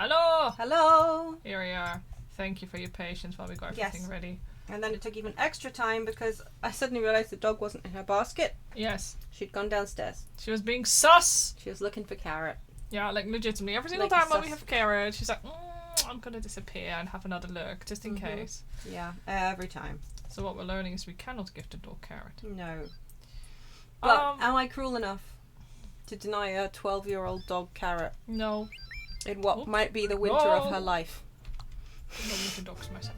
Hello! Hello! Here we are. Thank you for your patience while we got everything ready. And then it took even extra time because I suddenly realised the dog wasn't in her basket. Yes. She'd gone downstairs. She was being sus! She was looking for Carrot. Yeah, like legitimately. Every single time when we have Carrot, she's like, I'm gonna disappear and have another look, just in case. Yeah, every time. So what we're learning is we cannot give the dog Carrot. No. But am I cruel enough to deny a 12-year-old dog Carrot? No. In what might be the winter of her life. I'm not the dogs myself.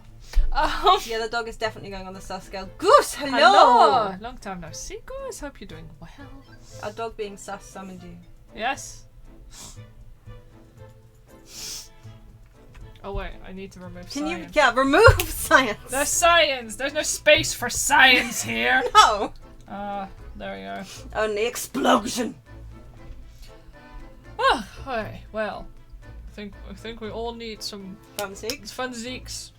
Yeah, the dog is definitely going on the sus scale. Goose, hello! Hello! Long time no see, guys. Hope you're doing well. Our dog being sus summoned you. Yes. Oh wait, I need to remove science. Remove science! There's science! There's no space for science here! No! There we go. Only explosion! Oh, okay, well. I think we all need some funsies.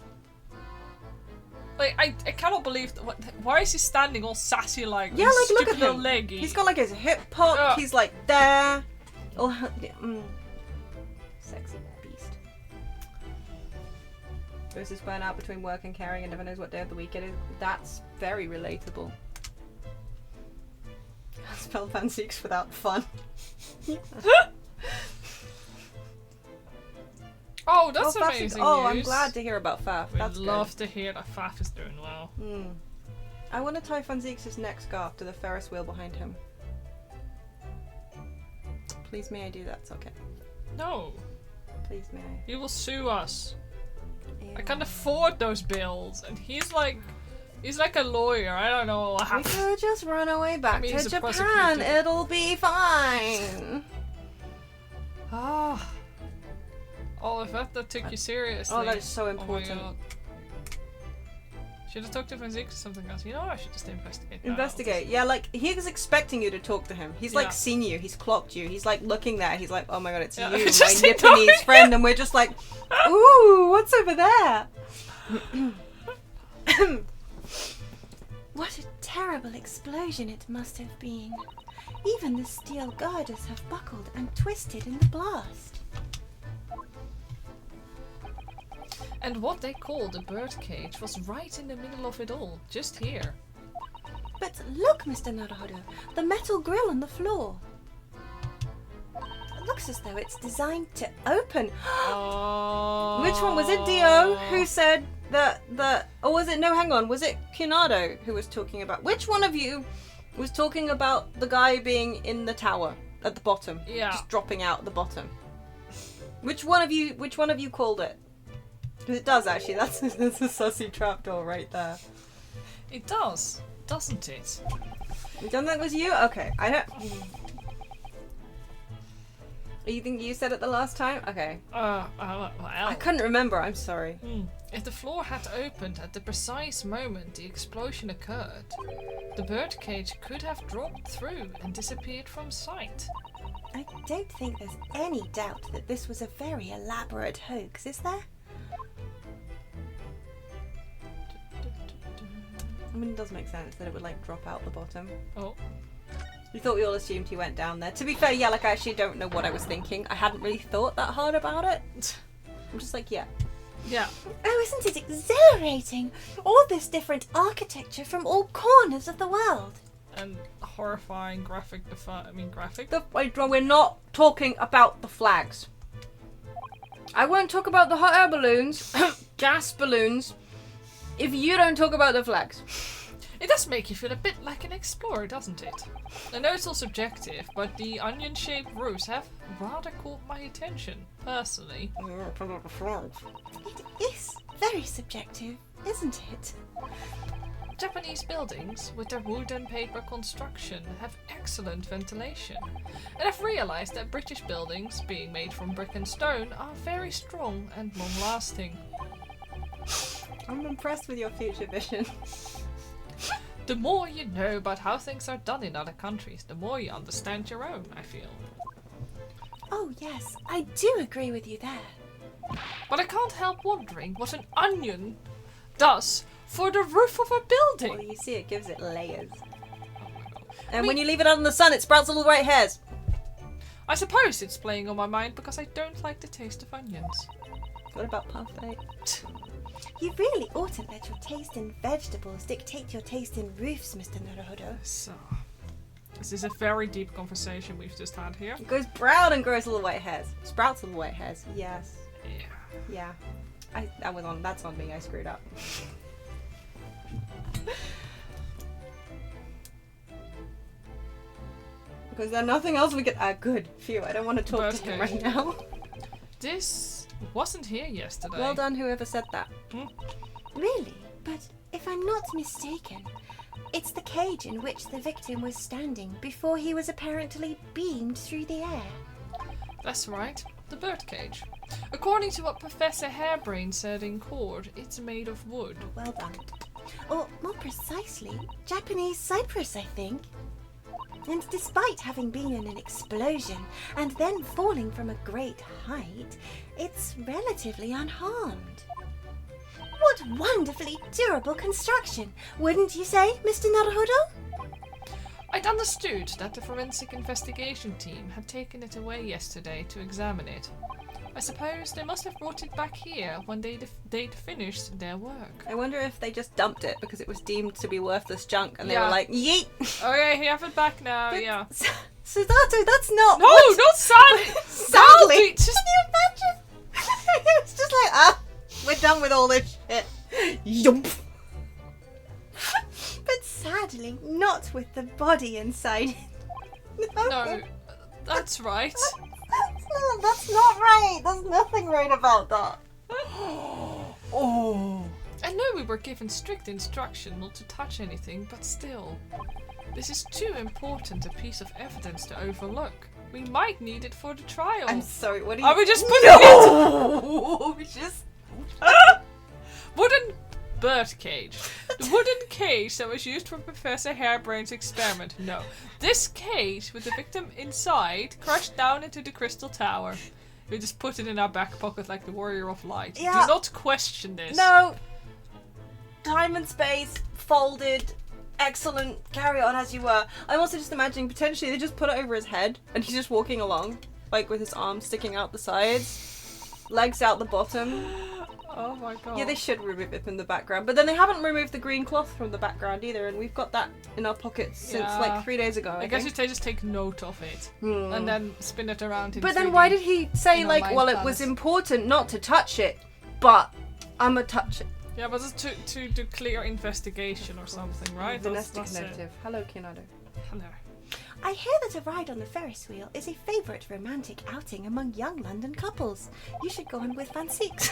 Like, I cannot believe that, why is he standing all sassy like yeah, like look at little him. leggy? He's got like his hip pop, he's like there. Sexy beast. Versus burnout between work and caring and never knows what day of the week it is. That's very relatable. I spell fanseeks without fun. Oh, that's amazing news. I'm glad to hear about Faf. We'd love to hear that Faf is doing well. I want to tie Fanzeeks' neck scarf to the Ferris wheel behind him. Please may I do that? It's okay. No. Please may I? He will sue us. Yeah. I can't afford those bills, and he's like a lawyer. I don't know what happened. We could just run away back to Japan. It'll be fine. Oh, if that took you seriously. Oh, that is so important. Oh my God. Should have talked to Fanzeeks or something else. You know, I should just investigate. Investigate. Yeah, like he was expecting you to talk to him. He's like seen you. He's clocked you. He's like looking there. He's like, oh my God, it's you, my Nipponese friend, and we're just like, ooh, what's over there? What a terrible explosion it must have been. Even the steel girders have buckled and twisted in the blast. And what they called a birdcage was right in the middle of it all, just here. But look, Mr. Naruhodo, the metal grill on the floor. It looks as though it's designed to open. Which one was it? Dio who said that? Or was it? No, hang on. Was it Kunado who was talking about? Which one of you was talking about the guy being in the tower at the bottom? Yeah. Just dropping out at the bottom. Which one of you called it? Because it does actually. That's a sussy trapdoor right there. It does, doesn't it? You don't think it was you? Okay, I don't. You think you said it the last time? Okay. Well. I couldn't remember. I'm sorry. If the floor had opened at the precise moment the explosion occurred, the birdcage could have dropped through and disappeared from sight. I don't think there's any doubt that this was a very elaborate hoax, is there? I mean, it does make sense that it would like drop out the bottom. Oh. We thought we all assumed he went down there. To be fair, yeah, like I actually don't know what I was thinking. I hadn't really thought that hard about it. I'm just like, yeah. Yeah. Oh, isn't it exhilarating? All this different architecture from all corners of the world. And horrifying graphic. We're not talking about the flags. I won't talk about the hot air balloons, gas balloons, if you don't talk about the flags. It does make you feel a bit like an explorer, doesn't it? I know it's all subjective, but the onion-shaped roofs have rather caught my attention, personally. It is very subjective, isn't it? Japanese buildings, with their wood and paper construction, have excellent ventilation. And I've realised that British buildings, being made from brick and stone, are very strong and long-lasting. I'm impressed with your future vision. The more you know about how things are done in other countries, the more you understand your own, I feel. Oh yes, I do agree with you there. But I can't help wondering what an onion does for the roof of a building. Well, you see, it gives it layers. And when you leave it out in the sun, it sprouts little white hairs. I suppose it's playing on my mind because I don't like the taste of onions. What about parfait? You really oughtn't let your taste in vegetables dictate your taste in roofs, Mr. Naruhodo. So, this is a very deep conversation we've just had here. It goes brown and grows little white hairs. Sprouts little white hairs. Yes. Yeah. Yeah. That's on me. I screwed up. Because there's nothing else we could. Good. Phew. I don't want to talk to him right now. This wasn't here yesterday. Well done, whoever said that. Really? But if I'm not mistaken, it's the cage in which the victim was standing before he was apparently beamed through the air. That's right. The birdcage. According to what Professor Harebrayne said in court, it's made of wood. Well done. Or more precisely, Japanese cypress, I think. And despite having been in an explosion and then falling from a great height, it's relatively unharmed. What wonderfully durable construction, wouldn't you say, Mr. Naruhodo? I'd understood that the forensic investigation team had taken it away yesterday to examine it. I suppose they must have brought it back here when they'd finished their work. I wonder if they just dumped it because it was deemed to be worthless junk and they Yeah. were like, yeet! Okay, you have it back now, But- yeah. Sudato, that's not. No, what- not sadly! Sadly! Just Can you imagine? It's just like, we're done with all this shit. Yump! But sadly, not with the body inside. no, that's right. That's not right. There's nothing right about that. Oh. I know we were given strict instruction not to touch anything, but still. This is too important a piece of evidence to overlook. We might need it for the trial. I'm sorry, what are you... Are we just putting it? No! Just... Wooden bird cage. The wooden cage that was used for Professor Harebrayne's experiment. No. This cage with the victim inside crashed down into the crystal tower. We just put it in our back pocket like the warrior of light. Yeah. Do not question this. No! Time and space, folded, excellent, carry on as you were. I'm also just imagining potentially they just put it over his head and he's just walking along, like with his arms sticking out the sides, legs out the bottom. Oh my god. Yeah, they should remove it from the background, but then they haven't removed the green cloth from the background either, and we've got that in our pockets since like 3 days ago. I guess they just take note of it and then spin it around in But then 3D. why did he say in like, our well, mind it was palace. important not to touch it, but I'ma touch it. Yeah, but it's to do clear investigation or something, right? Domestic That's it. narrative. Hello, Kinado. Hello. I hear that a ride on the Ferris wheel is a favourite romantic outing among young London couples. You should go on with Van Six.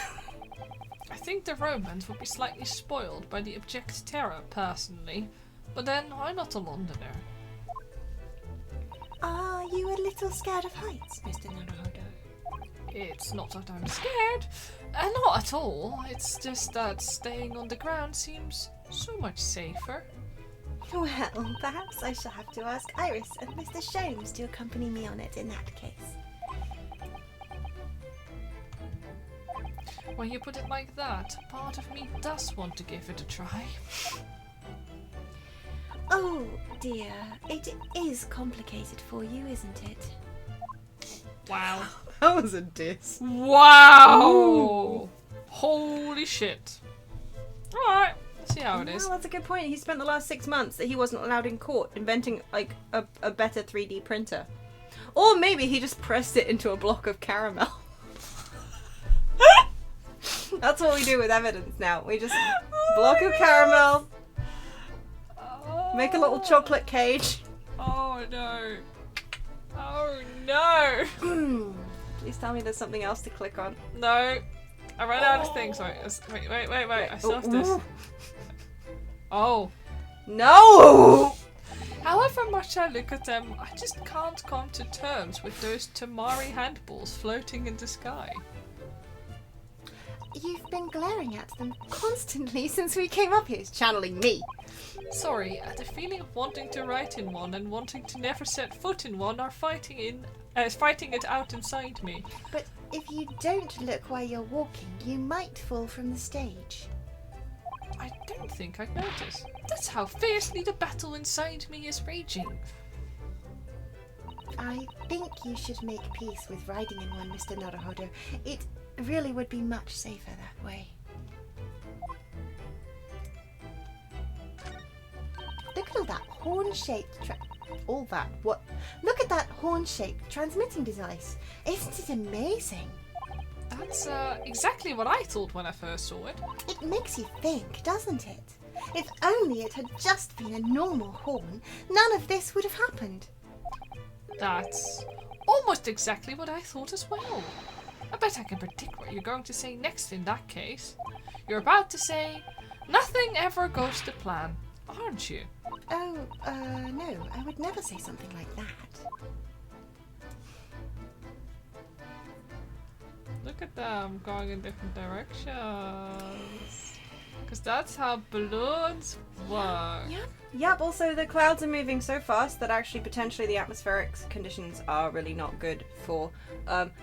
I think the romance would be slightly spoiled by the abject terror, personally. But then, I'm not a Londoner. Are you a little scared of heights, Mr. Naruhodo? It's not that I'm scared. Not at all. It's just that staying on the ground seems so much safer. Well, perhaps I shall have to ask Iris and Mr. Sholmes to accompany me on it in that case. When you put it like that, part of me does want to give it a try. Oh dear, it is complicated for you, isn't it? Wow. That was a diss. Wow! Ooh. Holy shit. Alright, let's see how it is. Well, that's a good point. He spent the last 6 months that he wasn't allowed in court inventing like a better 3D printer. Or maybe he just pressed it into a block of caramel. That's what we do with evidence now. We just block of caramel, make a little chocolate cage. Oh no. Oh no. Please tell me there's something else to click on. No. I ran out of things. Wait. I still have this. Ooh. Oh. No! However much I look at them, I just can't come to terms with those Tamari handballs floating in the sky. You've been glaring at them constantly since we came up here. He's channeling me. Sorry, the feeling of wanting to write in one and wanting to never set foot in one are fighting it out inside me. But if you don't look while you're walking, you might fall from the stage. I don't think I'd notice. That's how fiercely the battle inside me is raging. I think you should make peace with riding in one, Mr. Naruhodo. It really would be much safer that way. Look at all that horn-shaped what? Look at that horn-shaped transmitting device. Isn't it amazing? That's exactly what I thought when I first saw it. It makes you think, doesn't it? If only it had just been a normal horn, none of this would have happened. That's almost exactly what I thought as well. I bet I can predict what you're going to say next in that case. You're about to say, nothing ever goes to plan, aren't you? Oh, no, I would never say something like that. Look at them going in different directions. Because that's how balloons work. Yep, also the clouds are moving so fast that actually potentially the atmospheric conditions are really not good for,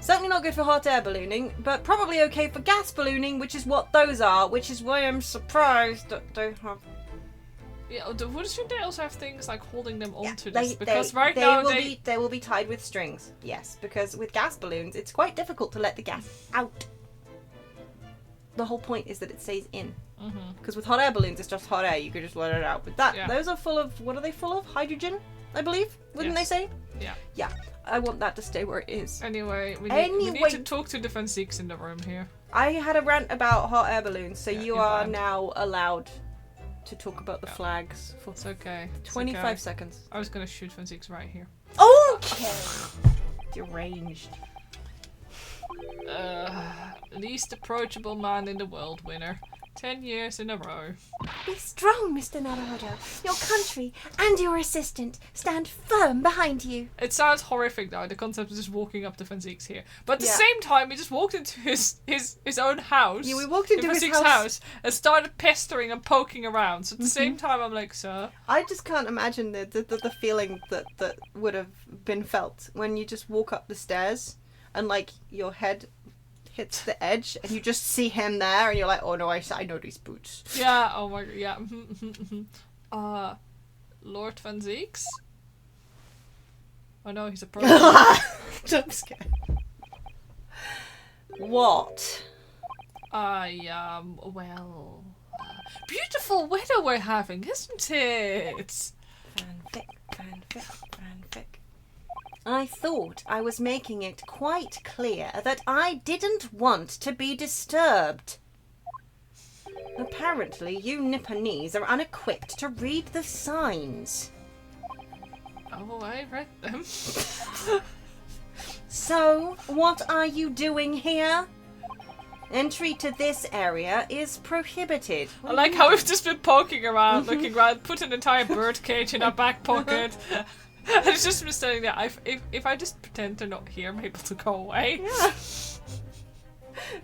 certainly not good for hot air ballooning, but probably okay for gas ballooning, which is what those are, which is why I'm surprised that they have... Yeah, shouldn't they also have things like holding them onto Yeah, this? Because right now they will be tied with strings, yes, because with gas balloons it's quite difficult to let the gas out. The whole point is that it stays in. Because with hot air balloons, it's just hot air. You could just let it out. But those are full of, what are they full of? Hydrogen, I believe. Wouldn't they say? Yeah. Yeah. I want that to stay where it is. Anyway, we need to talk to the Fanziks in the room here. I had a rant about hot air balloons, so you are banned. now allowed to talk about the flags for It's okay. 25 seconds. I was gonna shoot Fanziks right here. Okay. Deranged. Least approachable man in the world winner. 10 years in a row. Be strong, Mr. Naruhodo. Your country and your assistant stand firm behind you. It sounds horrific though, the concept of just walking up to Fanziks here. But at the same time, we just walked into his own house. Yeah, we walked into his Fanzik's house and started pestering and poking around. So at the same time, I'm like, sir. I just can't imagine the feeling that would have been felt when you just walk up the stairs and like your head hits the edge and you just see him there and you're like, oh no, I know these boots. Yeah, oh my god, yeah. Lord Fanziks? Oh no, he's a pro. I'm scared. What? Beautiful weather we're having, isn't it? Fanfic. I thought I was making it quite clear that I didn't want to be disturbed. Apparently, you Nipponese are unequipped to read the signs. Oh, I read them. So, what are you doing here? Entry to this area is prohibited. I like how we've just been poking around, looking around, put an entire bird cage in our back pocket. And it's just been standing there. If I just pretend they're not here, I'm able to go away. Yeah.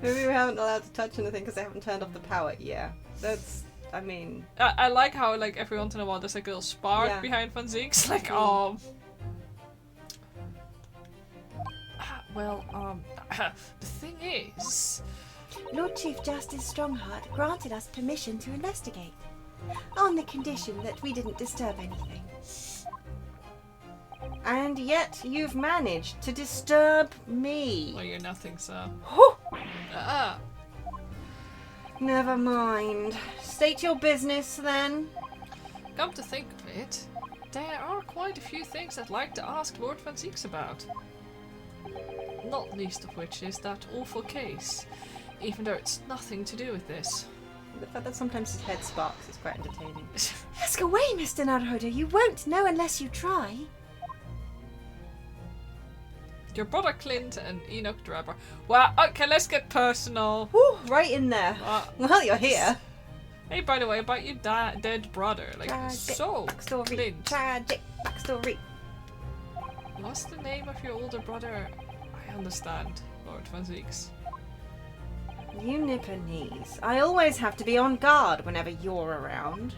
Maybe we haven't allowed to touch anything because they haven't turned off the power. Yeah, that's. I mean. I like how like every once in a while there's like a little spark behind Fanziks. Like the thing is, Lord Chief Justice Strongheart granted us permission to investigate, on the condition that we didn't disturb anything. And yet you've managed to disturb me. Well, you're nothing, sir. Never mind. State your business then. Come to think of it, there are quite a few things I'd like to ask Lord Fanziks about. Not least of which is that awful case, even though it's nothing to do with this. The fact that sometimes his head sparks is quite entertaining. Ask away, Mr. Naruhodo. You won't know unless you try. Your brother Clint and Enoch Drebber. Well, okay, let's get personal. Whew, right in there. Well, you're here. Hey, by the way, about your dead brother. Like, Backstory. Clint. Tragic backstory. What's the name of your older brother? I understand, Lord Fanziks. You Nipponese. I always have to be on guard whenever you're around.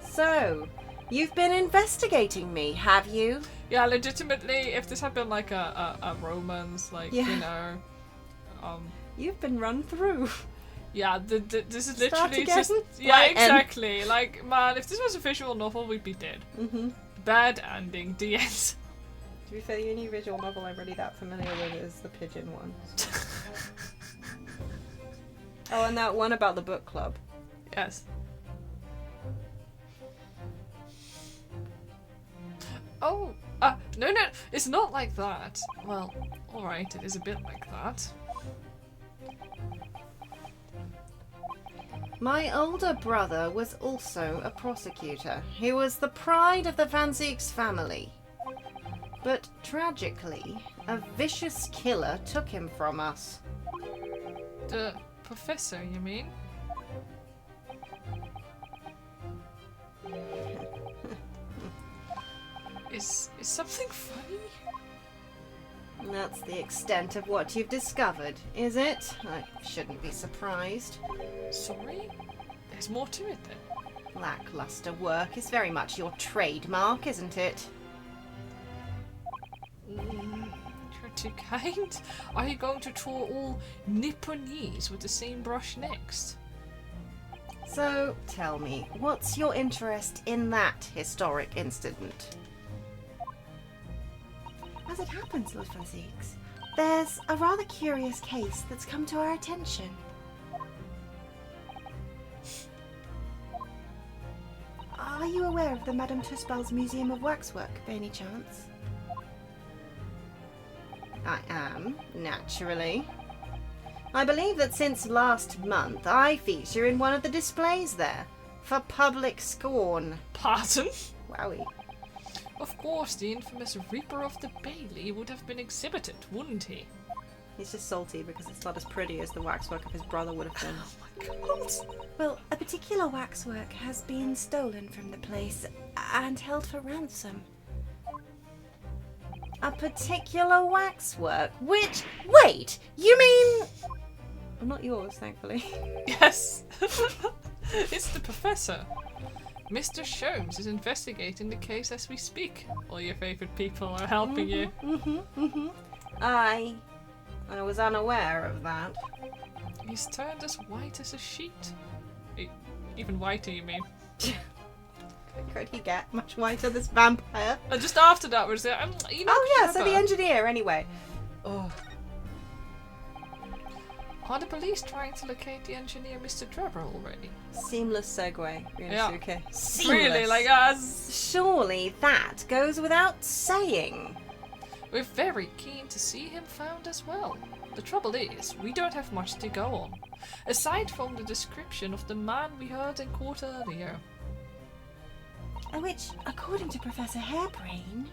So, you've been investigating me, have you? Yeah, legitimately, if this had been like a romance, like, you know... You've been run through. Yeah, this is literally again? just... Yeah, Right, exactly. Like, man, if this was a visual novel, we'd be dead. Mm-hmm. Bad ending, the end. To be fair, the only visual novel I'm really that familiar with is the pigeon one. Oh, and that one about the book club. Yes. Oh, no, it's not like that. Well, alright, it is a bit like that. My older brother was also a prosecutor. He was the pride of the Van Zieks family. But tragically, a vicious killer took him from us. The professor, you mean? Is something funny? That's the extent of what you've discovered, is it? I shouldn't be surprised. Sorry? There's more to it then. Lackluster work is very much your trademark, isn't it? You're too kind. Are you going to draw all Nipponese with the same brush next? So, tell me, what's your interest in that historic incident? As it happens, Lord Van Zieks, there's a rather curious case that's come to our attention. Are you aware of the Madame Tussbau's Museum of Waxwork, by any chance? I am, naturally. I believe that since last month I feature in one of the displays there, for public scorn. Pardon? Wowie. Of course, the infamous Reaper of the Bailey would have been exhibited, wouldn't he? He's just salty because it's not as pretty as the waxwork of his brother would have been. Oh my god! Well, a particular waxwork has been stolen from the place and held for ransom. A particular waxwork? Which... Wait! You mean... Well, not yours, thankfully. Yes! It's the professor. Mr. Sholmes is investigating the case as we speak. All your favourite people are helping you. I was unaware of that. He's turned as white as a sheet. Even whiter, you mean? Could he get much whiter, this vampire? And just after that was it. Oh yeah, so the engineer, anyway. Oh. Are the police trying to locate the engineer, Mr. Drebber, already? Seamless segue, Ryunosuke. Yeah. Seamless. Really, like us. Surely that goes without saying. We're very keen to see him found as well. The trouble is, we don't have much to go on, aside from the description of the man we heard in court earlier. Which, according to Professor Harebrayne,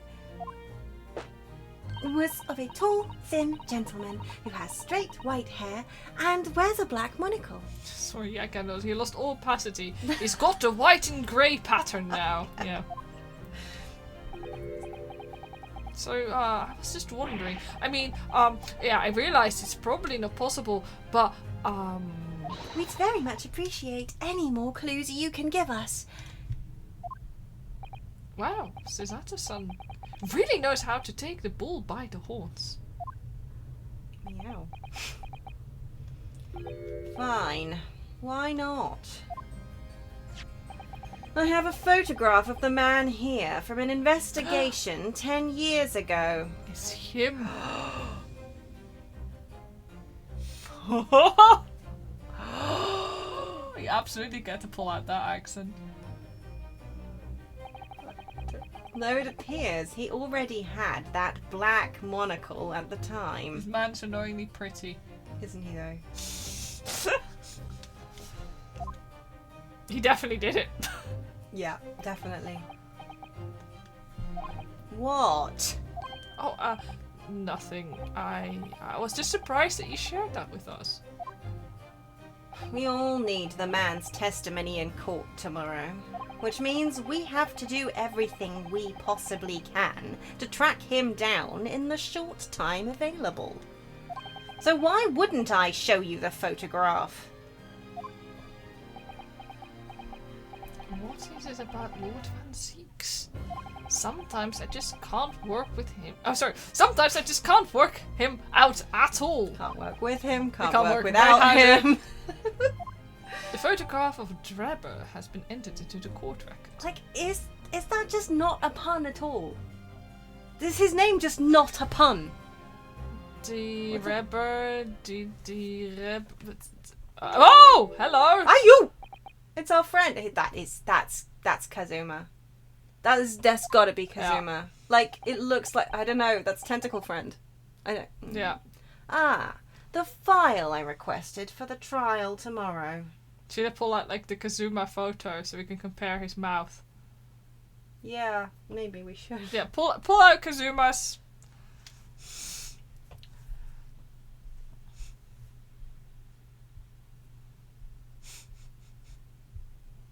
was of a tall, thin gentleman who has straight white hair and wears a black monocle. Sorry, I cannot. He lost all opacity. He's got the white and grey pattern now. Yeah. So, I was just wondering. I mean, yeah, I realised it's probably not possible, but, We'd very much appreciate any more clues you can give us. wow, Susato-san really knows how to take the bull by the horns. Meow. Fine. Why not? I have a photograph of the man here from an investigation 10 years ago. It's him. You absolutely get to pull out that accent. Though it appears he already had that black monocle at the time. This man's annoyingly pretty. Isn't he though? He definitely did it. Yeah, definitely. What? Oh, nothing. I was just surprised that you shared that with us. We all need the man's testimony in court tomorrow, which means we have to do everything we possibly can to track him down in the short time available. So why wouldn't I show you the photograph? What is it about Lord Van Zieks? Sometimes I just can't work with him. Oh, sorry. Sometimes I just can't work him out at all. Can't work with him, can't can't work work without without him. The photograph of Drebber has been entered into the court record. Like, is that just not a pun at all? Is his name just not a pun? Oh, hello. Are you? It's our friend. That's Kazuma. That's gotta be Kazuma. Yeah. Like, it looks like, I don't know, that's Tentacle Friend. I don't. Yeah. Ah, the file I requested for the trial tomorrow. Should I pull out like the Kazuma photo so we can compare his mouth? Yeah, maybe we should. Yeah, pull out Kazuma's.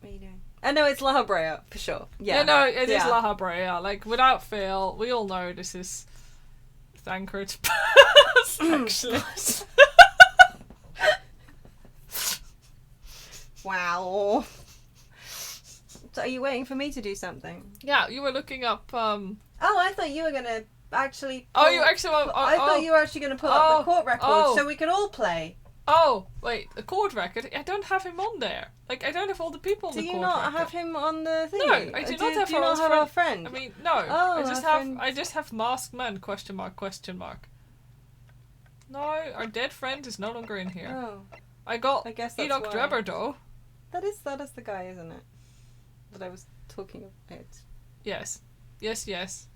What are you doing? I know it's La Habrea, for sure. Yeah, No, it is La Habrea. Like, without fail, we all know this is Thancred's past, actually. Wow. So are you waiting for me to do something? Yeah, you were looking up, Oh, I thought you were gonna actually... Oh, you actually want... I thought you were actually gonna pull up the court record so we could all play. Oh, wait, the court record? I don't have him on there. Like, I don't have all the people on the Do court you record. not have him on the thing? No, I do not have Do you not have our friend? I mean, no. Oh, I just have masked men, question mark, question mark. No, our dead friend is no longer in here. Oh, I got I guess that's Enoch why. Drebber, though. that is the guy, isn't it? That I was talking about. Yes. Yes.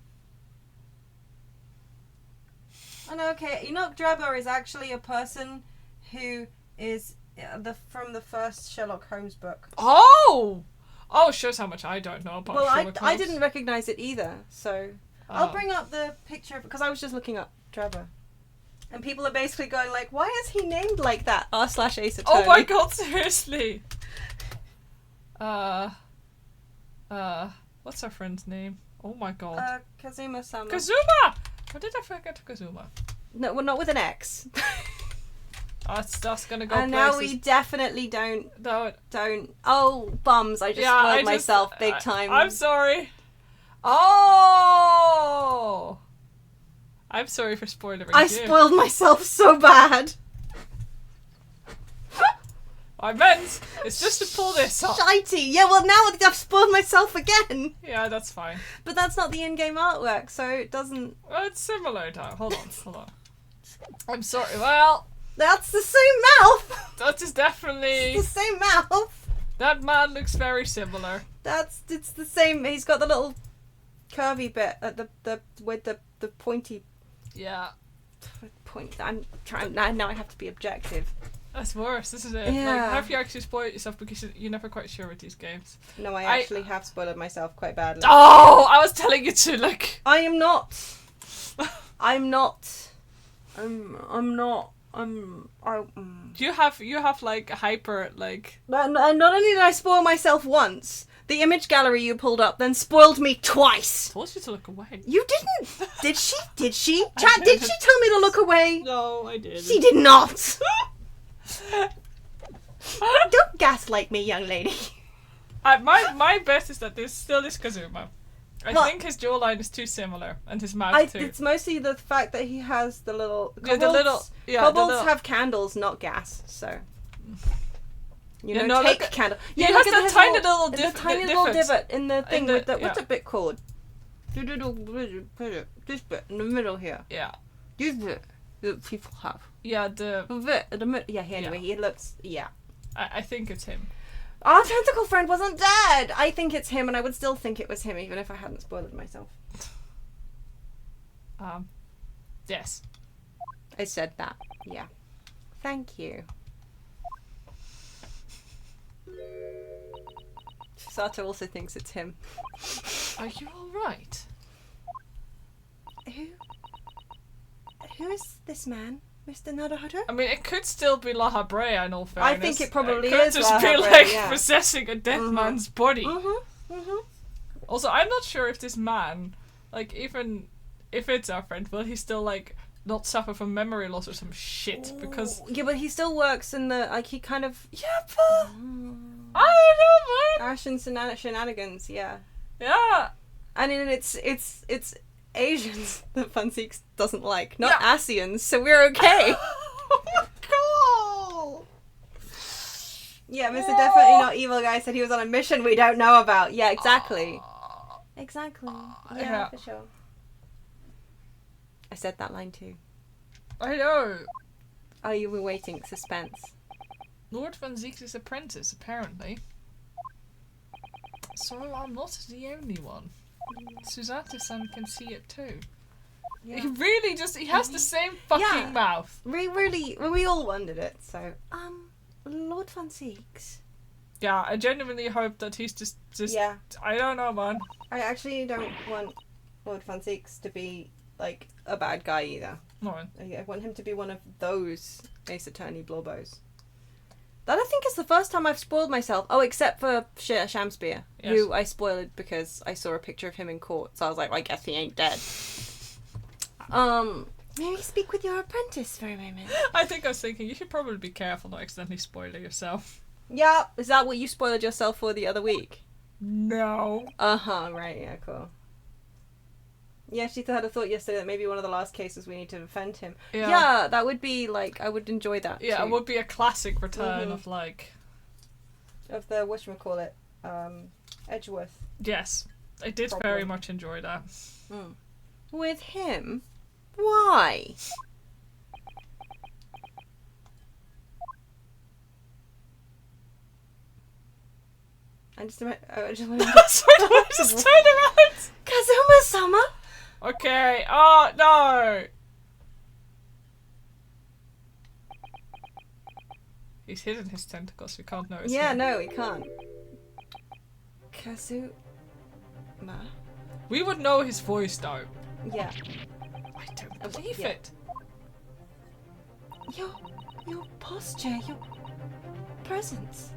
Oh, no, okay. Enoch Drebber is actually a person who is from the first Sherlock Holmes book. Oh! Oh, shows how much I don't know about Well, Sherlock I Holmes. didn't recognize it either, so I'll bring up the picture because I was just looking up Drebber. And people are basically going like, why is he named like that? r/Ace Attorney. Oh my god, seriously! What's our friend's name? Oh my god. Kazuma-sama. Kazuma! How did I forget Kazuma? No, well, not with an X. That's gonna go And places. now we definitely don't. No, Oh, bums! I just spoiled myself big time. I'm sorry. Oh! I'm sorry for spoiling I you. spoiled myself so bad. I meant it's just to pull this up. Shitey. Yeah, well now I've spoiled myself again. Yeah, that's fine. But that's not the in-game artwork, so it doesn't. Well, it's similar though. Hold on. I'm sorry. Well, That's the same mouth. that is definitely It's the same mouth. that man looks very similar. It's the same. He's got the little curvy bit at the with the pointy Yeah, point. I'm trying now. I have to be objective. that's worse. This is it. Yeah. Like, have you actually spoiled yourself because you're never quite sure with these games? No, I actually have spoiled myself quite badly. Oh, I was telling you to like. I am not. I'm not. I'm not. You have like hyper like. Not only did I spoil myself once, the image gallery you pulled up then spoiled me twice. Told you to look away. You didn't. Did she? Did she? Chat, did she tell me to look away? No, I did. She did not. Don't gaslight me, young lady. My bet is that this still is Kazuma. I Well- think his jawline is too similar, and his mouth too. It's mostly the fact that he has the little. Yeah, the little- yeah, the Kobolds little- have candles, not gas. So. You Yeah, know, no, take look at- candle. he Yeah, has look at that his tiny little little the tiny little difference divot in the thing the- with the what's yeah. that bit called? This bit in the middle here. Yeah, This bit that people have. yeah. The The bit in the middle. Yeah. Anyway, Yeah. he looks. Yeah. I think it's him. Our tentacle friend wasn't dead. I think it's him, and I would still think it was him, even if I hadn't spoiled it myself. Yes. I said that. Yeah. Thank you. Sato also thinks it's him. Are you all right? Who is this man, Mr. Naruhodo? I mean, it could still be La Habrea in all fairness. I think it probably could is just La be Habrea, like yeah. possessing a dead Mhm. man's body. Mm-hmm. Also, I'm not sure if this man, like, even if it's our friend, will he still like not suffer from memory loss or some shit? Because Yeah, but he still works in the he kind of yeah, but I don't know, man. Ash and shenanigans, yeah. Yeah. And then it's Asians that Funseeks doesn't like, not Yeah. Asians, so we're okay. Oh my god. Yeah, Mr. Definitely Not Evil Guy said he was on a mission we don't know about. Yeah, exactly. Exactly. Yeah, yeah. for sure. I said that line too. I know. Oh, you were waiting. Suspense. Lord Van Ziek's apprentice, apparently. So I'm not the only one. Suzato-san can see it too. Yeah. He really he has the same fucking mouth. We all wondered it, so. Lord Van Zieks. Yeah, I genuinely hope that he's just Yeah. I don't know, man. I actually don't want Lord Van Zieks to be, like, a bad guy either. No. I want him to be one of those Ace Attorney Blorbos. That I think is the first time I've spoiled myself. Oh, except for Shamspear, Yes. who I spoiled because I saw a picture of him in court. So I was like, well, I guess he ain't dead. May we speak with your apprentice for a moment? I think I was thinking you should probably be careful not accidentally spoil it yourself. Yeah, is that what you spoiled yourself for the other week? No. Uh-huh, right, yeah, cool. Yeah, she had a thought yesterday that maybe one of the last cases we need to defend him. Yeah, that would be, like, I would enjoy that, Yeah, too. it would be a classic return of, like... Of the, whatchamacallit, Edgeworth. Yes, I did Problem. very much enjoy that. With him? Why? I just want to Sorry, just turn around! Kazuma-sama? Okay, oh, no! He's hidden his tentacles, we can't notice Yeah, him. no, we can't. Kazuma? We would know his voice, though. Yeah. I don't believe Yeah. it. Your posture, your presence.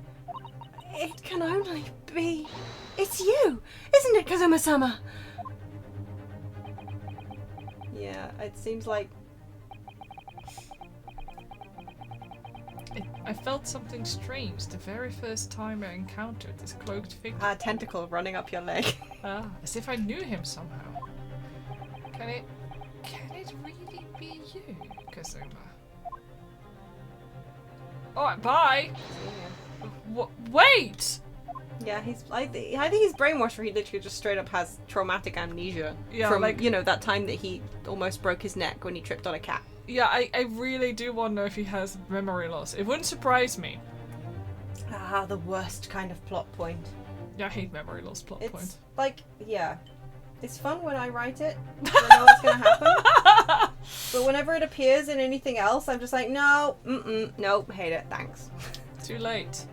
It can only be... It's you, isn't it, Kazuma-sama? Yeah, it seems like... I felt something strange the very first time I encountered this cloaked figure. a tentacle running up your leg. As if I knew him somehow. Can it really be you, Kazuma? Alright, bye! Wait! Yeah, I think he's brainwashed, or he literally just straight up has traumatic amnesia. Yeah, from, like- you know, that time that he almost broke his neck when he tripped on a cat. Yeah, I really do wonder if he has memory loss. It wouldn't surprise me. Ah, the worst kind of plot point. Yeah, I hate memory loss plot It's point. like, yeah. It's fun when I write it. I know what's gonna happen. But whenever it appears in anything else, I'm just like, no, nope, hate it, thanks. Too late.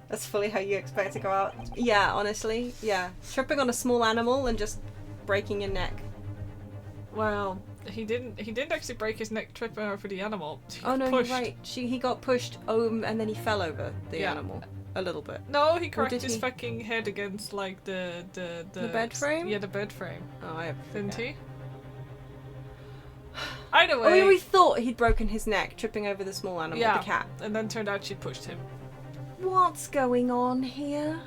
That's fully how you expect to go out. Yeah, honestly, yeah. Tripping on a small animal and just breaking your neck. Well, he didn't actually break his neck tripping over the animal. He Oh no, pushed. you're right. He got pushed and then he fell over the Yeah. animal a little bit. No, he cracked did his he? fucking head against like the bed frame? Yeah, the bed frame. Oh, I Didn't forget. he? Either Oh, way. we thought he'd broken his neck tripping over the small animal, Yeah. the cat. And then turned out she pushed him. What's going on here?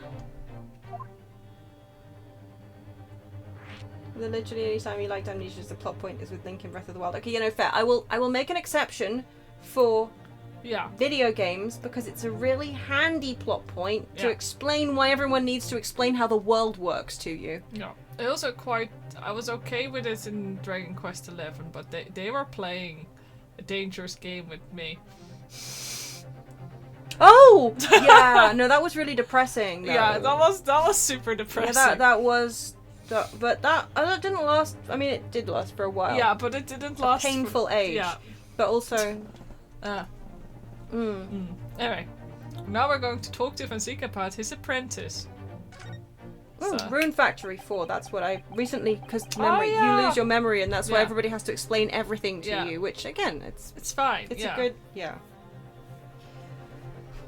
Literally, anytime you liked amnesia, the plot point is with Link in Breath of the Wild. Okay, you know, fair. I will make an exception for Yeah. video games because it's a really handy plot point to Yeah. explain why everyone needs to explain how the world works to you. Yeah. I was okay with it in Dragon Quest XI, but they were playing a dangerous game with me. Oh, yeah. No, that was really depressing. Though. Yeah, that was super depressing. Yeah, that was. But that didn't last. I mean, it did last for a while. Yeah, but it didn't last. Painful age. Yeah. But also. Anyway, now we're going to talk to Fonseca about his apprentice. Oh, So- Rune Factory 4, that's what I recently, because memory, yeah. you lose your memory and that's why Yeah. everybody has to explain everything to Yeah. you, which again, it's It's fine. a good, yeah.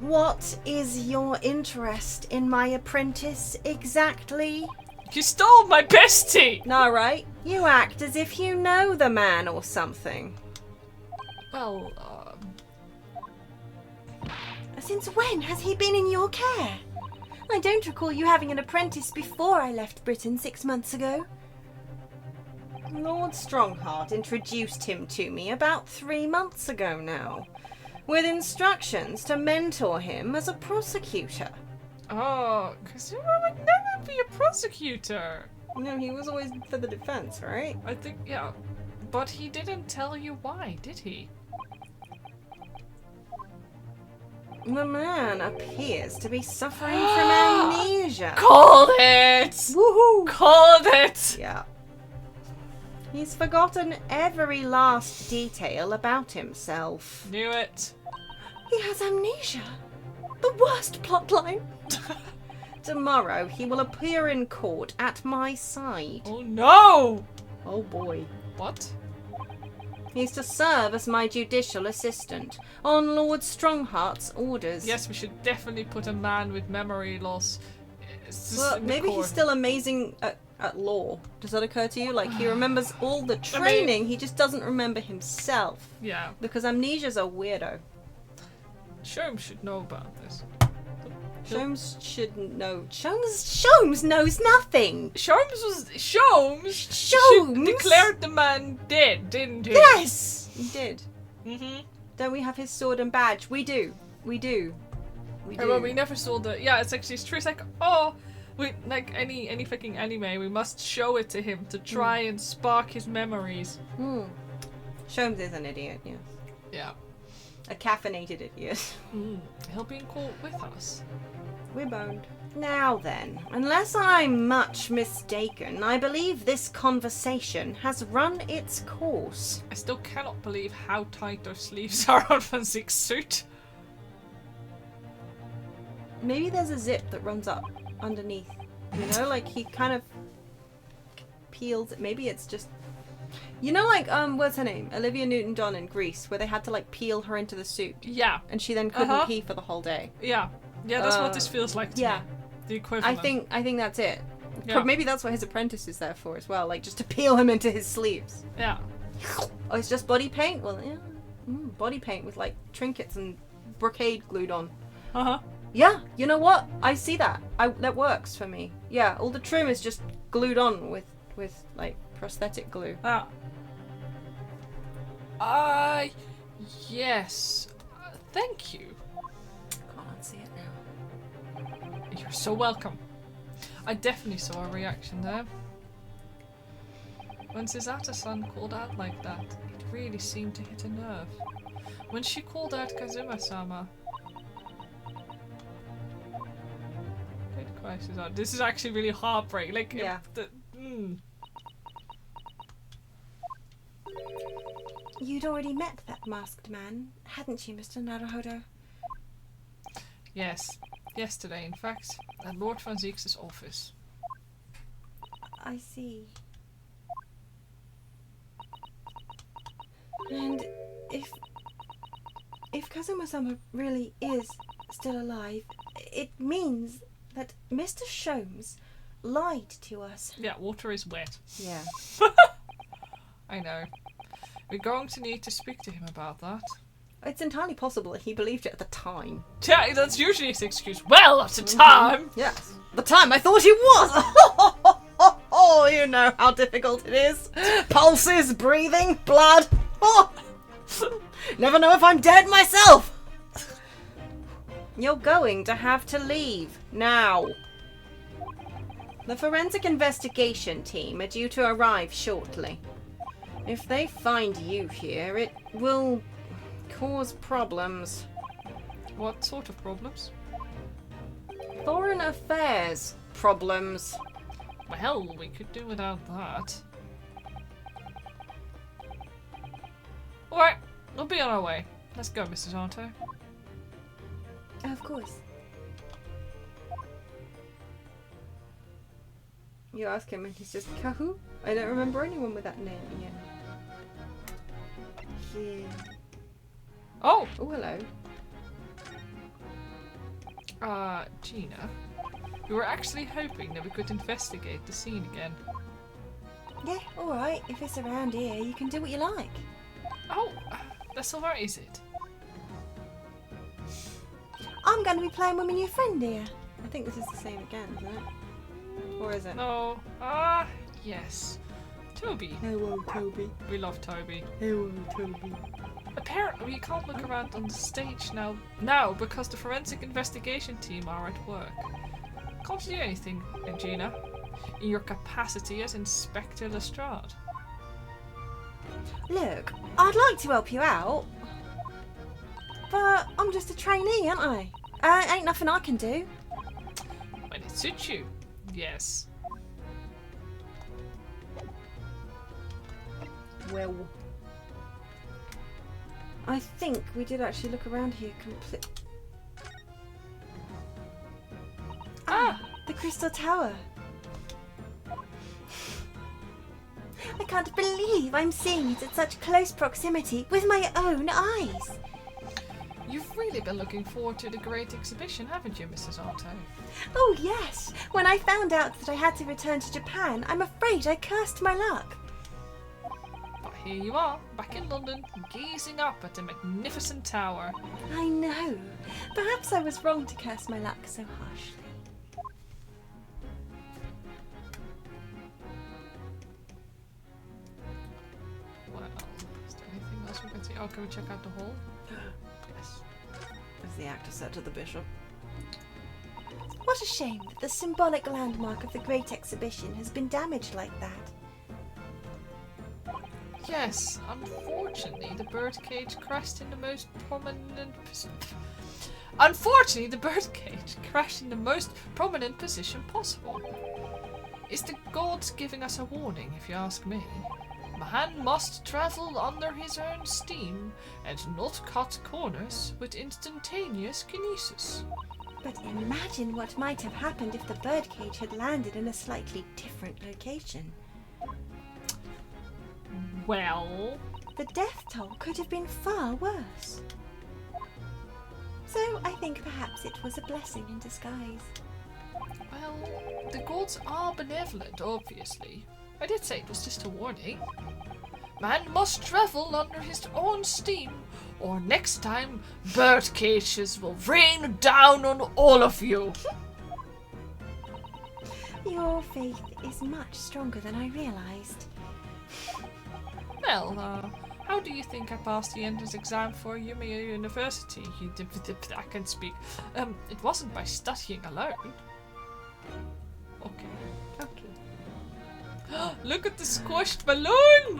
What is your interest in my apprentice exactly? You stole my bestie! No, right? You act as if you know the man or something. Well, Since when has he been in your care? I don't recall you having an apprentice before I left Britain 6 months ago. Lord Strongheart introduced him to me about 3 months ago now, with instructions to mentor him as a prosecutor. Kazuma would never be a prosecutor. No, he was always for the defense, right? I think, yeah. But he didn't tell you why, did he? The man appears to be suffering from amnesia. Called it! Woohoo! Called it! Yeah. He's forgotten every last detail about himself. Knew it. He has amnesia. The worst plotline. Tomorrow he will appear in court at my side. Oh no! Oh boy. What? He's to serve as my judicial assistant on Lord Strongheart's orders. Yes, we should definitely put a man with memory loss. Well, maybe he's still amazing at law. Does that occur to you? Like, he remembers all the training, he just doesn't remember himself. Yeah. Because amnesia's a weirdo. Sholmes should know about this. Sholmes shouldn't know. Sholmes knows nothing! Sholmes declared the man dead, didn't he? Yes! He did. Mm-hmm. Don't we have his sword and badge? We do. We do. We do. Well, we never saw the... Yeah, it's true. It's like, oh... We, like any fucking anime, we must show it to him to try and spark his memories. Sholmes is an idiot, yes. Yeah. A caffeinated idiot. He'll be in court with us. We're boned. Now then, unless I'm much mistaken, I believe this conversation has run its course. I still cannot believe how tight those sleeves are on Van Ziek's suit. Maybe there's a zip that runs up underneath. You know, like he kind of peels it. Maybe it's just... You know, like, what's her name? Olivia Newton-John in Grease, where they had to, like, peel her into the suit. Yeah. And she then couldn't pee for the whole day. Yeah. Yeah, that's what this feels like to me. The equivalent. I think that's it. Yeah. Maybe that's what his apprentice is there for as well, like, just to peel him into his sleeves. Yeah. Oh, it's just body paint? Well, yeah. Body paint with, like, trinkets and brocade glued on. Uh-huh. Yeah, you know what? I see that. That works for me. Yeah, all the trim is just glued on with like, prosthetic glue. Yes. Thank you. Can't see it now. You're so welcome. I definitely saw a reaction there. When Suzato-san called out like that, it really seemed to hit a nerve. When she called out Kazuma-sama... This is actually really heartbreaking. Like, yeah. You'd already met that masked man, hadn't you, Mr. Naruhodo? Yes. Yesterday, in fact, at Lord Van Ziek's office. I see. And if Kazuma-sama really is still alive, it means that Mr. Sholmes lied to us. Yeah, water is wet. Yeah. I know. We're going to need to speak to him about that. It's entirely possible that he believed it at the time. Yeah, that's usually his excuse. Well, at the time! Yes. The time I thought he was! Oh, you know how difficult it is. Pulses, breathing, blood. Oh. Never know if I'm dead myself. You're going to have to leave now. The forensic investigation team are due to arrive shortly. If they find you here, it will cause problems. What sort of problems? Foreign affairs problems. Well, we could do without that. Alright, we'll be on our way. Let's go, Mrs. Anto. Of course. You ask him and he's just, Kahu? I don't remember anyone with that name yet. Yeah. Oh! Oh, hello. Gina. We were actually hoping that we could investigate the scene again. Yeah, alright. If it's around here, you can do what you like. Oh! That's alright, is it? I'm going to be playing with my new friend here. I think this is the same again, isn't it? Or is it? No. Yes. Toby. Hello, Toby. We love Toby. Hello, Toby. Apparently, we can't look around on the stage now because the forensic investigation team are at work. Can't you do anything, Gina? In your capacity as Inspector Lestrade? Look, I'd like to help you out, but I'm just a trainee, aren't I? Ain't nothing I can do. When it suits you, yes. Well, I think we did actually look around here complete. The Crystal Tower. I can't believe I'm seeing it at such close proximity with my own eyes. You've really been looking forward to the Great Exhibition, haven't you, Mrs. Otto? Oh yes, when I found out that I had to return to Japan, I'm afraid I cursed my luck. But here you are, back in London, gazing up at the magnificent tower. I know. Perhaps I was wrong to curse my luck so harshly. Well, is there anything else we can see? Oh, can we check out the hall? Yes. As the actor said to the bishop. What a shame that the symbolic landmark of the Great Exhibition has been damaged like that. Yes, unfortunately, the birdcage crashed in the most prominent position possible. Is the gods giving us a warning, if you ask me? Man must travel under his own steam and not cut corners with instantaneous kinesis. But imagine what might have happened if the birdcage had landed in a slightly different location. Well, The death toll could have been far worse. So I think perhaps it was a blessing in disguise. well, the gods are benevolent, obviously. I did say it was just a warning. Man must travel under his own steam, or next time bird cages will rain down on all of you. Your faith is much stronger than I realized. Well, how do you think I passed the entrance exam for Yumi University? I can speak. It wasn't by studying alone. Okay. Look at the squished balloon!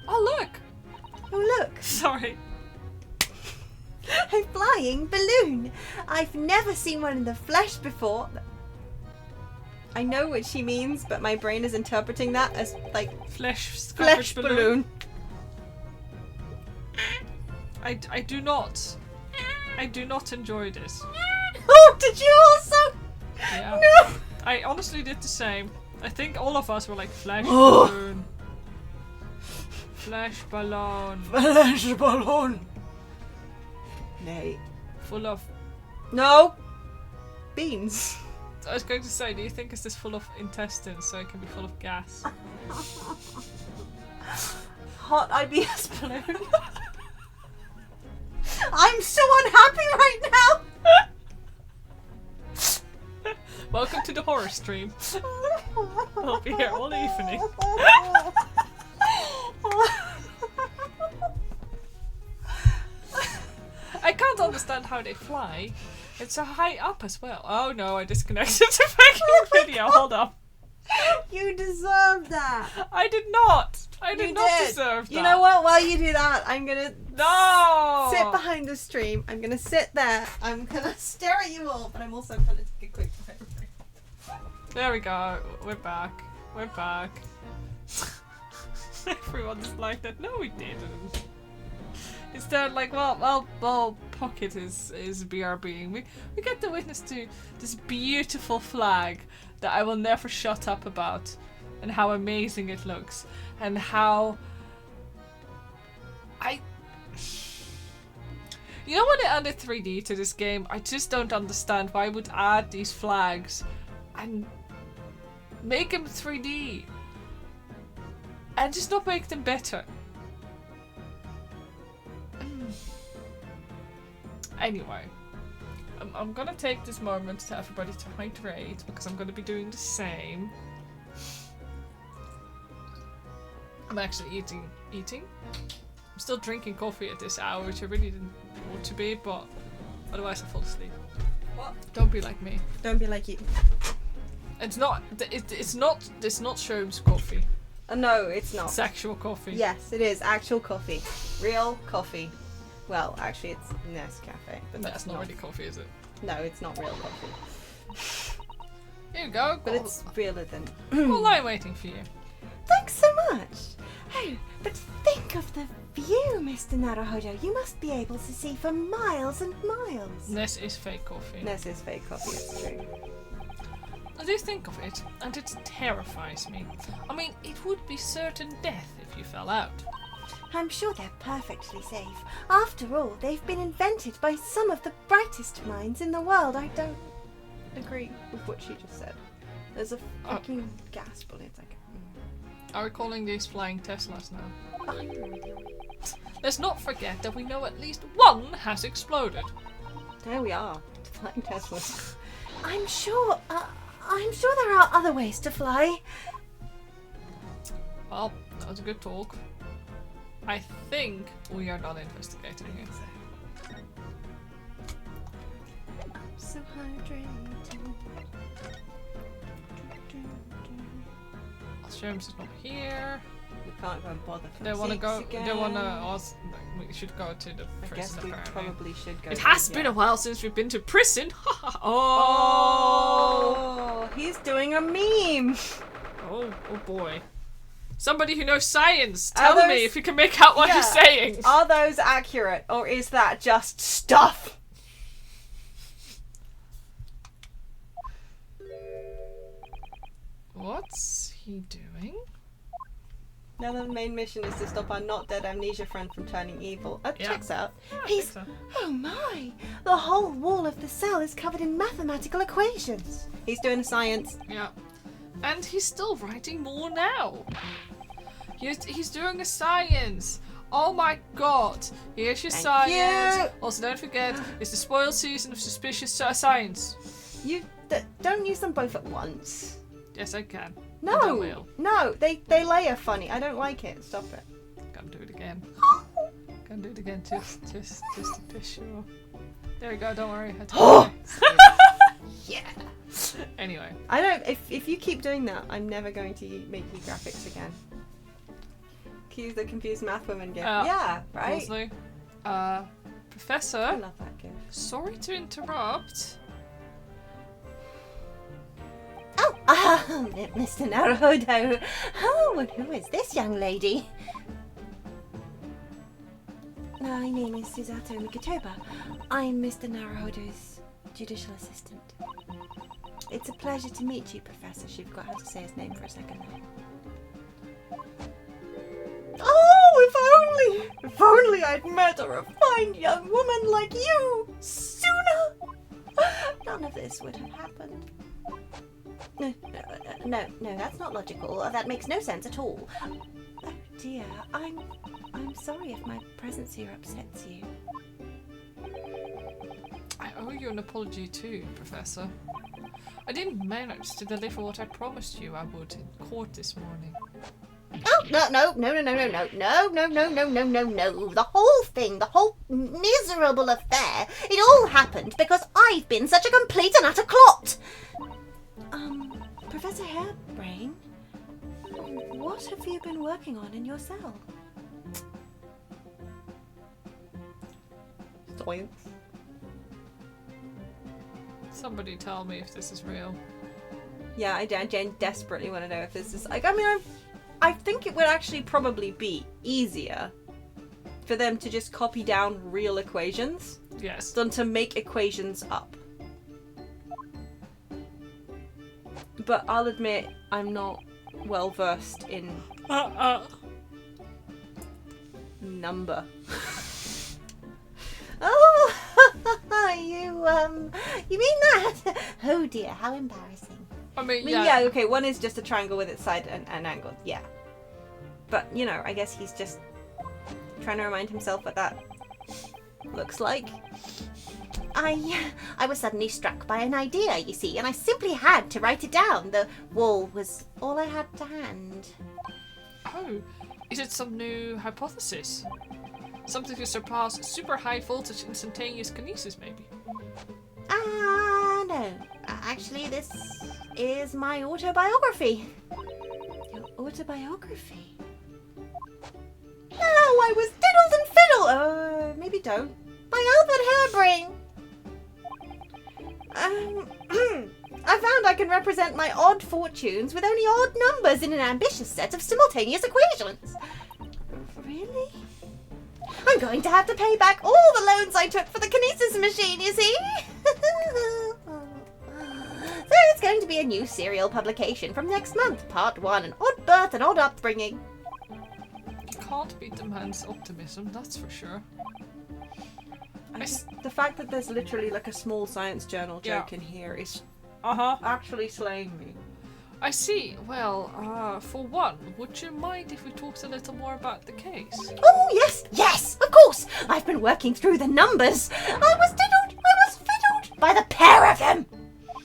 Oh, look! Oh look, Sorry. a flying balloon! I've never seen one in the flesh before. I know what she means, but my brain is interpreting that as like Flesh balloon. I do not enjoy this. Oh, did you also? Yeah. No. I honestly did the same. I think all of us were like flesh Oh. balloon. Flesh balloon. Flesh balloon. Nay. Full of. No. Beans. I was going to say, do you think it's this full of intestines so it can be full of gas? Hot IBS balloon. I'm so unhappy right now. Welcome to the horror stream. I'll be here all evening. I can't understand how they fly. It's so high up as well. Oh no, I disconnected the fucking video. Hold up. You deserve that. I did not. I did You not did. deserve that. You know what? While you do that, I'm gonna No. sit behind the stream. I'm gonna sit there. I'm gonna stare at you all, but I'm also gonna take a quick break. There we go. We're back. We're back. Everyone's like that. No, we didn't. Instead, like, well, Pocket is BRBing. We get to witness to this beautiful flag that I will never shut up about, and how amazing it looks, and how you know, when they added 3D to this game, I just don't understand why I would add these flags and make them 3D and just not make them better. Anyway, I'm gonna take this moment to everybody to hydrate, because I'm gonna be doing the same. I'm actually eating. I'm still drinking coffee at this hour, which I really didn't want to be, but otherwise I fall asleep. What? Don't be like me. Don't be like you. It's not Sherm's coffee. No, it's not. It's actual coffee. Yes, it is actual coffee. Real coffee. Well, actually, it's Nescafe, but That's not really coffee, is it? No, it's not real coffee. Here you go. But it's realer than. Well, I'm waiting for you. Thanks so much. Oh, but think of the view, Mr. Naruhodo. You must be able to see for miles and miles. This is fake coffee. Ness is fake coffee, it's true. I do think of it, and it terrifies me. I mean, it would be certain death if you fell out. I'm sure they're perfectly safe. After all, they've been invented by some of the brightest minds in the world. I don't... Agree with what she just said. There's a fucking gasp on it. Like, Are we calling these flying Teslas now? I have no idea. Let's not forget that we know at least one has exploded. There we are. Flying Teslas. I'm sure there are other ways to fly. Well, that was a good talk. I think we are done investigating it. So hydrated. James is not here. We can't go and bother for They want to go. again. They want to. We should go to the I prison. guess we apparently. probably should go. It has been a while since we've been to prison. Oh. Oh, he's doing a meme. Oh boy. Somebody who knows science, tell Are me those- if you can make out what Yeah. he's saying. Are those accurate, or is that just stuff? What's he doing? Now the main mission is to stop our not dead amnesia friend from turning evil. That Yeah. checks out. I think He's- so. Oh my! The whole wall of the cell is covered in mathematical equations. He's doing science. Yeah. And he's still writing more now. He's doing a science. Oh my god. Here's your Thank science. you. Also, don't forget, it's the spoiled season of suspicious science. You don't use them both at once. Yes, I can. No, And I will. no, they layer funny. I don't like it. Stop it. Gotta do it again. Gotta do it again, just to be sure. There we go, don't worry. I told you. Yeah. Anyway. I don't. If you keep doing that, I'm never going to make you graphics again. Cue the confused math woman gif. Yeah, right. Honestly. I Professor, love that gif. sorry to interrupt. Oh, Mr. Naruhodo. Oh, and who is this young lady? My name is Susato Mikotoba. I'm Mr. Naruhodo's judicial assistant. It's a pleasure to meet you, Professor. She forgot how to say his name for a second there. Oh, if only I'd met a fine young woman like you sooner. None of this would have happened. No, that's not logical. That makes no sense at all. Oh dear, I'm sorry if my presence here upsets you. I owe you an apology too, Professor. I didn't manage to deliver what I promised you I would in court this morning. Oh, no. The whole thing, the whole miserable affair, it all happened because I've been such a complete and utter clot. Professor Harebrayne, what have you been working on in your cell? Science. Somebody tell me if this is real. Yeah, I desperately want to know if this is like. I mean, I think it would actually probably be easier for them to just copy down real equations Yes. than to make equations up. But I'll admit, I'm not well versed in number. Oh, you mean that? Oh dear, how embarrassing. I mean, I mean, yeah. yeah, okay, one is just a triangle with its side and angle, yeah. But, you know, I guess he's just trying to remind himself what that looks like. I was suddenly struck by an idea, you see, and I simply had to write it down. The wall was all I had to hand. Oh, is it some new hypothesis? Something to surpass super high voltage instantaneous kinesis, maybe? No. Actually, this is my autobiography. Your autobiography. No, I was diddled and fiddled. Maybe don't. By Albert Harebrayne. I found I can represent my odd fortunes with only odd numbers in an ambitious set of simultaneous equations. Really? I'm going to have to pay back all the loans I took for the kinesis machine, you see? So it's going to be a new serial publication from next month. Part 1, an odd birth and odd upbringing. You can't beat the man's optimism, that's for sure. The fact that there's literally like a small science journal joke in here is actually slaying me. I see. Well, for one, would you mind if we talked a little more about the case? Oh, yes, of course. I've been working through the numbers. I was fiddled by the pair of them.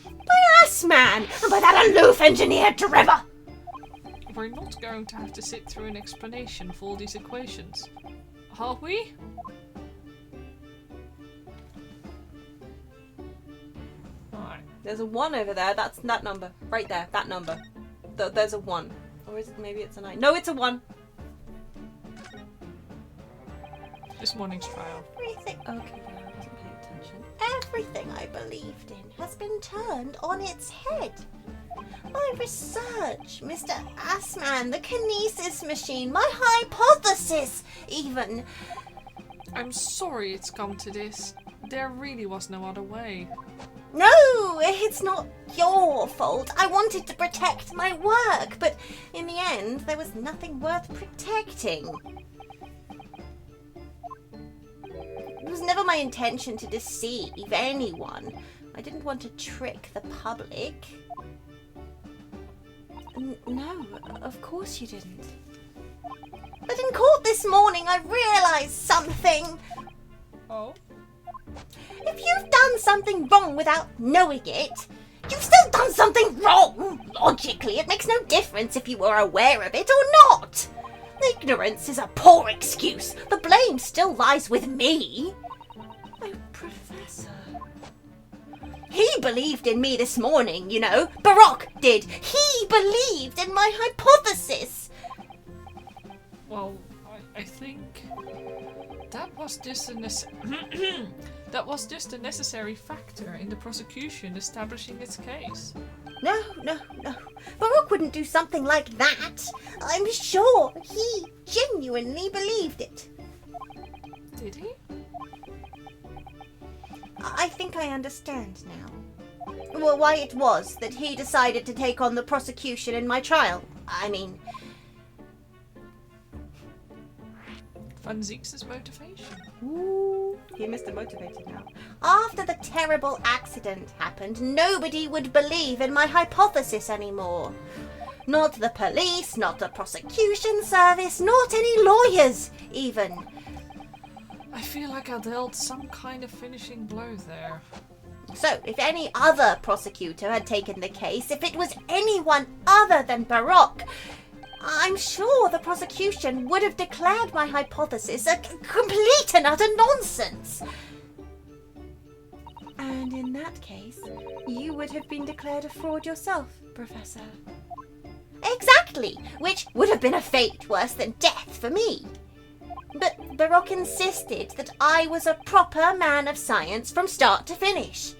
By Assman and by that aloof engineer Trevor. We're not going to have to sit through an explanation for all these equations, are we? Alright. There's a 1 over there. That's that number. Right there. That number. There's a 1. Or is it maybe it's a 9? No, it's a 1. This morning's trial. Everything. Okay, I wasn't paying attention. Everything I believed in has been turned on its head. My research, Mr. Assman, the kinesis machine, my hypothesis, even. I'm sorry it's come to this. There really was no other way. No, it's not your fault. I wanted to protect my work, but in the end, there was nothing worth protecting. It was never my intention to deceive anyone. I didn't want to trick the public. No, of course you didn't. But in court this morning, I realised something. Oh? If you've done something wrong without knowing it, you've still done something wrong. Logically, it makes no difference if you were aware of it or not. Ignorance is a poor excuse. The blame still lies with me. Oh, Professor. He believed in me this morning, you know. Baroque did. He believed in my hypothesis. Well, I think that was just that was just a necessary factor in the prosecution establishing its case. No. Baroque wouldn't do something like that. I'm sure he genuinely believed it. Did he? I think I understand now. Well, why it was that he decided to take on the prosecution in my trial. I mean... Van Zieks' motivation. Ooh, he Mr. Motivated now. After the terrible accident happened, nobody would believe in my hypothesis anymore. Not the police, not the prosecution service, not any lawyers, even. I feel like I dealt some kind of finishing blow there. So, if any other prosecutor had taken the case, if it was anyone other than Baroque, I'm sure the prosecution would have declared my hypothesis a complete and utter nonsense. And in that case, you would have been declared a fraud yourself, Professor. Exactly, which would have been a fate worse than death for me. But Baroque insisted that I was a proper man of science from start to finish.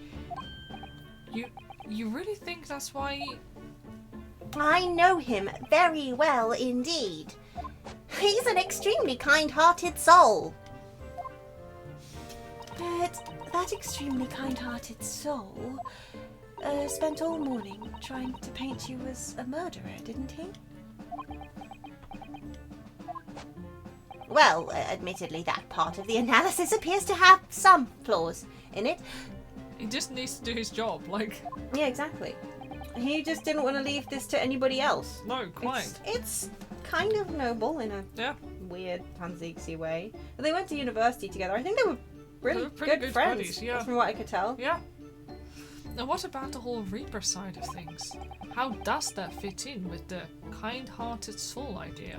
You really think that's why he... I know him very well indeed. He's an extremely kind-hearted soul. But that extremely kind-hearted soul spent all morning trying to paint you as a murderer, didn't he? Well, admittedly, that part of the analysis appears to have some flaws in it. He just needs to do his job, like... Yeah, exactly. He just didn't want to leave this to anybody else. No, quite. It's kind of noble in a weird Tanzixi way. But they went to university together. I think they were really pretty good friends, buddies, yeah. from what I could tell. Yeah. Now what about the whole Reaper side of things? How does that fit in with the kind-hearted soul idea?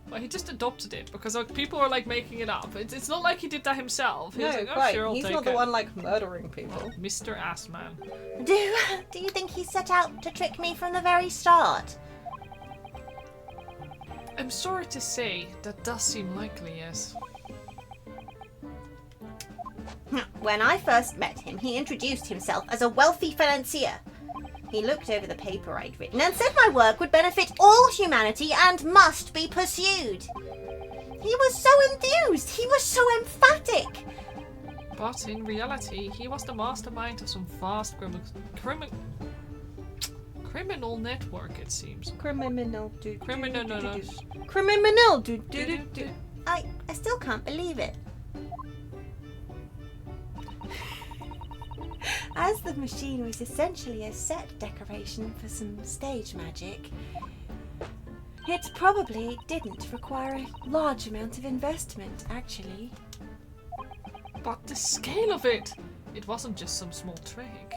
Well, he just adopted it because people are like making it up. It's not like he did that himself. He was like, quite. Sure, I'll He's take not the it. one like murdering people. Oh, Mr. Assman. Do you think he set out to trick me from the very start? I'm sorry to say, that does seem likely, yes. When I first met him, he introduced himself as a wealthy financier. He looked over the paper I'd written and said my work would benefit all humanity and must be pursued. He was so enthused. He was so emphatic. But in reality, he was the mastermind of some vast criminal network, it seems. Criminal. I still can't believe it. As the machine was essentially a set decoration for some stage magic, it probably didn't require a large amount of investment, actually. But the scale of it! It wasn't just some small trick.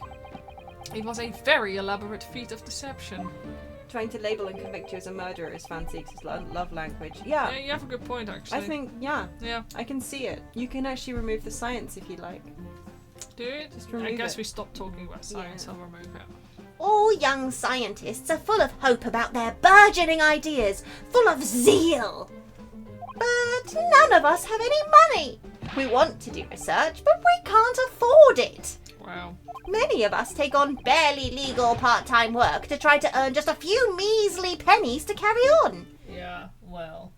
It was a very elaborate feat of deception. Trying to label and convict you as a murderer is fancy because it's love language. Yeah. Yeah, you have a good point, actually. I think, yeah. Yeah. I can see it. You can actually remove the science if you like. Do it? Just remove I guess it. we stopped talking about science, Yeah. I'll remove it. All young scientists are full of hope about their burgeoning ideas, full of zeal. But none of us have any money. We want to do research, but we can't afford it. Wow. Many of us take on barely legal part-time work to try to earn just a few measly pennies to carry on. Yeah, well.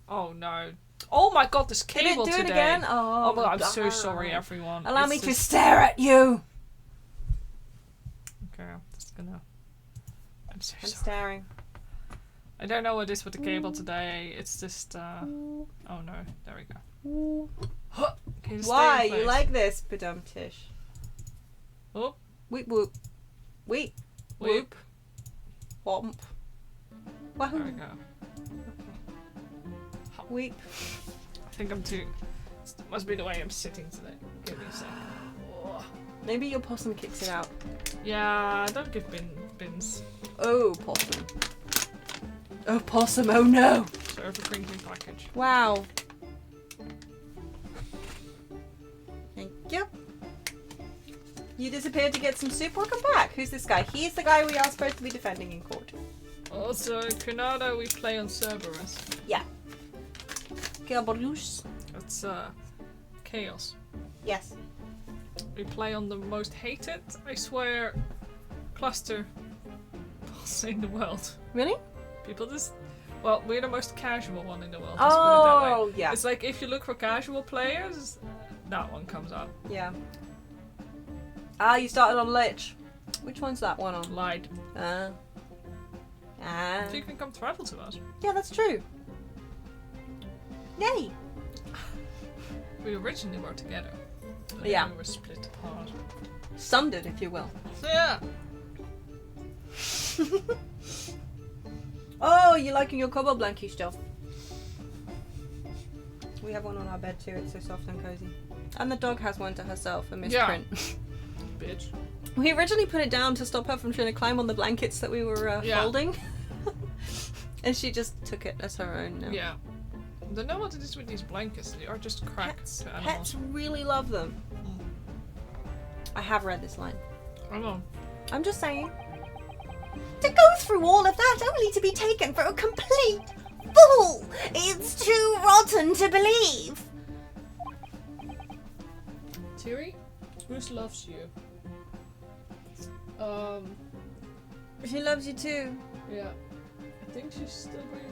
Oh no. Oh my god, this Did cable it do today. it again? Oh, my god, I'm God. so sorry, everyone. Allow It's me to just- stare at you. Okay, I'm just gonna. I'm so I'm sorry. staring. I don't know what it is with the cable today. It's just. Oh no, there we go. Okay, just stay Why? in You place. like this, Badum-tish? Oh, Weep whoop. Weep. whoop. Womp. There we Wahoo. go. Weep. I think I'm too. It must be the way I'm sitting today. Give me a second. Oh. Maybe your possum kicks it out. Yeah, don't give bins. Oh, possum. Oh, possum. Oh, no. Serve a crinkling package. Wow. Thank you. You disappeared to get some soup. Welcome back. Who's this guy? He's the guy we are supposed to be defending in court. Also, Canada we play on Cerberus. Yeah. Kerberoos. It's chaos. Yes. We play on the most hated, I swear, cluster boss in the world. Really? People just. Well, we're the most casual one in the world. Let's put it that way. Oh, yeah. It's like if you look for casual players, that one comes up. Yeah. Ah, you started on Lich. Which one's that one on? Lied. Ah. So you can come travel to us. Yeah, that's true. Yay. We originally were together. But Yeah. then we were split apart. Sundered, if you will. So yeah. Oh, you're liking your cobble blankie stuff. We have one on our bed too. It's so soft and cozy. And the dog has one to herself, a misprint. Bitch. We originally put it down to stop her from trying to climb on the blankets that we were folding. And she just took it as her own now. Yeah. I don't know what it is with these blankets. They are just cracked to animals. Pets really love them. I have read this line. I know. I'm just saying. To go through all of that only to be taken for a complete fool. It's too rotten to believe. Thierry, Bruce loves you. She loves you too. Yeah. I think she's still breathing.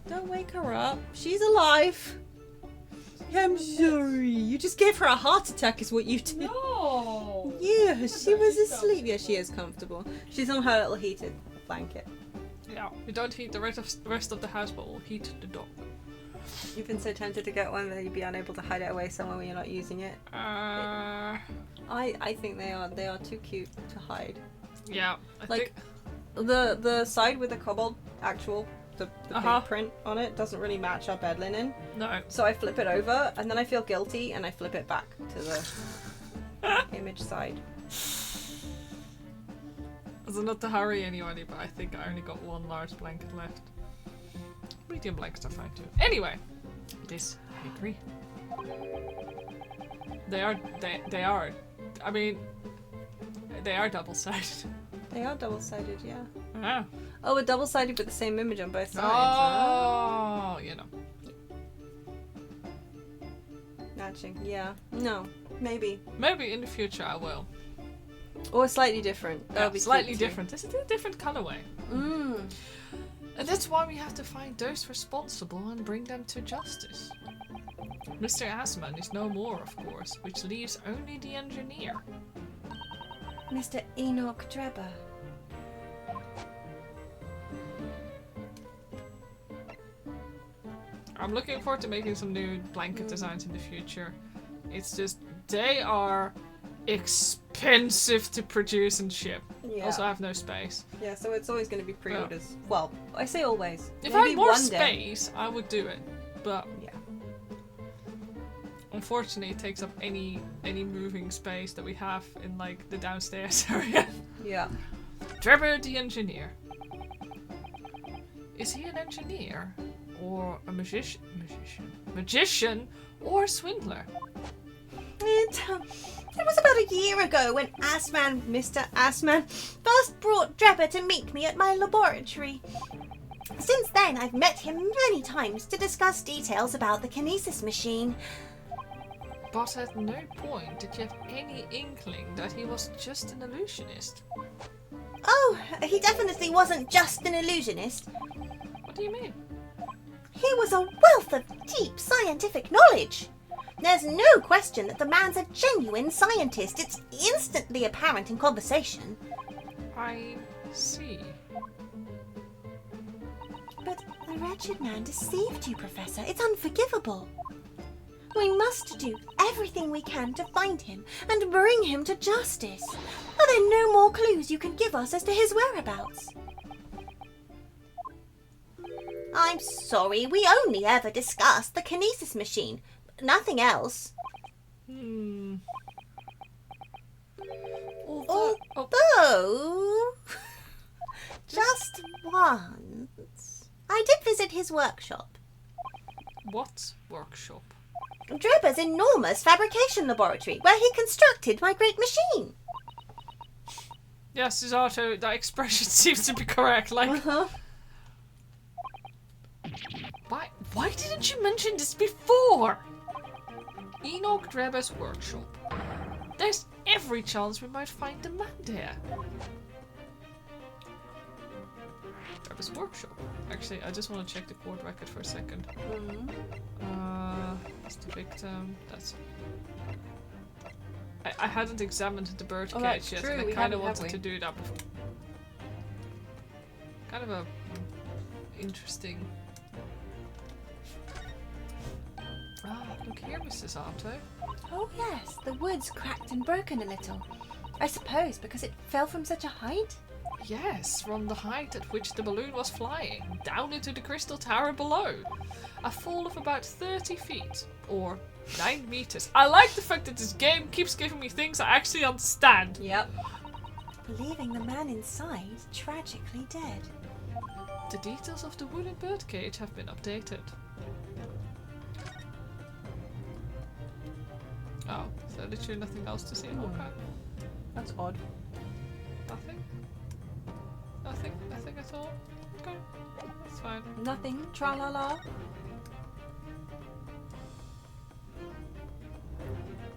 Don't wake her up. She's alive. I'm sorry. You just gave her a heart attack is what you did. No! Yeah, she was She's asleep. Yeah, she is comfortable. She's on her little heated blanket. Yeah, we don't heat the rest of the house, but we'll heat the dog. You've been so tempted to get one that you'd be unable to hide it away somewhere when you're not using it. Uh, I think they are too cute to hide. yeah, I Like, think. The side with the cobalt actual the Uh-huh. big print on it doesn't really match our bed linen. No. So I flip it over and then I feel guilty and I flip it back to the image side. So not to hurry anybody, but I think I only got one large blanket left. Medium blankets are fine too. Anyway, this I agree. They are. I mean, they are double-sided. They are double-sided, yeah. Ah. Oh, a double-sided with the same image on both sides. Oh, you know. Matching. Yeah. No. Maybe. Maybe in the future I will. Or slightly different. That'll be slightly cute too. different. This is a different colorway. Mm. And that's why we have to find those responsible and bring them to justice. Mr. Assman is no more, of course, which leaves only the engineer. Mr. Enoch Drebber. I'm looking forward to making some new blanket designs in the future. It's just, they are expensive to produce and ship. Yeah. Also, I have no space. Yeah, so it's always going to be pre-orders. Well, I say always. If Maybe I had more one day. space, I would do it. But Yeah. unfortunately, it takes up any moving space that we have in like the downstairs area. Yeah. Drebber the engineer. Is he an engineer? Or a magician? Magician or a swindler? It was about a year ago when Mr. Assman, first brought Drebber to meet me at my laboratory. Since then, I've met him many times to discuss details about the kinesis machine. But at no point did you have any inkling that he was just an illusionist. Oh, he definitely wasn't just an illusionist. What do you mean? He was a wealth of deep scientific knowledge. There's no question that the man's a genuine scientist. It's instantly apparent in conversation. I see. But the wretched man deceived you, Professor. It's unforgivable. We must do everything we can to find him and bring him to justice. Are there no more clues you can give us as to his whereabouts? I'm sorry, we only ever discussed the kinesis machine. Nothing else. Although, just once, I did visit his workshop. What workshop? Drebber's enormous fabrication laboratory, where he constructed my great machine. Yes, Zato, that expression seems to be correct. Like, Uh-huh. why didn't you mention this before? Enoch Drebber's workshop. There's every chance we might find the man there. Drebber's workshop. Actually, I just want to check the court record for a second. That's the victim. That's. I hadn't examined the bird Oh, cage that's yet, true, and I we kind of haven't, have wanted we? to do that before. Kind of a interesting. Look here, Mrs. Arto. Oh yes, the wood's cracked and broken a little. I suppose because it fell from such a height? Yes, from the height at which the balloon was flying, down into the crystal tower below. A fall of about 30 feet, or 9 meters. I like the fact that this game keeps giving me things I actually understand. Yep. Leaving the man inside tragically dead. The details of the wooden birdcage have been updated. Oh, so literally nothing else to see. Okay. That's odd. Nothing? Nothing at all? Okay, that's fine. Nothing. Tra-la-la.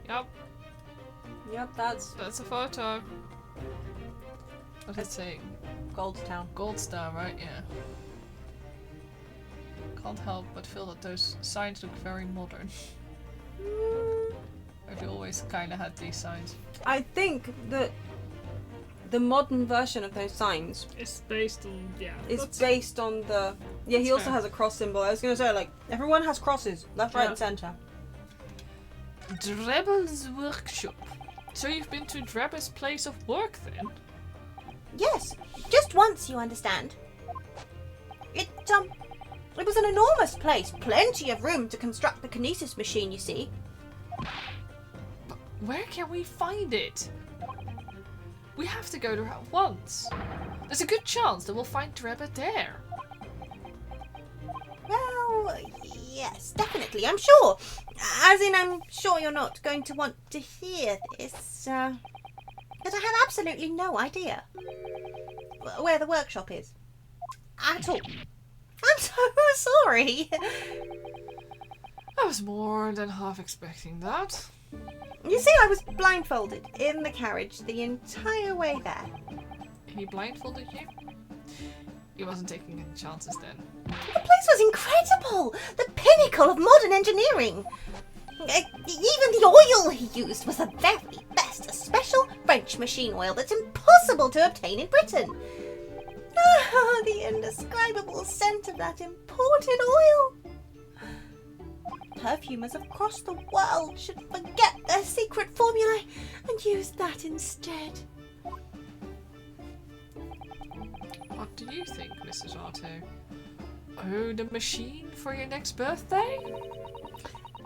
Yep, Yep, that's that's a photo. What's it saying? Goldstown. Gold star, right? Yeah. Can't help but feel that those signs look very modern. I've always kind of had these signs. I think that the modern version of those signs It's based on, yeah. is based on the... Yeah, he That's also fair. has a cross symbol. I was going to say, like, everyone has crosses. Left, right, Yeah. and centre. Drebber's workshop. So you've been to Drebber's place of work then? Yes, just once, you understand. It was an enormous place. Plenty of room to construct the kinesis machine, you see. But where can we find it? We have to go there at once. There's a good chance that we'll find Drebber there. Well, yes, definitely, I'm sure. As in, I'm sure you're not going to want to hear this, but I have absolutely no idea. where the workshop is. At all. I'm so sorry. I was more than half expecting that. You see, I was blindfolded in the carriage the entire way there. He blindfolded you? He wasn't taking any chances then. The place was incredible! The pinnacle of modern engineering! Even the oil he used was the very best, a special French machine oil that's impossible to obtain in Britain. Ah, the indescribable scent of that imported oil! Perfumers across the world should forget their secret formula and use that instead. What do you think, Mrs. Otto? Oh, the machine for your next birthday?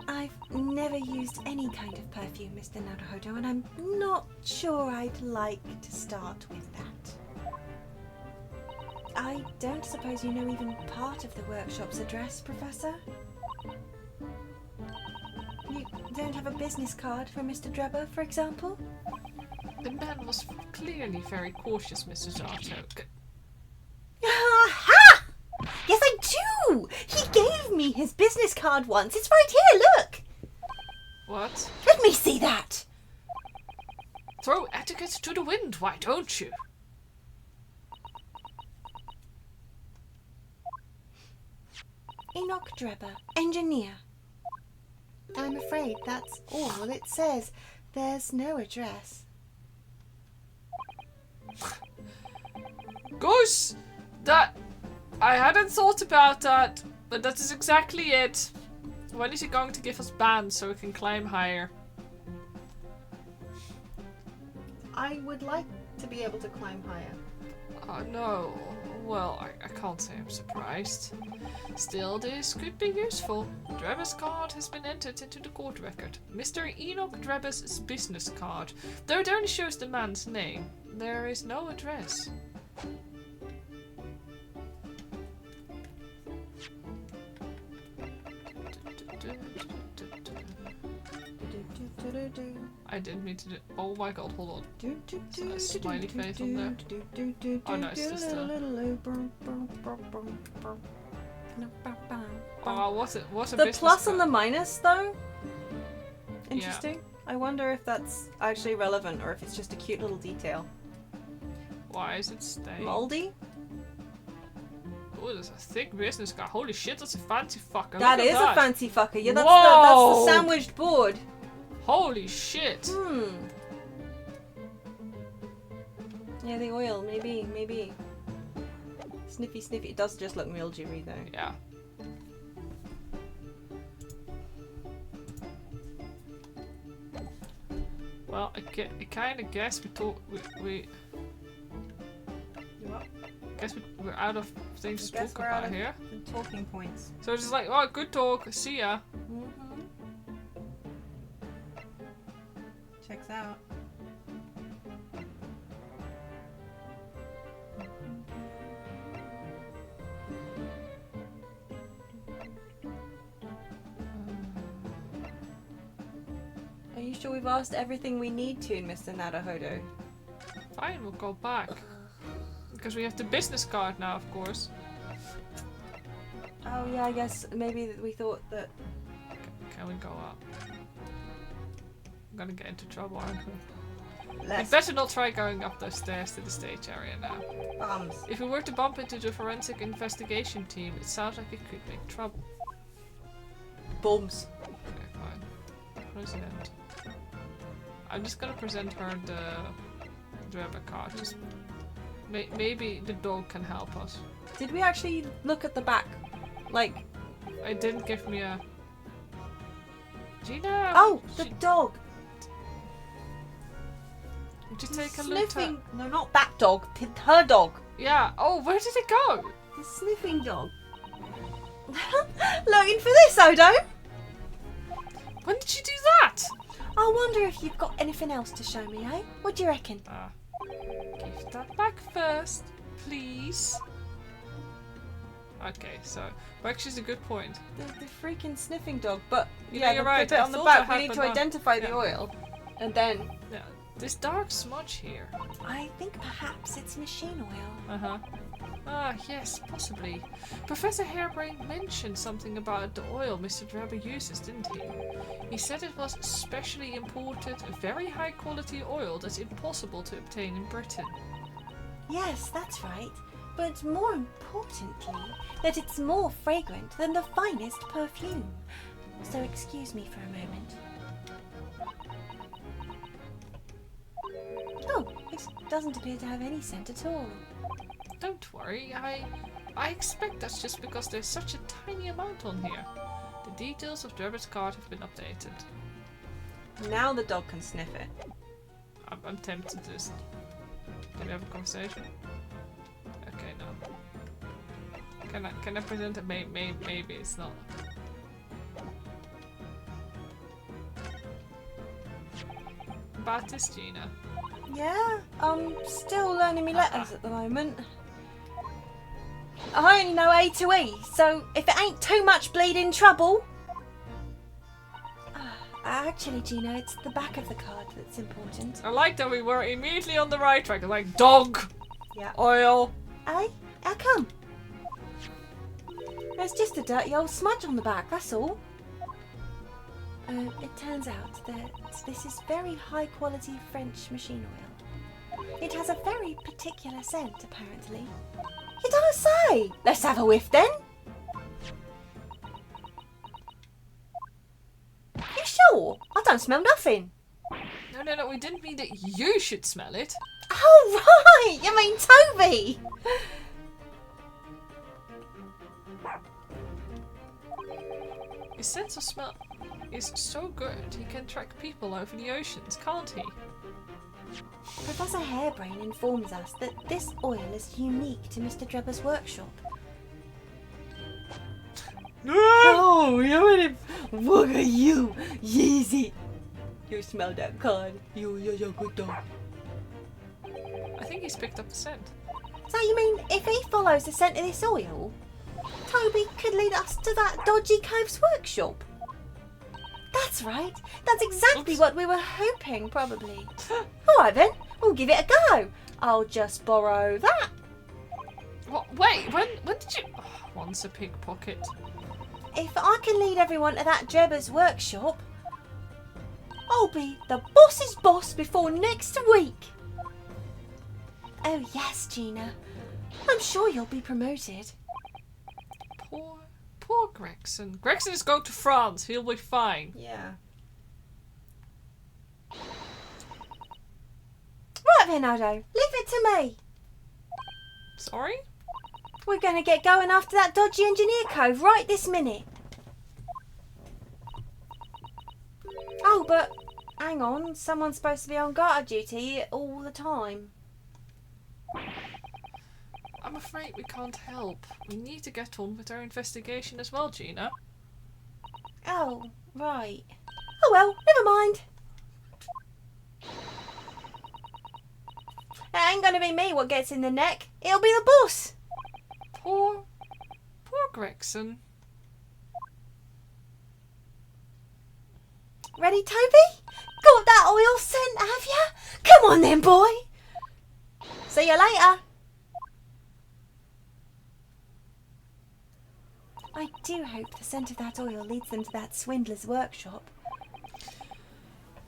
I've never used any kind of perfume, Mr. Naruhodo, and I'm not sure I'd like to start with that. I don't suppose you know even part of the workshop's address, Professor? You don't have a business card for Mr. Drebber, for example? The man was clearly very cautious, Mrs. Otto. Aha! Yes, I do! He gave me his business card once. It's right here, look! What? Let me see that! Throw etiquette to the wind, why don't you? Enoch Drebber, engineer. I'm afraid that's all it says. There's no address. Goose! That... I hadn't thought about that, but that is exactly it. When is he going to give us bands so we can climb higher? I would like to be able to climb higher. No. Well, I can't say I'm surprised. Still, this could be useful. Drebber's card has been entered into the court record. Mr. Enoch Drebber's business card. Though it only shows the man's name, there is no address. I didn't mean to do. Oh my god, hold on. Is that a smiley face on there? Oh no, it's just Oh, what a The business plus and the card. minus, though? Interesting. I wonder if that's actually relevant or if it's just a cute little detail. Why is it staying? Moldy? Oh, there's a thick business card. Holy shit, that's a fancy fucker. That Look at is a fancy fucker. Yeah, that's Whoa! the sandwiched board. Holy shit. Yeah, the oil, maybe. Sniffy. It does just look mildewy, though. Yeah. Well, I kind of guess we What? guess we're out of things to Guess talk we're out about of here. the talking points. So it's just like, oh, good talk. See ya. Checks out. Are you sure we've asked everything we need to, Mr. Naruhodo? Fine, we'll go back. Because we have the business card now, of course. Oh yeah, I guess maybe we thought that... Can we go up? I'm gonna get into trouble, aren't we? We Less better not try going up those stairs to the stage area now. bums. If we were to bump into the forensic investigation team, it sounds like it could make trouble. Bums. Okay, fine. President. I'm just gonna present her the Drebber card. Just maybe the dog can help us. Did we actually look at the back? Like... It didn't give me a... Gina! Oh! The dog! Would you take a look Sniffing... No, not that dog. Her dog. Yeah. Oh, where did it go? The sniffing dog. Looking for this, Odo? When did you do that? I wonder if you've got anything else to show me, eh? What do you reckon? Give that back first, please. Okay, so actually is a good point. The freaking sniffing dog. But You yeah, know, you're right. the bit I on the thought back, I we had need to enough. identify the Yeah. oil. And then... Yeah, This dark smudge here. I think perhaps it's machine oil. Uh-huh. Ah, yes, possibly. Professor Harebrayne mentioned something about the oil Mr. Drebber uses, didn't he? He said it was specially imported, a very high quality oil that's impossible to obtain in Britain. Yes, that's right. But more importantly, that it's more fragrant than the finest perfume. So excuse me for a moment. Oh, it doesn't appear to have any scent at all. Don't worry, I expect that's just because there's such a tiny amount on here. The details of Drebber's card have been updated. Now the dog can sniff it. I'm tempted to just... Can we have a conversation? Okay, no. Can I present it? Maybe it's not. About this, Gina. Yeah, I'm still learning me letters at the moment. I only know A to E, so if it ain't too much bleeding trouble. Actually, Gina, it's the back of the card that's important. I like that we were immediately on the right track. Like, dog! Yeah. Oil! Aye? How come? There's just a dirty old smudge on the back, that's all. It turns out that this is very high quality French machine oil. It has a very particular scent, apparently. You don't say! Let's have a whiff then. You sure? I don't smell nothing. No, we didn't mean that you should smell it. Oh, right! You mean Toby? His sense of smell is so good, he can track people over the oceans, can't he? Professor Harebrayne informs us that this oil is unique to Mr. Drebber's workshop. Oh, you ready? Look at you, Yeezy. You smell that card. You're a good dog. I think he's picked up the scent. So you mean if he follows the scent of this oil, Toby could lead us to that dodgy cove's workshop? That's right. That's exactly what we were hoping, probably. Alright then, we'll give it a go. I'll just borrow that. What? Wait, when did you... Oh, once a pickpocket. If I can lead everyone to that Drebber's workshop, I'll be the boss's boss before next week. Oh yes, Gina. I'm sure you'll be promoted. Poor Gregson. Gregson is going to France. He'll be fine. Yeah. Right then, Odo. Leave it to me. Sorry? We're going to get going after that dodgy engineer cove right this minute. Oh, but hang on. Someone's supposed to be on guard duty all the time. I'm afraid we can't help. We need to get on with our investigation as well, Gina. Oh, right. Oh well, never mind. It ain't going to be me what gets in the neck. It'll be the boss. Poor Gregson. Ready, Toby? Got that oil scent, have ya? Come on then, boy. See you later. I do hope the scent of that oil leads them to that swindler's workshop.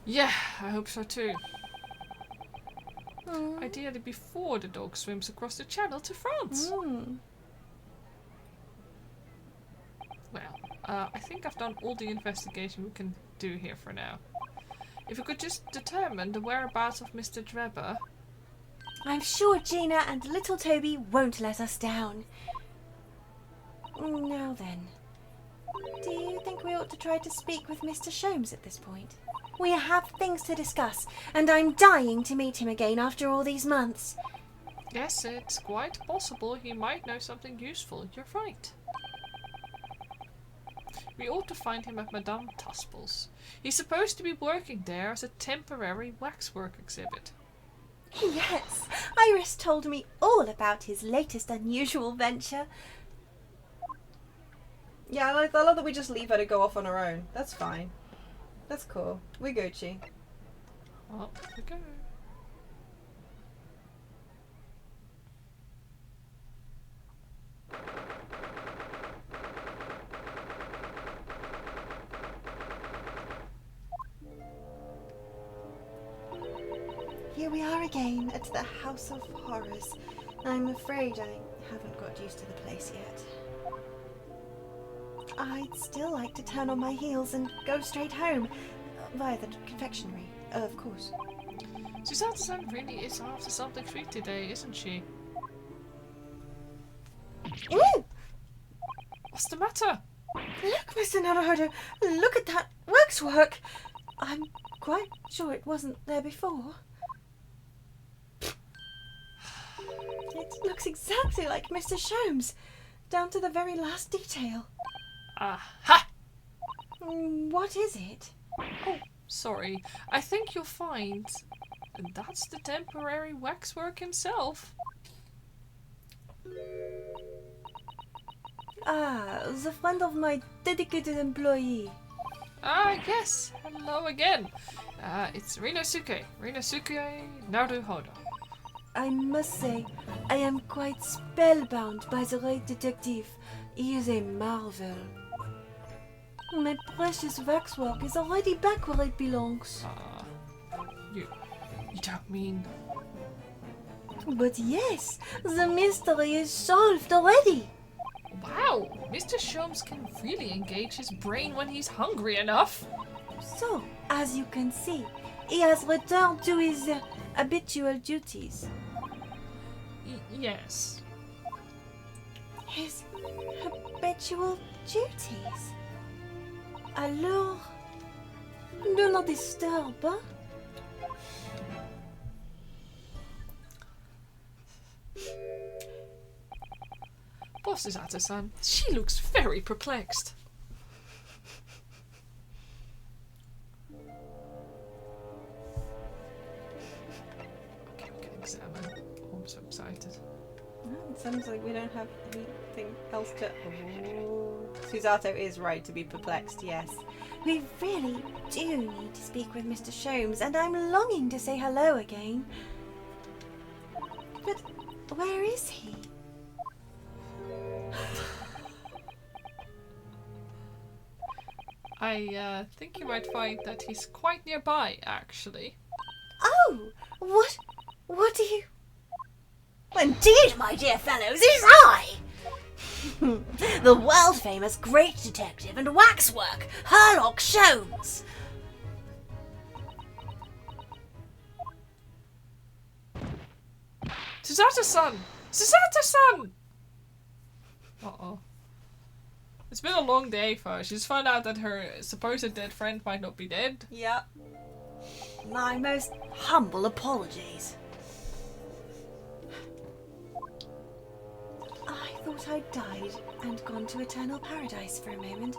Yeah, I hope so too. Ideally before the dog swims across the channel to France. Well, I think I've done all the investigation we can do here for now. If we could just determine the whereabouts of Mr. Drebber... I'm sure Gina and little Toby won't let us down. Now then, do you think we ought to try to speak with Mr. Sholmes at this point? We have things to discuss, and I'm dying to meet him again after all these months. Yes, it's quite possible he might know something useful. You're right. We ought to find him at Madame Tuspel's. He's supposed to be working there as a temporary waxwork exhibit. Yes, Iris told me all about his latest unusual venture. Yeah, I love that we just leave her to go off on her own. That's fine. That's cool. We're Gucci. Up we go. here we are again at the House of Horrors. I'm afraid I haven't got used to the place yet. I'd still like to turn on my heels and go straight home. Via the confectionery, of course. Susanne really is after something sweet today, isn't she? Ooh! What's the matter? Look, Mr. Naruhodo, look at that waxwork. I'm quite sure it wasn't there before. It looks exactly like Mr. Sholmes, down to the very last detail. Aha! What is it? Oh, sorry. I think you'll find that's the temporary waxwork himself. Ah, the friend of my dedicated employee. Ah, yes. Hello again. It's Rinosuke. Rinosuke Naruhodo. I must say, I am quite spellbound by the Great Detective. He is a marvel. My precious waxwork is already back where it belongs. You don't mean... But yes, the mystery is solved already. Wow, Mr. Sholmes can really engage his brain when he's hungry enough. So, as you can see, he has returned to his habitual duties. Yes. His habitual duties? Alors, do not disturb, huh? Boss is Susanne. She looks very perplexed. Okay, we can examine. Oh, I'm so excited. It sounds like we don't have anything else to... Oh. Susato is right to be perplexed, yes. We really do need to speak with Mr. Sholmes, and I'm longing to say hello again. But where is he? I think you might find that he's quite nearby, actually. Oh, what do you... Indeed, my dear fellows, it is I! The world-famous Great Detective and Waxwork, Herlock Sholmes. Susato-san! Susato-san! Uh-oh. It's been a long day for her. She's found out that her supposed dead friend might not be dead. Yeah. My most humble apologies. I thought I'd died and gone to eternal paradise for a moment.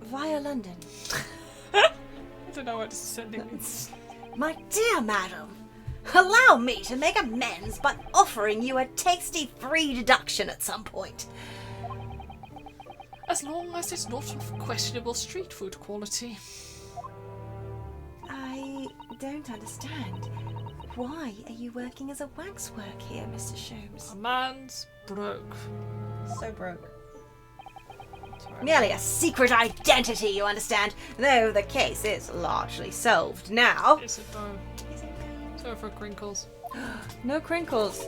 Via London. I don't know what this is sending me. My dear madam, allow me to make amends by offering you a tasty free deduction at some point. As long as it's not of questionable street food quality. I don't understand. Why are you working as a waxwork here, Mr. Sholmes? A man's broke. So broke. Sorry. Merely a secret identity, you understand, though the case is largely solved now. Is it though? Sorry for crinkles. No crinkles.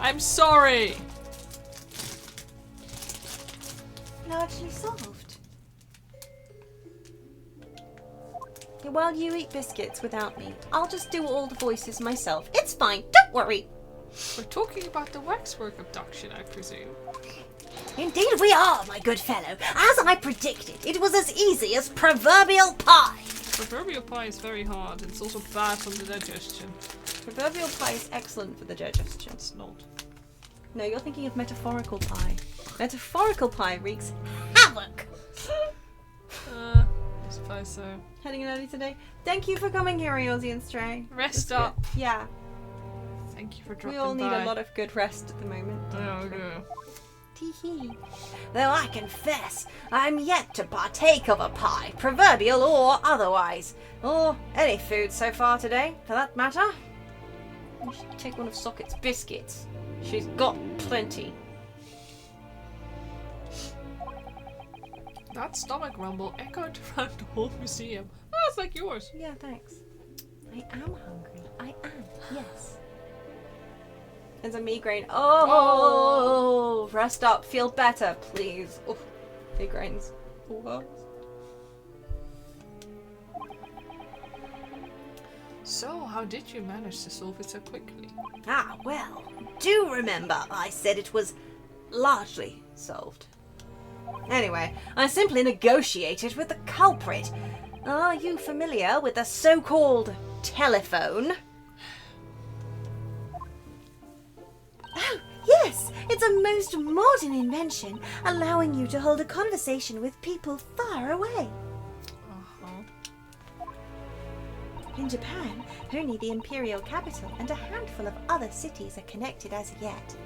I'm sorry! Largely solved. While you eat biscuits without me, I'll just do all the voices myself. It's fine, don't worry. We're talking about the waxwork abduction, I presume. Indeed we are, my good fellow. As I predicted, it was as easy as proverbial pie. Proverbial pie is very hard. It's also bad for the digestion. Proverbial pie is excellent for the digestion. It's not. No, you're thinking of metaphorical pie. Metaphorical pie wreaks Havoc. I suppose so. heading in early today. Thank you for coming here, Eozy and Stray. Rest It's up. good. Yeah, Thank you for dropping we all need by. a lot of good rest at the moment. Oh, yeah. Tee-hee. Though I confess, I'm yet to partake of a pie, proverbial or otherwise. Or any food so far today, for that matter. You should take one of Socket's biscuits. She's got plenty. That stomach rumble echoed around the whole museum. Oh, it's like yours. Yeah, thanks. I am hungry. I am. Yes. It's a migraine. Oh, rest up. Feel better, please. Oof. Migraines. What? So, how did you manage to solve it so quickly? Ah, well, do remember I said it was largely solved. Anyway, I simply negotiated with the culprit. Are you familiar with the so-called telephone? Oh, yes! It's a most modern invention, allowing you to hold a conversation with people far away. In Japan, only the imperial capital and a handful of other cities are connected as yet.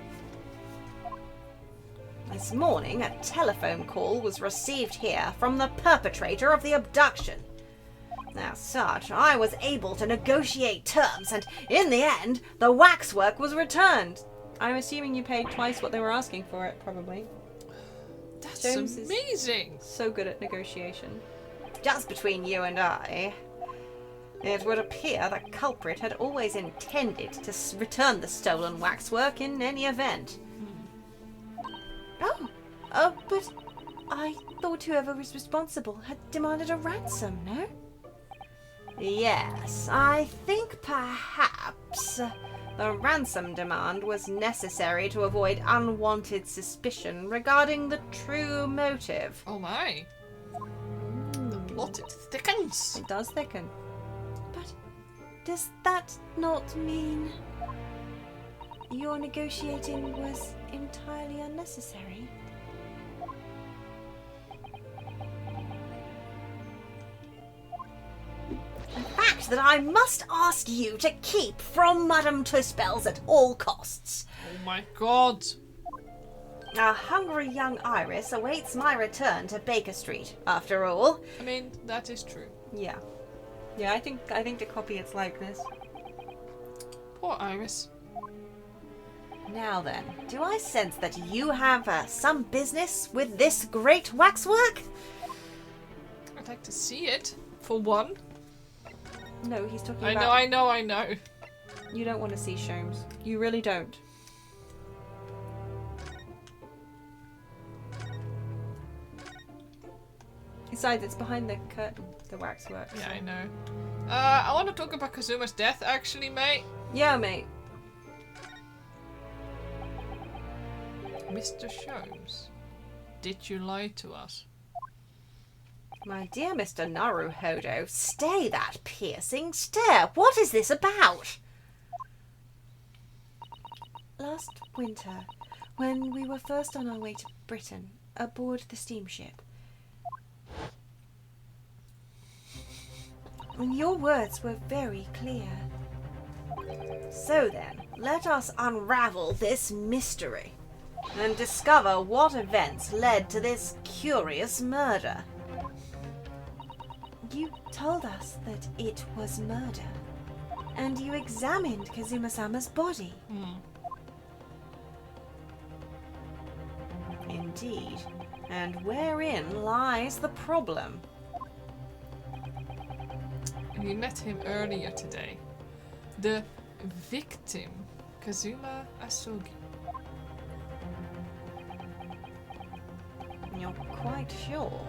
This morning, a telephone call was received here from the perpetrator of the abduction. As such, I was able to negotiate terms, and in the end, the waxwork was returned. I'm assuming you paid twice what they were asking for it, probably. That's Jones amazing! So good at negotiation. Just between you and I, it would appear the culprit had always intended to return the stolen waxwork in any event. But I thought whoever was responsible had demanded a ransom, no? Yes, I think perhaps the ransom demand was necessary to avoid unwanted suspicion regarding the true motive. Oh my! The plot, it thickens! It does thicken. But does that not mean your negotiating was entirely unnecessary? The fact that I must ask you to keep from Madame Tussbells at all costs. Oh my god! A hungry young Iris awaits my return to Baker Street, after all. I mean, that is true. Yeah. Yeah, I think to copy its likeness. Poor Iris. Now then, do I sense that you have some business with this great waxwork? I'd like to see it, for one. No, he's talking I about... know. You don't want to see Sholmes. You really don't. Besides, it's behind the curtain, the waxwork. Yeah, I know. I want to talk about Kazuma's death, actually, mate. Yeah, mate. Mr. Sholmes, did you lie to us? My dear Mr. Naruhodo, stay that piercing stare. What is this about? Last winter, when we were first on our way to Britain, aboard the steamship, and your words were very clear. So then, let us unravel this mystery and discover what events led to this curious murder. You told us that it was murder, and you examined Kazuma-sama's body. Indeed. And wherein lies the problem? We met him earlier today. The victim, Kazuma Asugi. You're quite sure?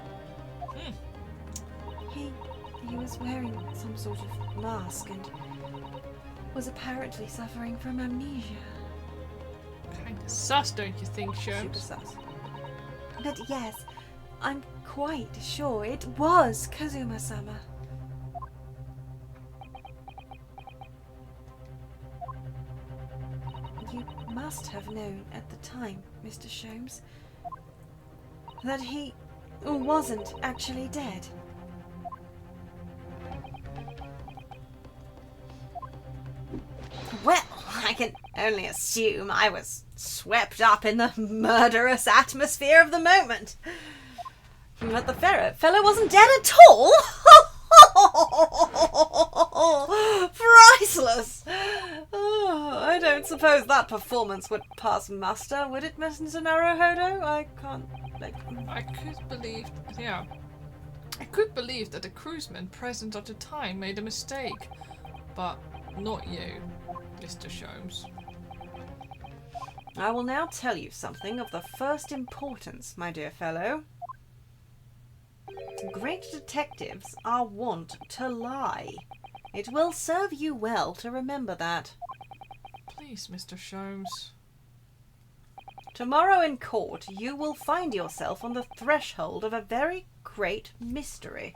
He was wearing some sort of mask and was apparently suffering from amnesia. Kinda sus, don't you think, Super Sholmes? sus. But yes, I'm quite sure it was Kazuma-sama. You must have known at the time, Mr. Sholmes, that he wasn't actually dead. Well, I can only assume I was swept up in the murderous atmosphere of the moment. But the fellow wasn't dead at all. Priceless. Oh, I don't suppose that performance would pass muster, would it, Mr. Naruhodo? I can't I could believe that the cruisemen present at the time made a mistake, but not you, Mr. Sholmes. I will now tell you something of the first importance, my dear fellow. Great detectives are wont to lie. It will serve you well to remember that. Please, Mr. Sholmes. Tomorrow in court you will find yourself on the threshold of a very great mystery.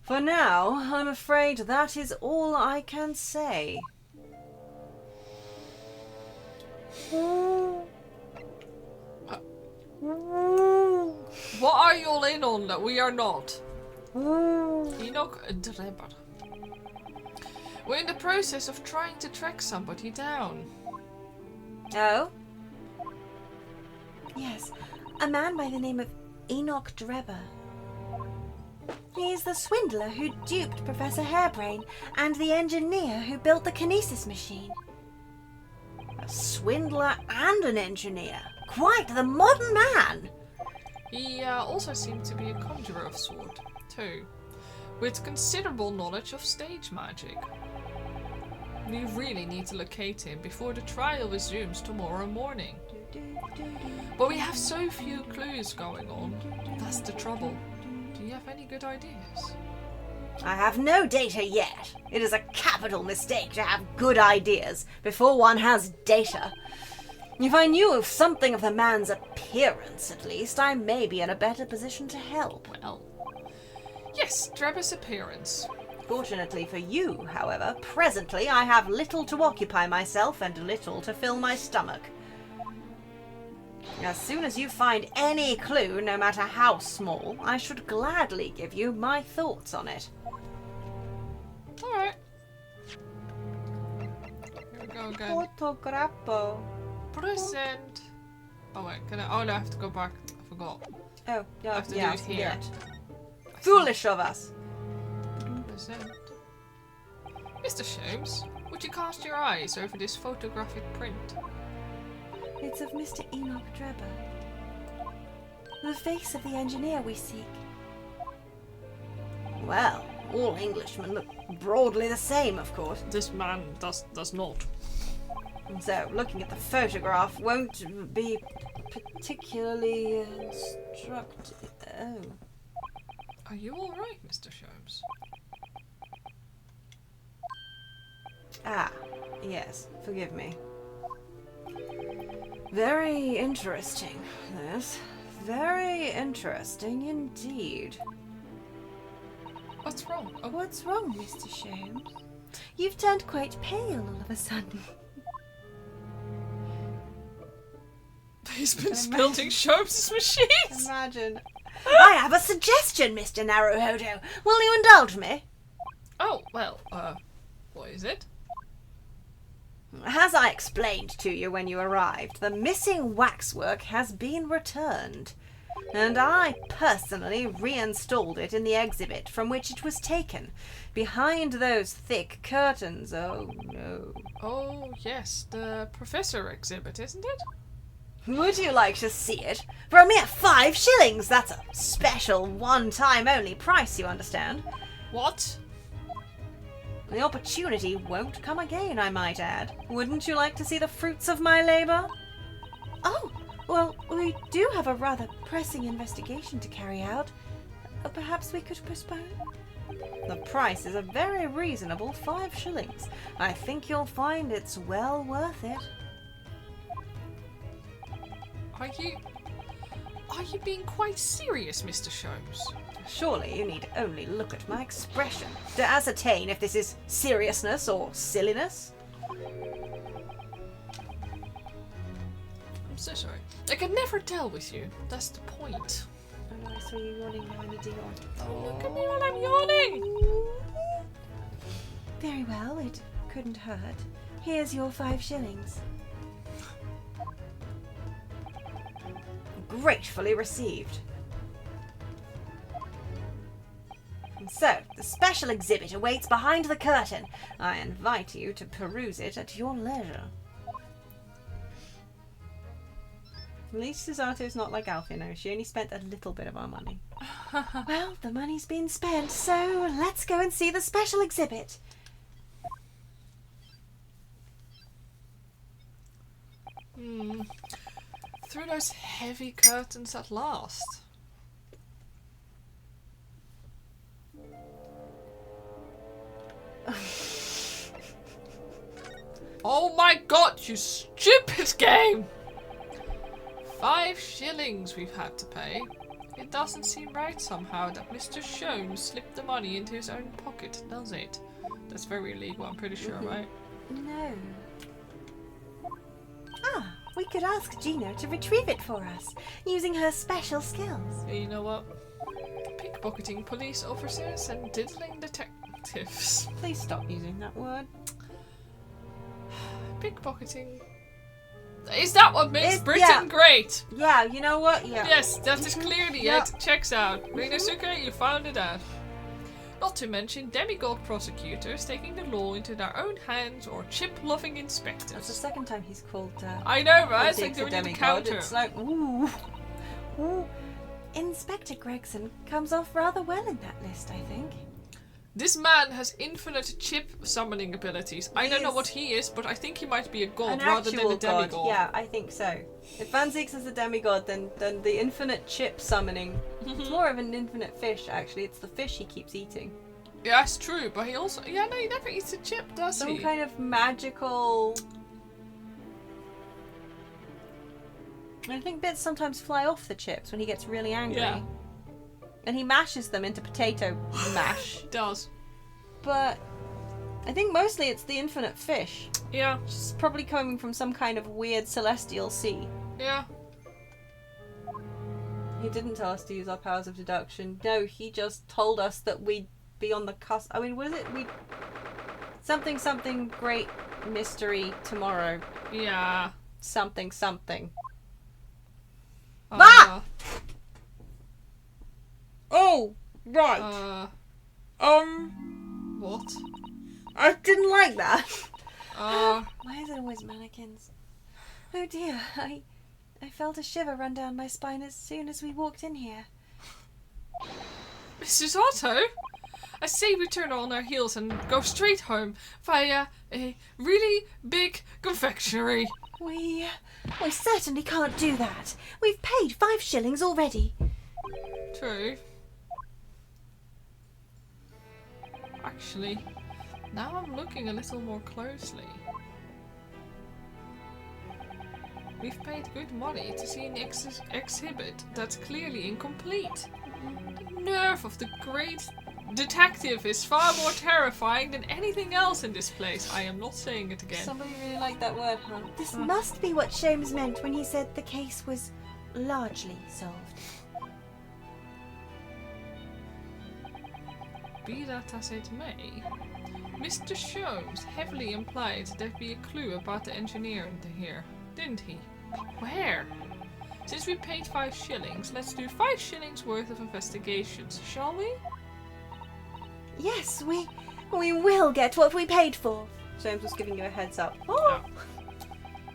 For now, I'm afraid that is all I can say. What are you all in on that we are not? Enoch Drebber. We're in the process of trying to track somebody down. Oh? Yes, a man by the name of Enoch Drebber. He's the swindler who duped Professor Harebrayne and the engineer who built the kinesis machine. A swindler and an engineer. Quite the modern man. He also seemed to be a conjurer of sort, too, with considerable knowledge of stage magic. We really need to locate him before the trial resumes tomorrow morning. But we have so few clues going on. That's the trouble. Do you have any good ideas? I have no data yet. It is a capital mistake to have good ideas before one has data. If I knew of something of the man's appearance, at least, I may be in a better position to help. Well, yes, Drebber's appearance. Fortunately for you, however, presently I have little to occupy myself and little to fill my stomach. As soon as you find any clue, no matter how small, I should gladly give you my thoughts on it. Alright. Here we go again. Fotografo. Present. Oh wait, can I? Oh no, I have to go back. I forgot. Oh, I have to do it here. Foolish of us. Present. Mr. Sholmes, would you cast your eyes over this photographic print? It's of Mr. Enoch Drebber. The face of the engineer we seek. Well, all Englishmen look broadly the same, of course. This man does not. So, looking at the photograph won't be particularly instructive. Oh. Are you alright, Mr. Sholmes? Ah, yes, forgive me. Very interesting, this. Very interesting indeed. What's wrong? Oh, What's wrong, Mr. Sholmes? You've turned quite pale all of a sudden. he's been building Sholmes' machines! Imagine. I have a suggestion, Mr. Naruhodo. Will you indulge me? Oh, well, what is it? As I explained to you when you arrived, the missing waxwork has been returned, and I personally reinstalled it in the exhibit from which it was taken, behind those thick curtains. Oh no. Oh, yes, the Professor exhibit, isn't it? Would you like to see it? For a mere 5 shillings! That's a special, one-time only price, you understand. What? The opportunity won't come again, I might add. Wouldn't you like to see the fruits of my labour? Oh, well, we do have a rather pressing investigation to carry out. Perhaps we could postpone? The price is a very reasonable 5 shillings. I think you'll find it's well worth it. Are you being quite serious, Mr. Sholmes? Surely you need only look at my expression to ascertain if this is seriousness or silliness. I'm so sorry. I can never tell with you. That's the point. Oh no, I saw you yawning now. I need to yawn. Oh, look at me while I'm yawning! Very well, it couldn't hurt. Here's your 5 shillings. Gratefully received. And so, the special exhibit awaits behind the curtain. I invite you to peruse it at your leisure. At least Cesato's not like Alfie now. She only spent a little bit of our money. Well, the money's been spent, so let's go and see the special exhibit. Through those heavy curtains at last. Oh my god, you stupid game! 5 shillings we've had to pay. It doesn't seem right somehow that Mr. Shone slipped the money into his own pocket, does it? That's very illegal, I'm pretty sure, right? No. Ah, we could ask Gino to retrieve it for us, using her special skills. Hey, you know what? Pickpocketing police officers and diddling detectives. Please stop using that word. Pickpocketing. Is that what makes Britain great? Yeah, you know what? Yeah. Yes, that is clearly Yeah. it. Checks out. Rinosuke, you found it out. Not to mention demigod prosecutors taking the law into their own hands or chip-loving That's the inspectors. second time he's called. I know, right? It's like politics a doing the demigod. counter. It's like, ooh. Ooh, Inspector Gregson comes off rather well in that list, I think. This man has infinite chip summoning abilities. I don't know what he is, but I think he might be a god An rather than actual a demigod. god. Yeah, I think so. If Van Zieks is a demigod, then the infinite chip summoning. It's more of an infinite fish, actually. It's the fish he keeps eating. Yeah, it's true, but he also... Yeah, no, he never eats a chip, does Some he? kind of magical... I think bits sometimes fly off the chips when he gets really angry. Yeah. And he mashes them into potato mash. He does. But I think mostly it's the infinite fish. Yeah, It's probably coming from some kind of weird celestial sea. yeah. He didn't tell us to use our powers of deduction. No, he just told us that we'd be on the cusp. I mean, what is it? Something great mystery tomorrow. Yeah. Something. Uh, Ah! Oh, right. What? I didn't like that. Why is it always mannequins? Oh dear, I felt a shiver run down my spine as soon as we walked in here. Mrs. Otto? I say we turn on our heels and go straight home via a really big confectionery. We certainly can't do that. We've paid 5 shillings already. True. Actually, now I'm looking a little more closely. We've paid good money to see an exhibit that's clearly incomplete. The nerve of the great detective is far more terrifying than anything else in this place. I am not saying it again. Somebody really liked that word, huh? This must be what Sholmes meant when he said the case was largely solved. Be that as it may, Mr. Sholmes heavily implied there'd be a clue about the engineer into here, didn't he? Where? Since we paid 5 shillings, let's do 5 shillings worth of investigations, shall we? Yes, we will get what we paid for. James was giving you a heads up. Oh.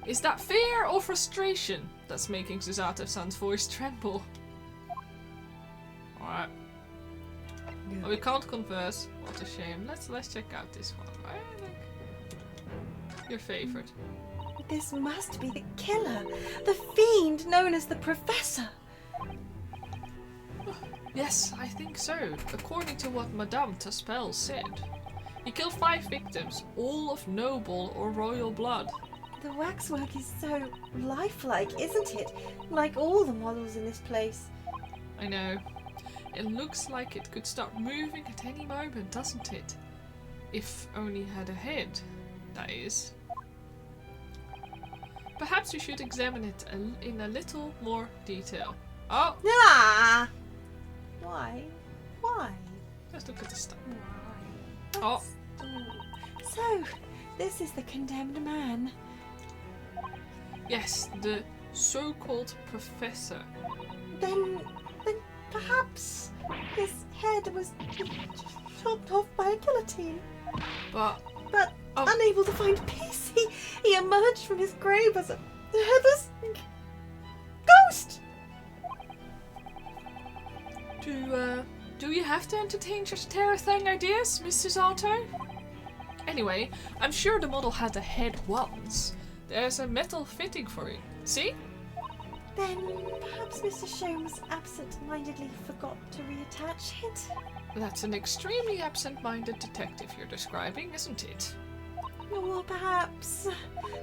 Is that fear or frustration that's making Susato-san's voice tremble? Alright. Well, we can't converse. What a shame. Let's check out this one. I think your favorite. This must be the killer, the fiend known as the Professor. Yes, I think so. According to what Madame Taspel said. He killed 5 victims, all of noble or royal blood. The waxwork is so lifelike, isn't it? Like all the models in this place. I know. It looks like it could start moving at any moment, doesn't it? If only had a head, that is. Perhaps we should examine it in a little more detail. Oh! Ah! Why? Let's look at the stuff. Why? Oh! So, this is the condemned man. Yes, the so-called Professor. Then perhaps his head was chopped off by a guillotine. But Unable to find peace, he emerged from his grave as a headless Do you have to entertain such terrifying ideas, Mrs. Otto? Anyway, I'm sure the model had a head once. There's a metal fitting for it. See? Then perhaps Mr. Sholmes absent-mindedly forgot to reattach it? That's an extremely absent-minded detective you're describing, isn't it? Or perhaps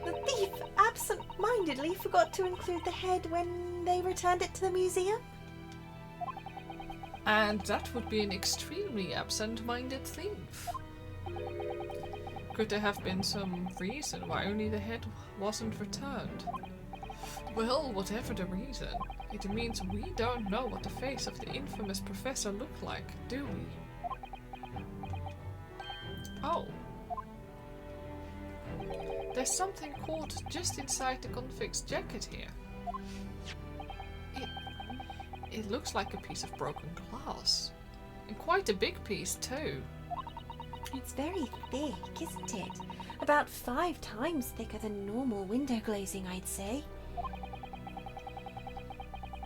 the thief absent-mindedly forgot to include the head when they returned it to the museum? And that would be an extremely absent-minded thief. Could there have been some reason why only the head wasn't returned? Well, whatever the reason, it means we don't know what the face of the infamous professor looked like, do we? Oh. There's something caught just inside the convict's jacket here. It looks like a piece of broken glass. And quite a big piece too. It's very thick, isn't it? About 5 times thicker than normal window glazing, I'd say.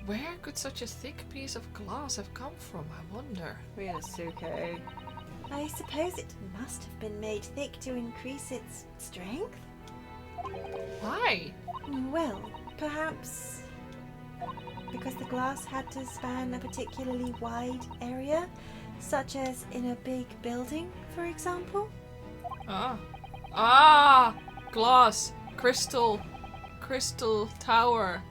Where could such a thick piece of glass have come from, I wonder? Ryunosuke. I suppose it must have been made thick to increase its strength? Why? Well, perhaps because the glass had to span a particularly wide area, such as in a big building, for example. Glass, crystal tower,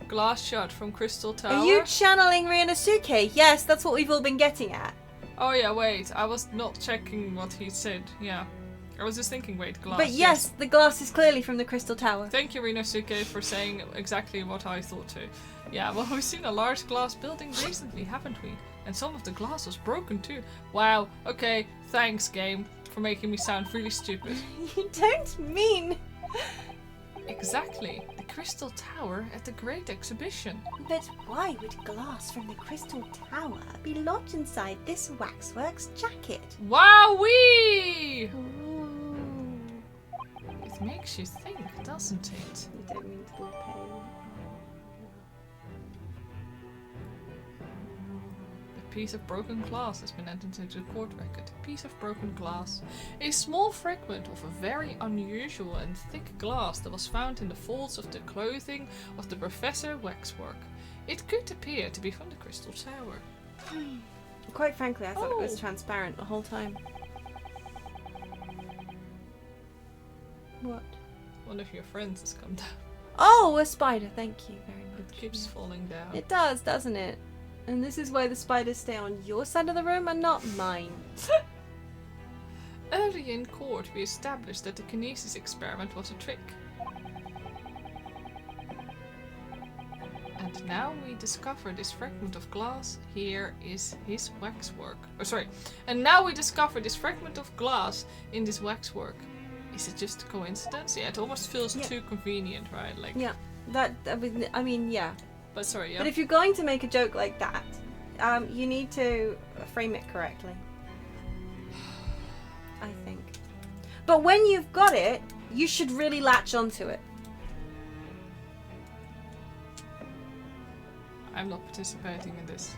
glass shot from crystal tower. Are you channeling Ryunosuke? Yes, that's what we've all been getting at. Oh yeah, wait, I was not checking what he said. Yeah, I was just thinking, wait, glass. But yes, the glass is clearly from the crystal tower. Thank you, Ryunosuke, for saying exactly what I thought too. Yeah, well, we've seen a large glass building recently, haven't we? And some of the glass was broken too. Wow, okay, thanks, game, for making me sound really stupid. You don't mean... Exactly, the Crystal Tower at the Great Exhibition. But why would glass from the Crystal Tower be lodged inside this waxworks jacket? Wowee! Ooh. It makes you think, doesn't it? You don't mean to be a pain. A piece of broken glass has been entered into the court record. A piece of broken glass. A small fragment of a very unusual and thick glass that was found in the folds of the clothing of the Professor Waxwork. It could appear to be from the Crystal Tower. Quite frankly, I thought it was Oh. transparent the whole time. What? One of your friends has come down. Oh, a spider. Thank you very much. It keeps falling down. It does, doesn't it? And this is why the spiders stay on your side of the room and not mine. Early in court, we established that the kinesis experiment was a trick. And now we discover this fragment of glass. Here is his waxwork. Oh, sorry. And now we discover this fragment of glass in this waxwork. Is it just a coincidence? Yeah, it almost feels Yeah. too convenient, right? Like, Yeah, that, I mean, yeah. But sorry, yeah. But if you're going to make a joke like that, you need to frame it correctly. I think. But when you've got it, you should really latch onto it. I'm not participating in this.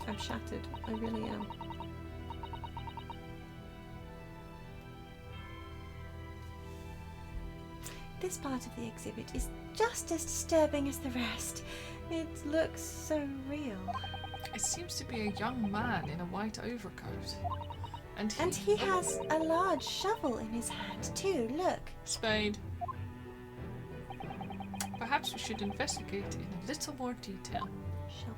I'm shattered. I really am. This part of the exhibit is just as disturbing as the rest. It looks so real. It seems to be a young man in a white overcoat. And he has a large shovel in his hand too, look. Spade. Perhaps we should investigate in a little more detail. Shovel.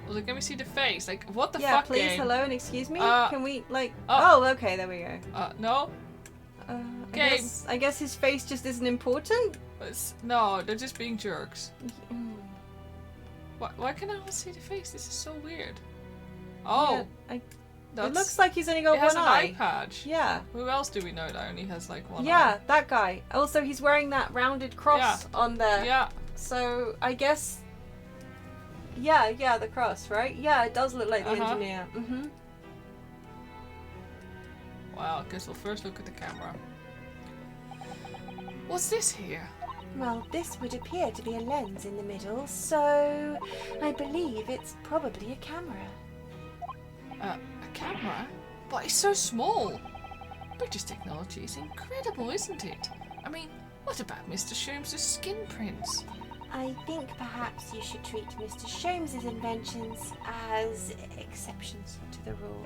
Also, can we see the face? Like, what the Yeah, fuck, please, game? hello and excuse me? Uh, Can we, like... oh. Oh, okay, there we go. No? Game. I guess his face just isn't important? No, they're just being jerks. Mm. Why can I not see the face? This is so weird. Oh, Yeah, that's, it looks like he's only got it has one an eye eye. patch. Yeah. Who else do we know that only has like one Yeah, that guy. Also, he's wearing that rounded cross on eye? there. Yeah. So, I guess... Yeah, the cross, right? Yeah, it does look like the Uh-huh. engineer. Mm-hmm. Well, I guess we'll first look at the camera. What's this here? Well, this would appear to be a lens in the middle, so I believe it's probably a camera. A camera? But it's so small. British technology is incredible, isn't it? I mean, what about Mr. Sholmes' skin prints? I think perhaps you should treat Mr. Sholmes' inventions as exceptions to the rule.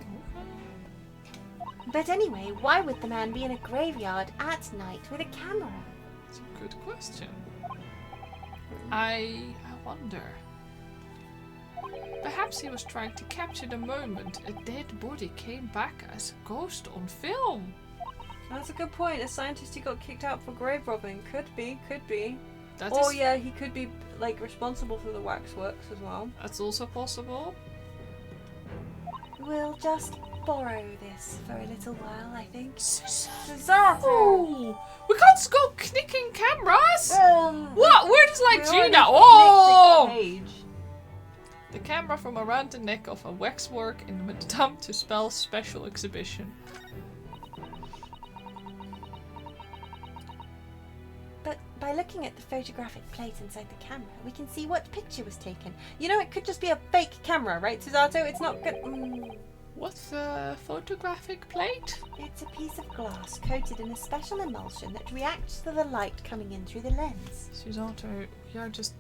But anyway, why would the man be in a graveyard at night with a camera? That's a good question. I wonder. Perhaps he was trying to capture the moment a dead body came back as a ghost on film. That's a good point. A scientist who got kicked out for grave robbing. Could be. That is, Yeah, he could be like responsible for the waxworks as well. that's also possible. We'll just borrow this for a little while, I think. Cesaro! Oh, we can't just go knicking cameras. What? We're just like We already Gina. nicked Oh! the cage. The camera from around the neck of a waxwork in Madame Tuspel's special exhibition. But by looking at the photographic plate inside the camera, we can see what picture was taken. You know, it could just be a fake camera, right, Susato? It's not good. What's the photographic plate? It's a piece of glass coated in a special emulsion that reacts to the light coming in through the lens. Susato, you're just...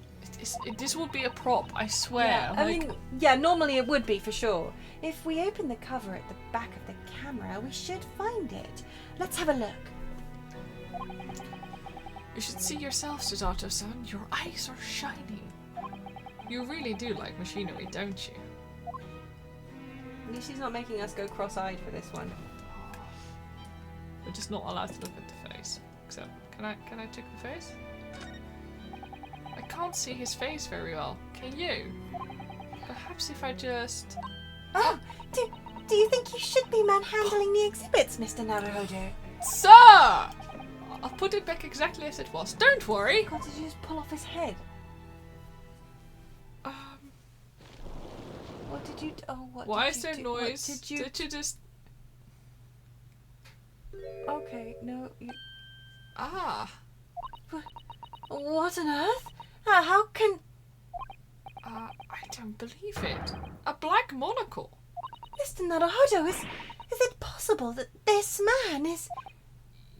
this would be a prop, I swear. Yeah, I mean, yeah, normally it would be for sure. If we open the cover at the back of the camera, we should find it. Let's have a look. You should see yourself, Susato-san. Your eyes are shining. You really do like machinery, don't you? At least she's not making us go cross-eyed for this one. We're just not allowed to look at the face. Except, can I check the face? I can't see his face very well. Can you? Perhaps if I just... Oh, do you think you should be manhandling the exhibits, Mr. Naruhodo? Sir! I'll put it back exactly as it was. Don't worry. God, did you just pull off his head? What did you do? Oh, what Why did is you there do? What noise? did you... Did you just... Okay, no, you... Ah. What on earth? How can... I don't believe it. A black monocle. Mr. Naruhodo, is it possible that this man is...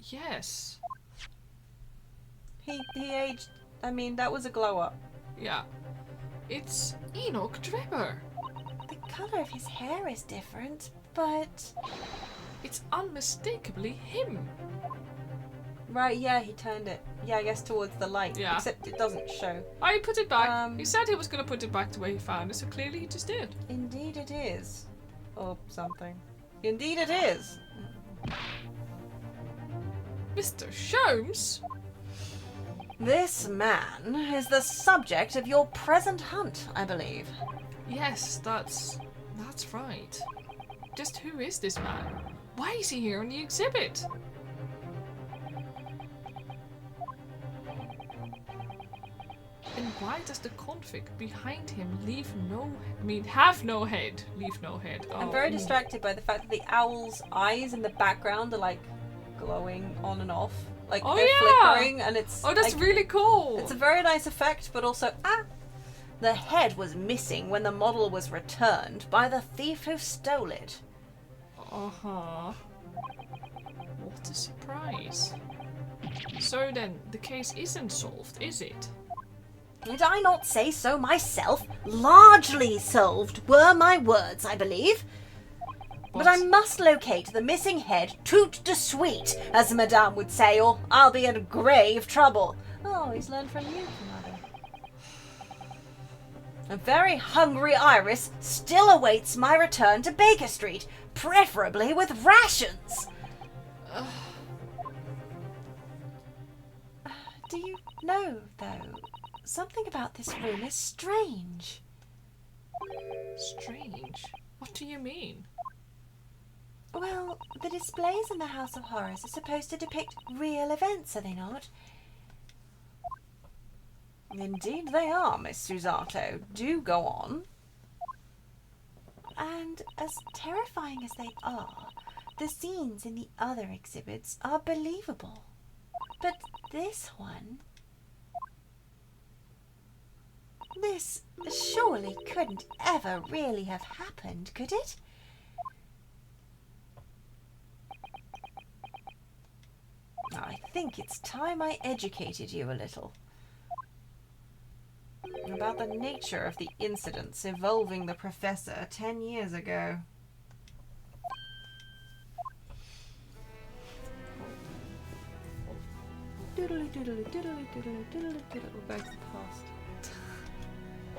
Yes. He aged... I mean, that was a glow-up. Yeah. It's Enoch Drebber. The colour of his hair is different, but... It's unmistakably him. Right, yeah, he turned it. Yeah, I guess towards the light. Yeah. Except it doesn't show. I put it back. He said he was going to put it back the way he found it, so clearly he just did. Indeed it is. Or something. Indeed it is. Mr. Sholmes? This man is the subject of your present hunt, I believe. Yes, that's right. Just who is this man? Why is he here in the exhibit? And why does the convict behind him have no head? Leave no head. I'm very distracted by the fact that the owl's eyes in the background are like glowing on and off. Like they're flickering and it's... Oh, that's like, really cool! It's a very nice effect, but also... The head was missing when the model was returned by the thief who stole it. Uh-huh. What a surprise. So then, the case isn't solved, is it? Did I not say so myself? Largely solved were my words, I believe. But I must locate the missing head tout de suite, as Madame would say, or I'll be in grave trouble. Oh, he's learned from you, Commander. A very hungry Iris still awaits my return to Baker Street, preferably with rations. Do you know, though, something about this room is strange? Strange? What do you mean? Well, the displays in the House of Horrors are supposed to depict real events, are they not? Indeed they are, Miss Susato. Do go on. And as terrifying as they are, the scenes in the other exhibits are believable. But this one This surely couldn't ever really have happened, could it? I think it's time I educated you a little. About the nature of the incidents involving the Professor 10 years ago. Doodly doodly doodly doodly doodly doodly. We're back to the past.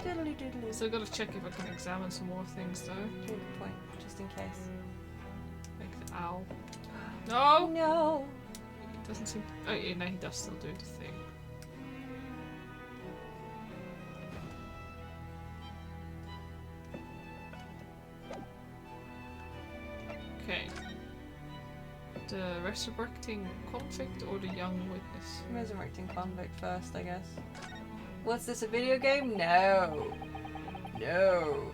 Doodly doodly. Still gotta check if I can examine some more things though. Good point, just in case. Like the owl. No! No. It doesn't seem. Oh yeah, no, he does still do the thing. Okay. The resurrecting convict or the young witness? Resurrecting convict first, I guess. What's this, a video game? No. No.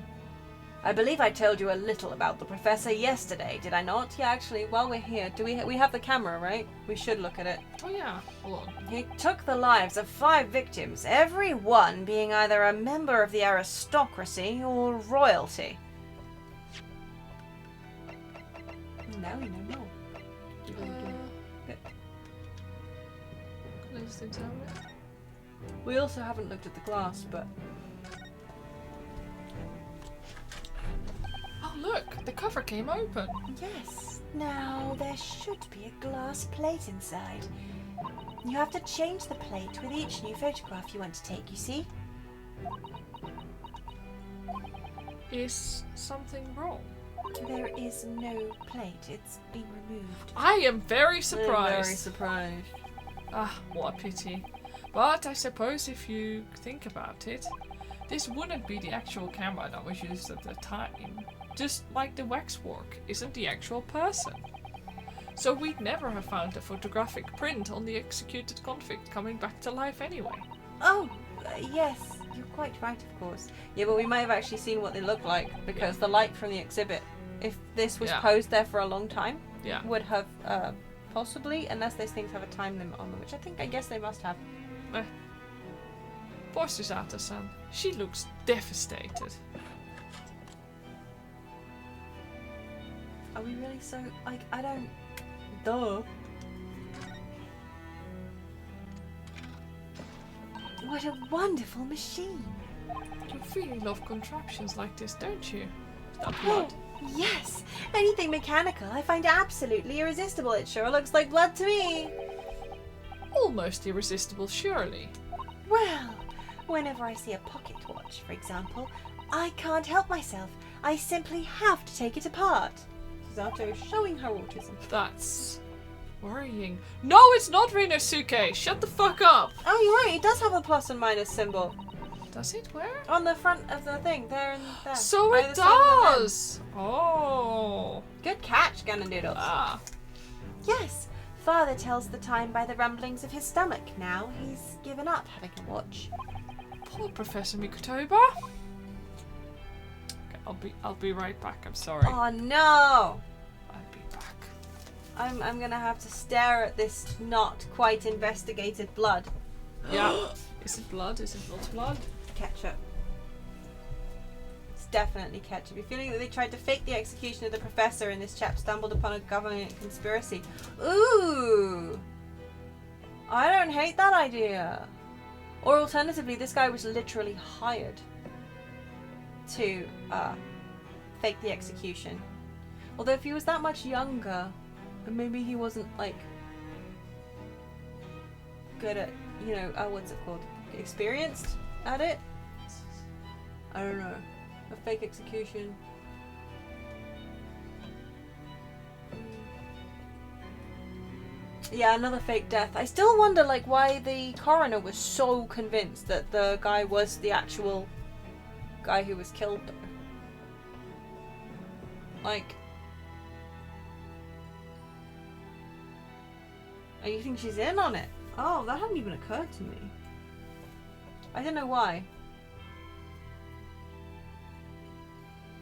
I believe I told you a little about the Professor yesterday, did I not? Yeah, actually, while we're here, do we have the camera, right? We should look at it. Oh yeah, hold on. He took the lives of 5 victims, every one being either a member of the aristocracy or royalty. Now we know more. Can I just examine it? We also haven't looked at the glass, but... Oh look, the cover came open. Yes. Now, there should be a glass plate inside. You have to change the plate with each new photograph you want to take, you see? Is something wrong? There is no plate. It's been removed. I am very surprised. Very surprised. Ah, what a pity. But I suppose if you think about it, this wouldn't be the actual camera that was used at the time. Just like the waxwork isn't the actual person. So we'd never have found a photographic print on the executed convict coming back to life anyway. Oh, yes. You're quite right, of course. Yeah, but we may have actually seen what they look like, because the light from the exhibit, if this was Yeah. posed there for a long time, Yeah. would have possibly, unless those things have a time limit on them, which I guess they must have. Poor Susato-san. She looks devastated. Are we really so, like, I don't... Duh. What a wonderful machine. You really love contraptions like this, don't you? Is that Oh, blood? yes. Anything mechanical I find absolutely irresistible. It sure looks like blood to me. Almost irresistible, surely. Well, whenever I see a pocket watch, for example, I can't help myself. I simply have to take it apart. Susato is showing her autism. That's worrying. No, it's not Rinosuke! Shut the fuck up! Oh, you're right, it does have a plus and minus symbol. Does it? Where? On the front of the thing, there and there. So Either it side of the lens. does! Oh. Good catch, Ganondorf. Ah. Yes, Father tells the time by the rumblings of his stomach. Now he's given up having a watch. Poor Professor Mikotoba. Okay, I'll be right back. I'm sorry. Oh no! I'll be back. I'm gonna have to stare at this not quite investigated blood. Yeah. Is it blood? Is it not blood? Ketchup. It's definitely ketchup. You're feeling that they tried to fake the execution of the Professor and this chap stumbled upon a government conspiracy. Ooh! I don't hate that idea. Or alternatively, this guy was literally hired to fake the execution. Although if he was that much younger, then maybe he wasn't like good at, you know, what's it called? Experienced at it? I don't know. A fake execution. Yeah, another fake death. I still wonder, like, why the coroner was so convinced that the guy was the actual guy who was killed. Like... Oh, you think she's in on it? Oh, that hadn't even occurred to me. I don't know why.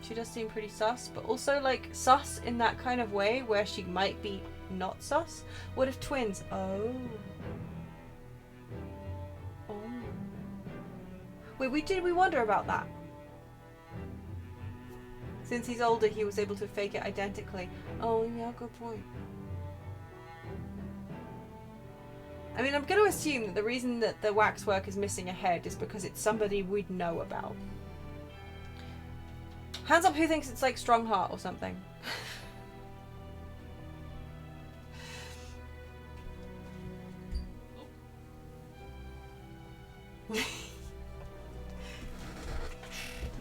She does seem pretty sus, but also like sus in that kind of way where she might be not sus. What if twins? Oh. Oh. Wait, did we wonder about that? Since he's older, he was able to fake it identically. Oh, yeah, good point. I mean, I'm going to assume that the reason that the waxwork is missing a head is because it's somebody we'd know about. Hands up who thinks it's like Strongheart or something.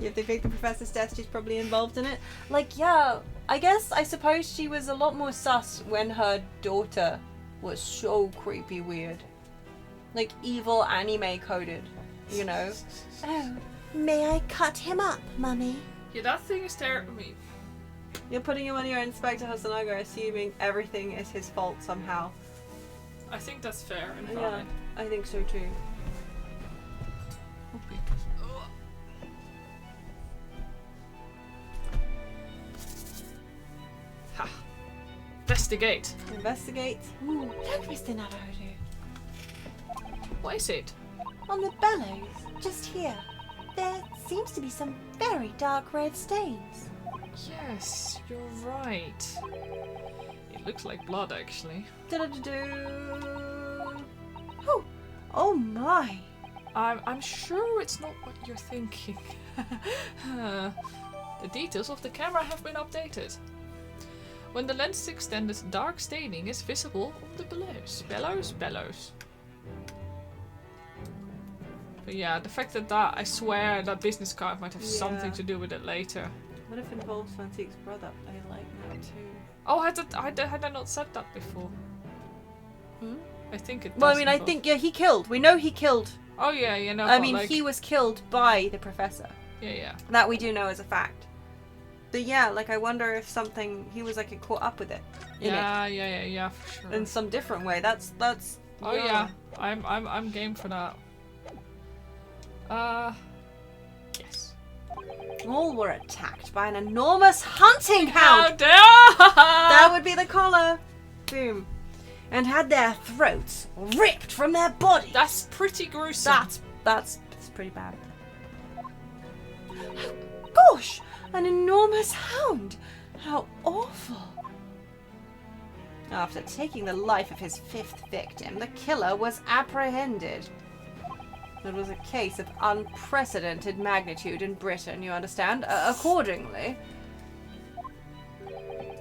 If they fake the professor's death, she's probably involved in it. Like, yeah, I suppose she was a lot more sus when her daughter was so creepy weird. Like, evil anime coded, you know? Oh, may I cut him up, Mummy? Yeah, that thing is staring at me. You're putting him on your Inspector Hosonaga, assuming everything is his fault somehow. I think that's fair and fine. Yeah, I think so too. Ha! Investigate. Investigate. Ooh, look, Mr. Naruto. What is it? On the bellows, just here, there seems to be some very dark red stains. Yes, you're right. It looks like blood, actually. Do-do-do-do. Oh my! I'm sure it's not what you're thinking. The details of the camera have been updated. When the lens is extended, dark staining is visible on the bellows. Bellows. But yeah, the fact that I swear that business card might have something to do with it later. What if it involves Fantique's brother? I like that too. Oh, had I not said that before? Hmm? I think it does. Well, I mean, I involve- think, yeah, he killed. We know he killed. Oh yeah, you know. I mean, he was killed by the professor. Yeah. That we do know as a fact. But yeah, like, I wonder if he was like caught up with it. Yeah, for sure. In some different way. That's. Oh yeah, I'm game for that. Yes. All were attacked by an enormous hunting How hound. dare! That would be the collar. Boom. And had their throats ripped from their bodies. That's pretty gruesome. That's pretty bad. Gosh, an enormous hound. How awful. After taking the life of his fifth victim, the killer was apprehended. It was a case of unprecedented magnitude in Britain, you understand? Accordingly,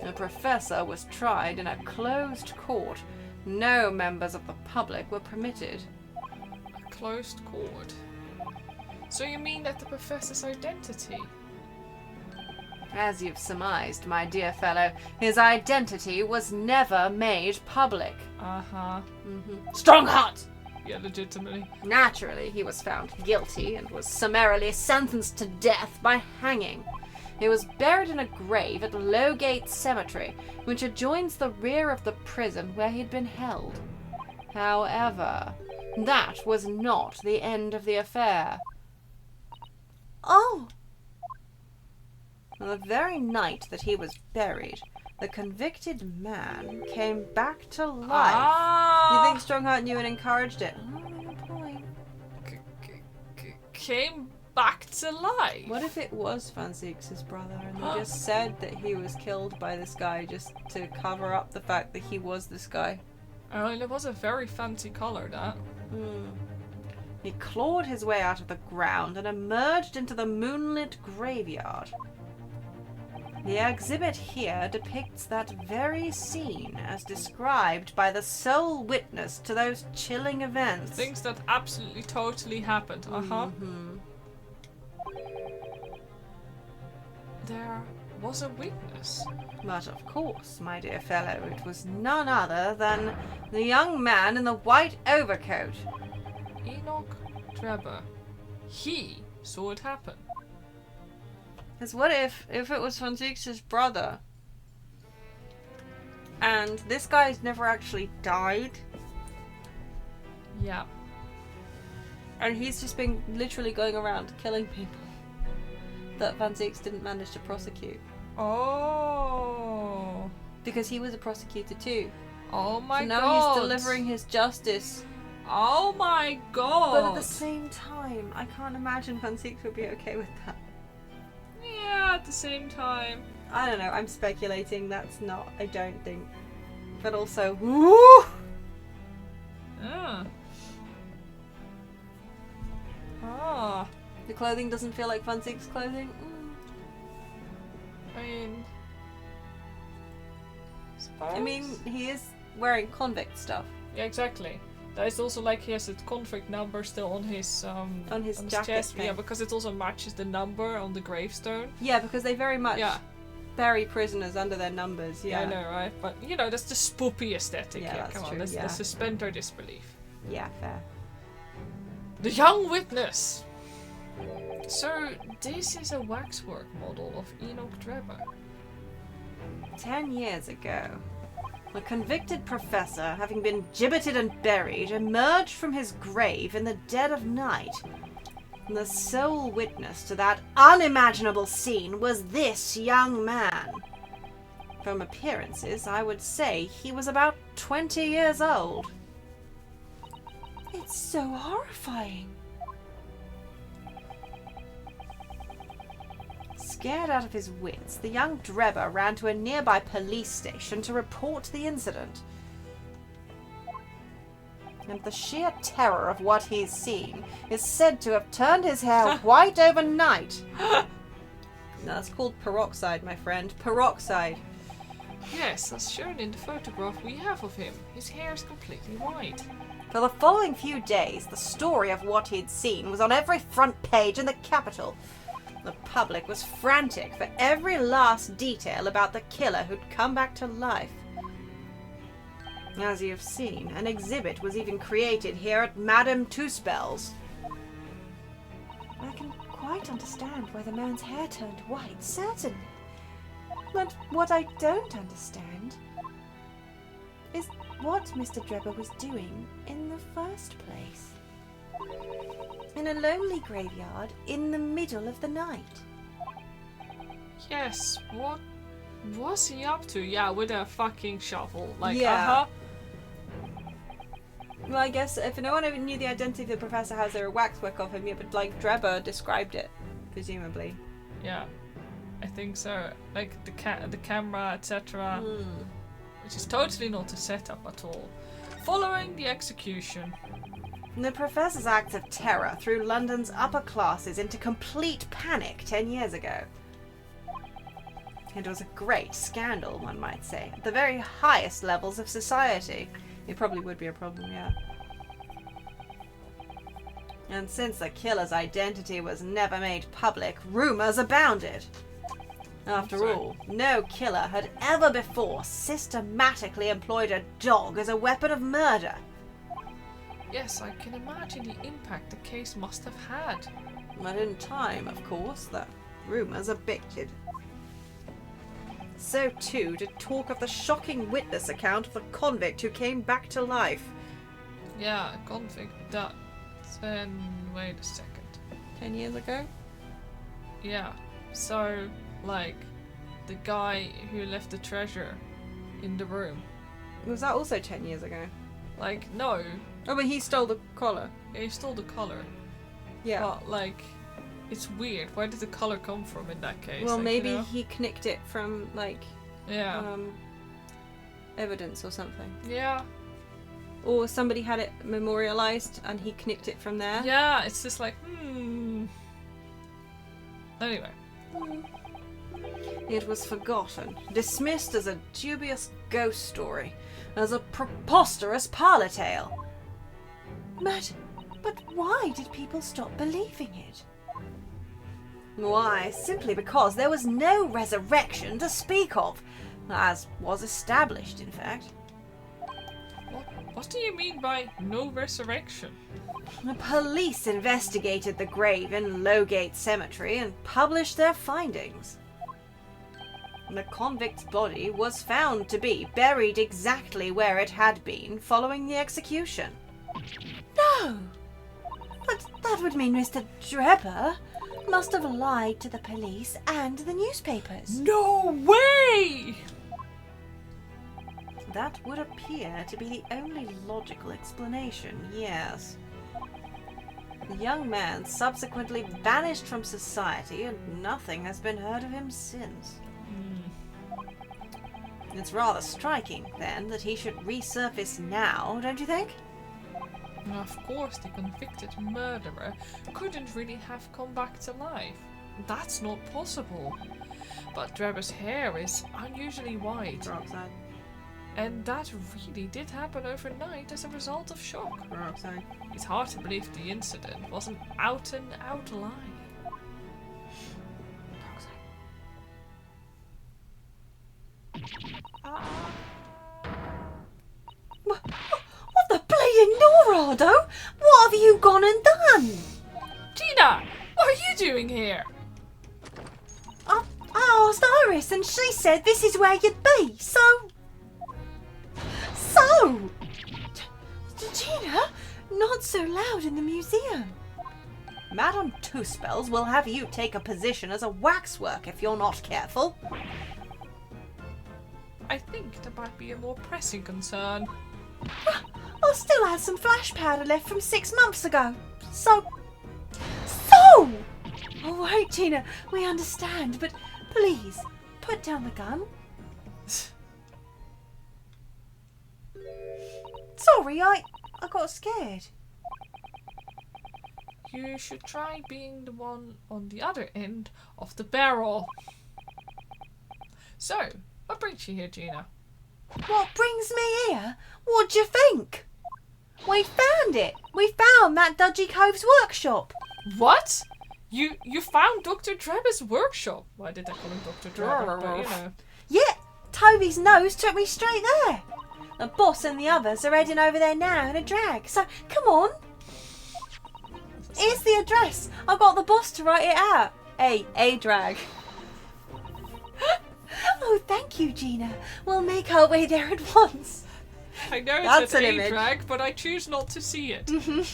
the professor was tried in a closed court. No members of the public were permitted. A closed court. So you mean that the professor's identity? As you've surmised, my dear fellow, his identity was never made public. Uh-huh. Strongheart! Yeah, legitimately. Naturally, he was found guilty and was summarily sentenced to death by hanging. He was buried in a grave at Lowgate Cemetery, which adjoins the rear of the prison where he'd been held. However, that was not the end of the affair. Oh! On the very night that he was buried, the convicted man came back to life. You think Strongheart knew and encouraged it? Oh, good point. Came back to life? What if it was Fantique's brother and they just said that he was killed by this guy just to cover up the fact that he was this guy? Oh, and it was a very fancy color, that. He clawed his way out of the ground and emerged into the moonlit graveyard. The exhibit here depicts that very scene as described by the sole witness to those chilling events. Things that absolutely totally happened. There was a witness. But of course, my dear fellow, it was none other than the young man in the white overcoat. Enoch Drebber. He saw it happen. Because what if it was Fantique's brother? And this guy's never actually died? Yeah. And he's just been literally going around killing people that Fantique's didn't manage to prosecute. Oh. Because he was a prosecutor too. Oh my so now god. he's delivering his justice Oh my god! But at the same time, I can't imagine Van Zieks would be okay with that. Yeah, at the same time. I don't know, I'm speculating, that's not, I don't think. But also, woo! Ah. Ah. The clothing doesn't feel like Van Zieks' clothing. I mean... I mean, he is wearing convict stuff. Yeah, exactly. There's also like he has a convict number still on his jacket chest. thing. Yeah, because it also matches the number on the gravestone. Yeah, because they very much bury prisoners under their numbers. Yeah, I know, right? But you know, that's the spoopy aesthetic. Yeah, Yeah, that's come on, true, let's yeah. suspend our disbelief. Yeah, fair. The young witness. So this is a waxwork model of Enoch Drebber. 10 years ago, a convicted professor, having been gibbeted and buried, emerged from his grave in the dead of night. And the sole witness to that unimaginable scene was this young man. From appearances, I would say he was about 20 years old. It's so horrifying. Scared out of his wits, the young Drebber ran to a nearby police station to report the incident. And the sheer terror of what he's seen is said to have turned his hair white overnight. That's called peroxide, my friend. Peroxide. Yes, as shown in the photograph we have of him. His hair is completely white. For the following few days, the story of what he'd seen was on every front page in the capital. The public was frantic for every last detail about the killer who'd come back to life. As you've seen, an exhibit was even created here at Madame Tuspel's. I can quite understand why the man's hair turned white, certainly. But what I don't understand is what Mr. Drebber was doing in the first place. In a lonely graveyard in the middle of the night. Yes, what was he up to? Yeah, with a fucking shovel. Like, Yeah. Well, I guess if no one ever knew the identity of the Professor has a waxwork of him, yeah, but like Drebber described it, presumably. Yeah, I think so. Like the camera, etc. Which is totally not a setup at all. Following the execution. The Professor's acts of terror threw London's upper classes into complete panic 10 years ago. It was a great scandal, one might say, at the very highest levels of society. It probably would be a problem, yeah. And since the killer's identity was never made public, rumours abounded. After all, no killer had ever before systematically employed a dog as a weapon of murder. Yes, I can imagine the impact the case must have had. But in time, of course, the rumours abated. So too did talk of the shocking witness account of the convict who came back to life. Yeah, a convict that... Then, wait a second. 10 years ago? Yeah, so, like, the guy who left the treasure in the room. Was that also 10 years ago? Like, no. Oh, but he stole the collar. Yeah, he stole the collar. Yeah. But, like, it's weird. Where did the color come from in that case? Well, like, maybe you know? he knicked it from, like, Yeah. evidence or something. Yeah. Or somebody had it memorialized and he knicked it from there. Yeah, it's just like, Anyway. It was forgotten, dismissed as a dubious ghost story, as a preposterous parlour tale. But why did people stop believing it? Why, simply because there was no resurrection to speak of, as was established, in fact. What do you mean by no resurrection? The police investigated the grave in Lowgate Cemetery and published their findings. The convict's body was found to be buried exactly where it had been following the execution. No! But that would mean Mr. Drebber must have lied to the police and the newspapers. No way! That would appear to be the only logical explanation, yes. The young man subsequently vanished from society and nothing has been heard of him since. It's rather striking, then, that he should resurface now, don't you think? Of course, the convicted murderer couldn't really have come back to life. That's not possible. But Trevor's hair is unusually white. Peroxide. And that really did happen overnight as a result of shock. Peroxide. It's hard to believe the incident was an out-and-out lie. What the bleeding Norado? What have you gone and done? Gina! What are you doing here? I asked Iris and she said this is where you'd be, so... Gina, not so loud in the museum. Madame Two-Spells will have you take a position as a waxwork if you're not careful. I think there might be a more pressing concern. I still had some flash powder left from 6 months ago. So... All right, Gina, we understand, but please, put down the gun. Sorry, I got scared. You should try being the one on the other end of the barrel. So, what brings you here, Gina? What brings me here? What do you think? We found it. We found that Dodgy Cove's workshop. What? You found Dr. Trevor's workshop? Why did I call him Dr. Trevor? But, you know. Yeah, Toby's nose took me straight there. The boss and the others are heading over there now in a drag. So, come on. Here's the address. I got the boss to write it out. A drag. Oh, thank you, Gina. We'll make our way there at once. I know That's it's an an image. A-drag, but I choose not to see it. I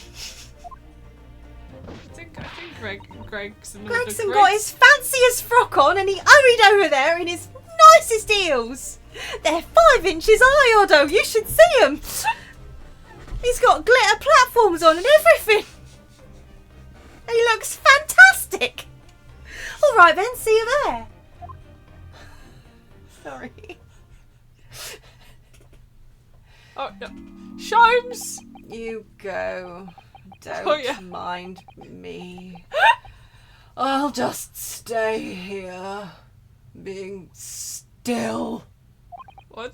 think Gregson Gregson got his fanciest frock on and he hurried over there in his nicest heels. They're 5 inches high, Otto. You should see them. He's got glitter platforms on and everything. He looks fantastic. All right then, see you there. Sorry. Oh, no. Sholmes! You go. Don't Oh, yeah. mind me. I'll just stay here, being still. What?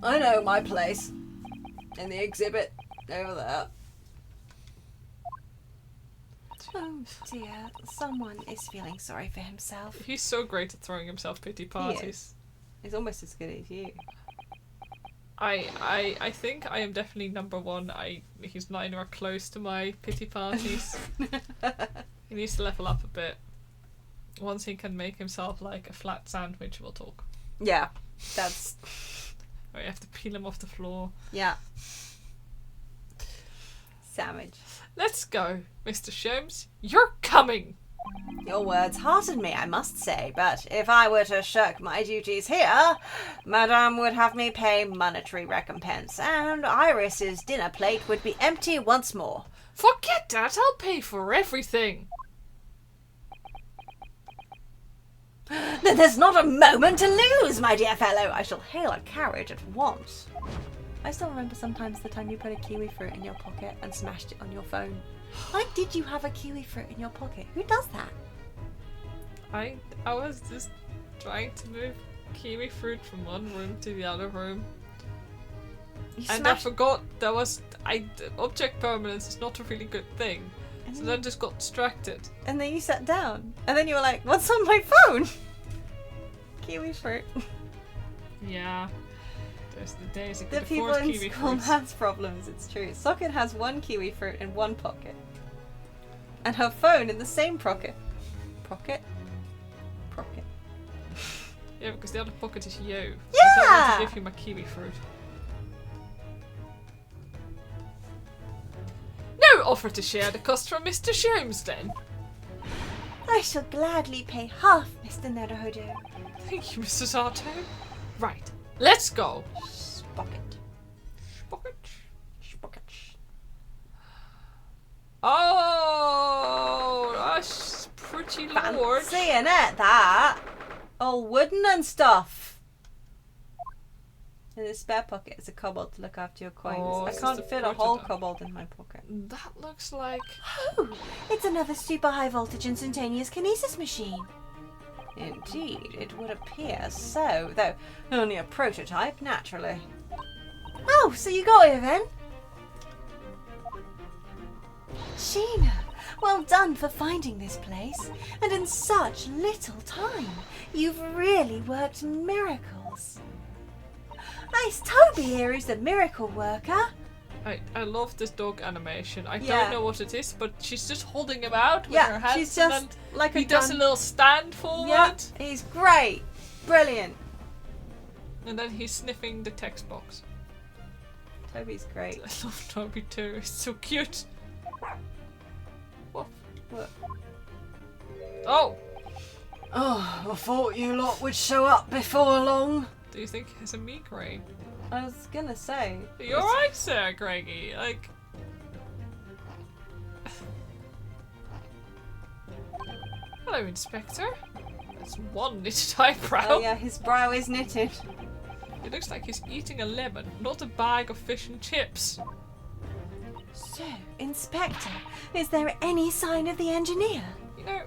I know my place. In the exhibit over there. Oh dear, someone is feeling sorry for himself. He's so great at throwing himself pity parties. He's almost as good as you. I think I am definitely number 1. He's not anywhere close to my pity parties. He needs to level up a bit. Once he can make himself like a flat sandwich, we'll talk. Yeah, that's... Oh, you have to peel him off the floor. Yeah. Savage. Let's go, Mr. Sholmes. You're coming! Your words heartened me, I must say, but if I were to shirk my duties here, Madame would have me pay monetary recompense, and Iris's dinner plate would be empty once more. Forget that, I'll pay for everything. Then there's not a moment to lose, my dear fellow. I shall hail a carriage at once. I still remember sometimes the time you put a kiwi fruit in your pocket and smashed it on your phone. Why did you have a kiwi fruit in your pocket? Who does that? I was just trying to move kiwi fruit from one room to the other room. You And I smashed... forgot there was... object permanence is not a really good thing. So then I just got distracted. And then you sat down. And then you were like, what's on my phone? Kiwi fruit. Yeah. There's the days I The could people afford in kiwi school fruits. has problems, it's true. Socket has 1 kiwi fruit in one pocket. And her phone in the same pocket. Pocket? Yeah, because the other pocket is you. I don't Yeah! want to give you my kiwi fruit. No offer to share the cost from Mr. Sholmes then. I shall gladly pay half, Mr. Nerohodo. Thank you, Mrs. Otto. Right. Let's go. Spocket. Spocket. Spocket. Oh, that's pretty large. Fancying it, that. All wooden and stuff. In the spare pocket is a kobold to look after your coins. Oh, I it's can't just a fit a whole prototype. kobold in my pocket. That looks like... Oh, it's another super high voltage instantaneous kinesis machine. Indeed, it would appear so, though only a prototype, naturally. Oh, so you got here then? Sheena, well done for finding this place. And in such little time. You've really worked miracles. Nice Toby here is the miracle worker. I love this dog animation. I Yeah. don't know what it is, but she's just holding him out with Yeah, her hands. she's and just then like a he does a gun. little stand forward. Yeah, he's great. Brilliant. And then he's sniffing the text box. Toby's great. I love Toby too. He's so cute. What? What? Oh! Oh, I thought you lot would show up before long. Do you think he has a migraine? I was gonna say. Are you alright, sir, Greggy? Like... Hello, Inspector. That's one knitted eyebrow. Oh yeah, his brow is knitted. It looks like he's eating a lemon, not a bag of fish and chips. So, Inspector, is there any sign of the engineer? You know,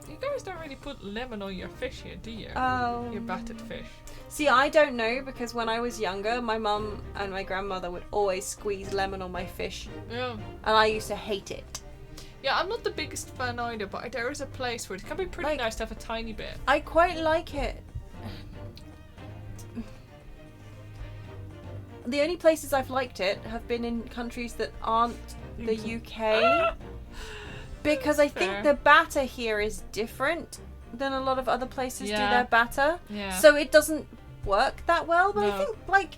you guys don't really put lemon on your fish here, do you? Oh. Your battered fish. See, I don't know because when I was younger, my mum and my grandmother would always squeeze lemon on my fish, Yeah. and I used to hate it. Yeah, I'm not the biggest fan either, but there is a place where it can be pretty Like- nice to have a tiny bit. I quite like it. The only places I've liked it have been in countries that aren't the UK. Because I think Fair. the batter here is different than a lot of other places do Yeah. their batter. Yeah. So it doesn't work that well, but No. I think, like...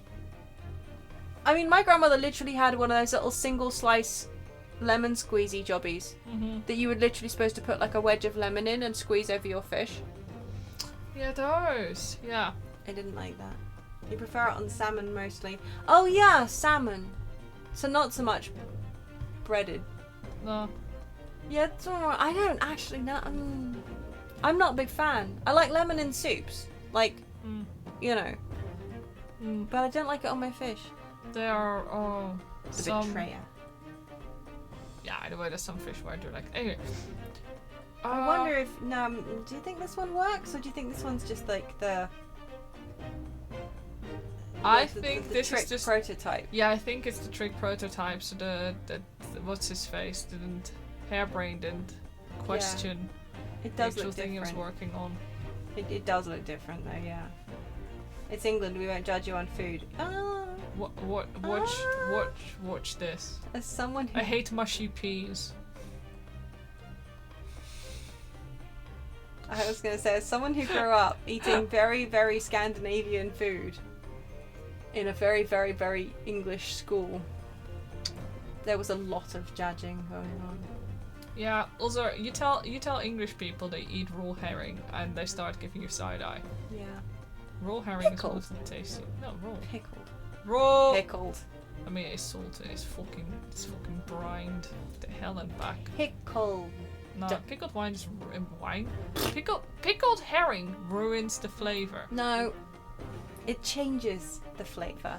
I mean, my grandmother literally had one of those little single slice lemon squeezy jobbies that you were literally supposed to put like a wedge of lemon in and squeeze over your fish. Yeah, those. Yeah. I didn't like that. You prefer it on salmon mostly. Oh yeah, salmon. So not so much breaded. No. Yeah, it's alright. I don't actually know. I'm not a big fan. I like lemon in soups. Like, Mm. you know. Mm. But I don't like it on my fish. There are The some. betrayer. Yeah, anyway, there's some fish where I do like. Anyway. I wonder if do you think this one works, or do you think this one's just like the? I the think the this trick is just. prototype. Yeah, I think it's the trick prototype. So the what's his face didn't Harebrayne didn't question It the does actual look thing he was different. working on. It does look different though. Yeah. It's England. We won't judge you on food. Watch this. As someone who I hate mushy peas. I was going to say, as someone who grew up eating very, very Scandinavian food in a very, very, very English school, there was a lot of judging going on. Yeah. Also, you tell English people they eat raw herring and they start giving you side eye. Yeah. Raw herring Pickled. is often tasty. No, raw. Pickled. Raw. Pickled. I mean, it's salted. It's fucking brined to hell and back. Pickled. No, Duh. pickled wine is wine. Pickled herring ruins the flavor No. It changes the flavour.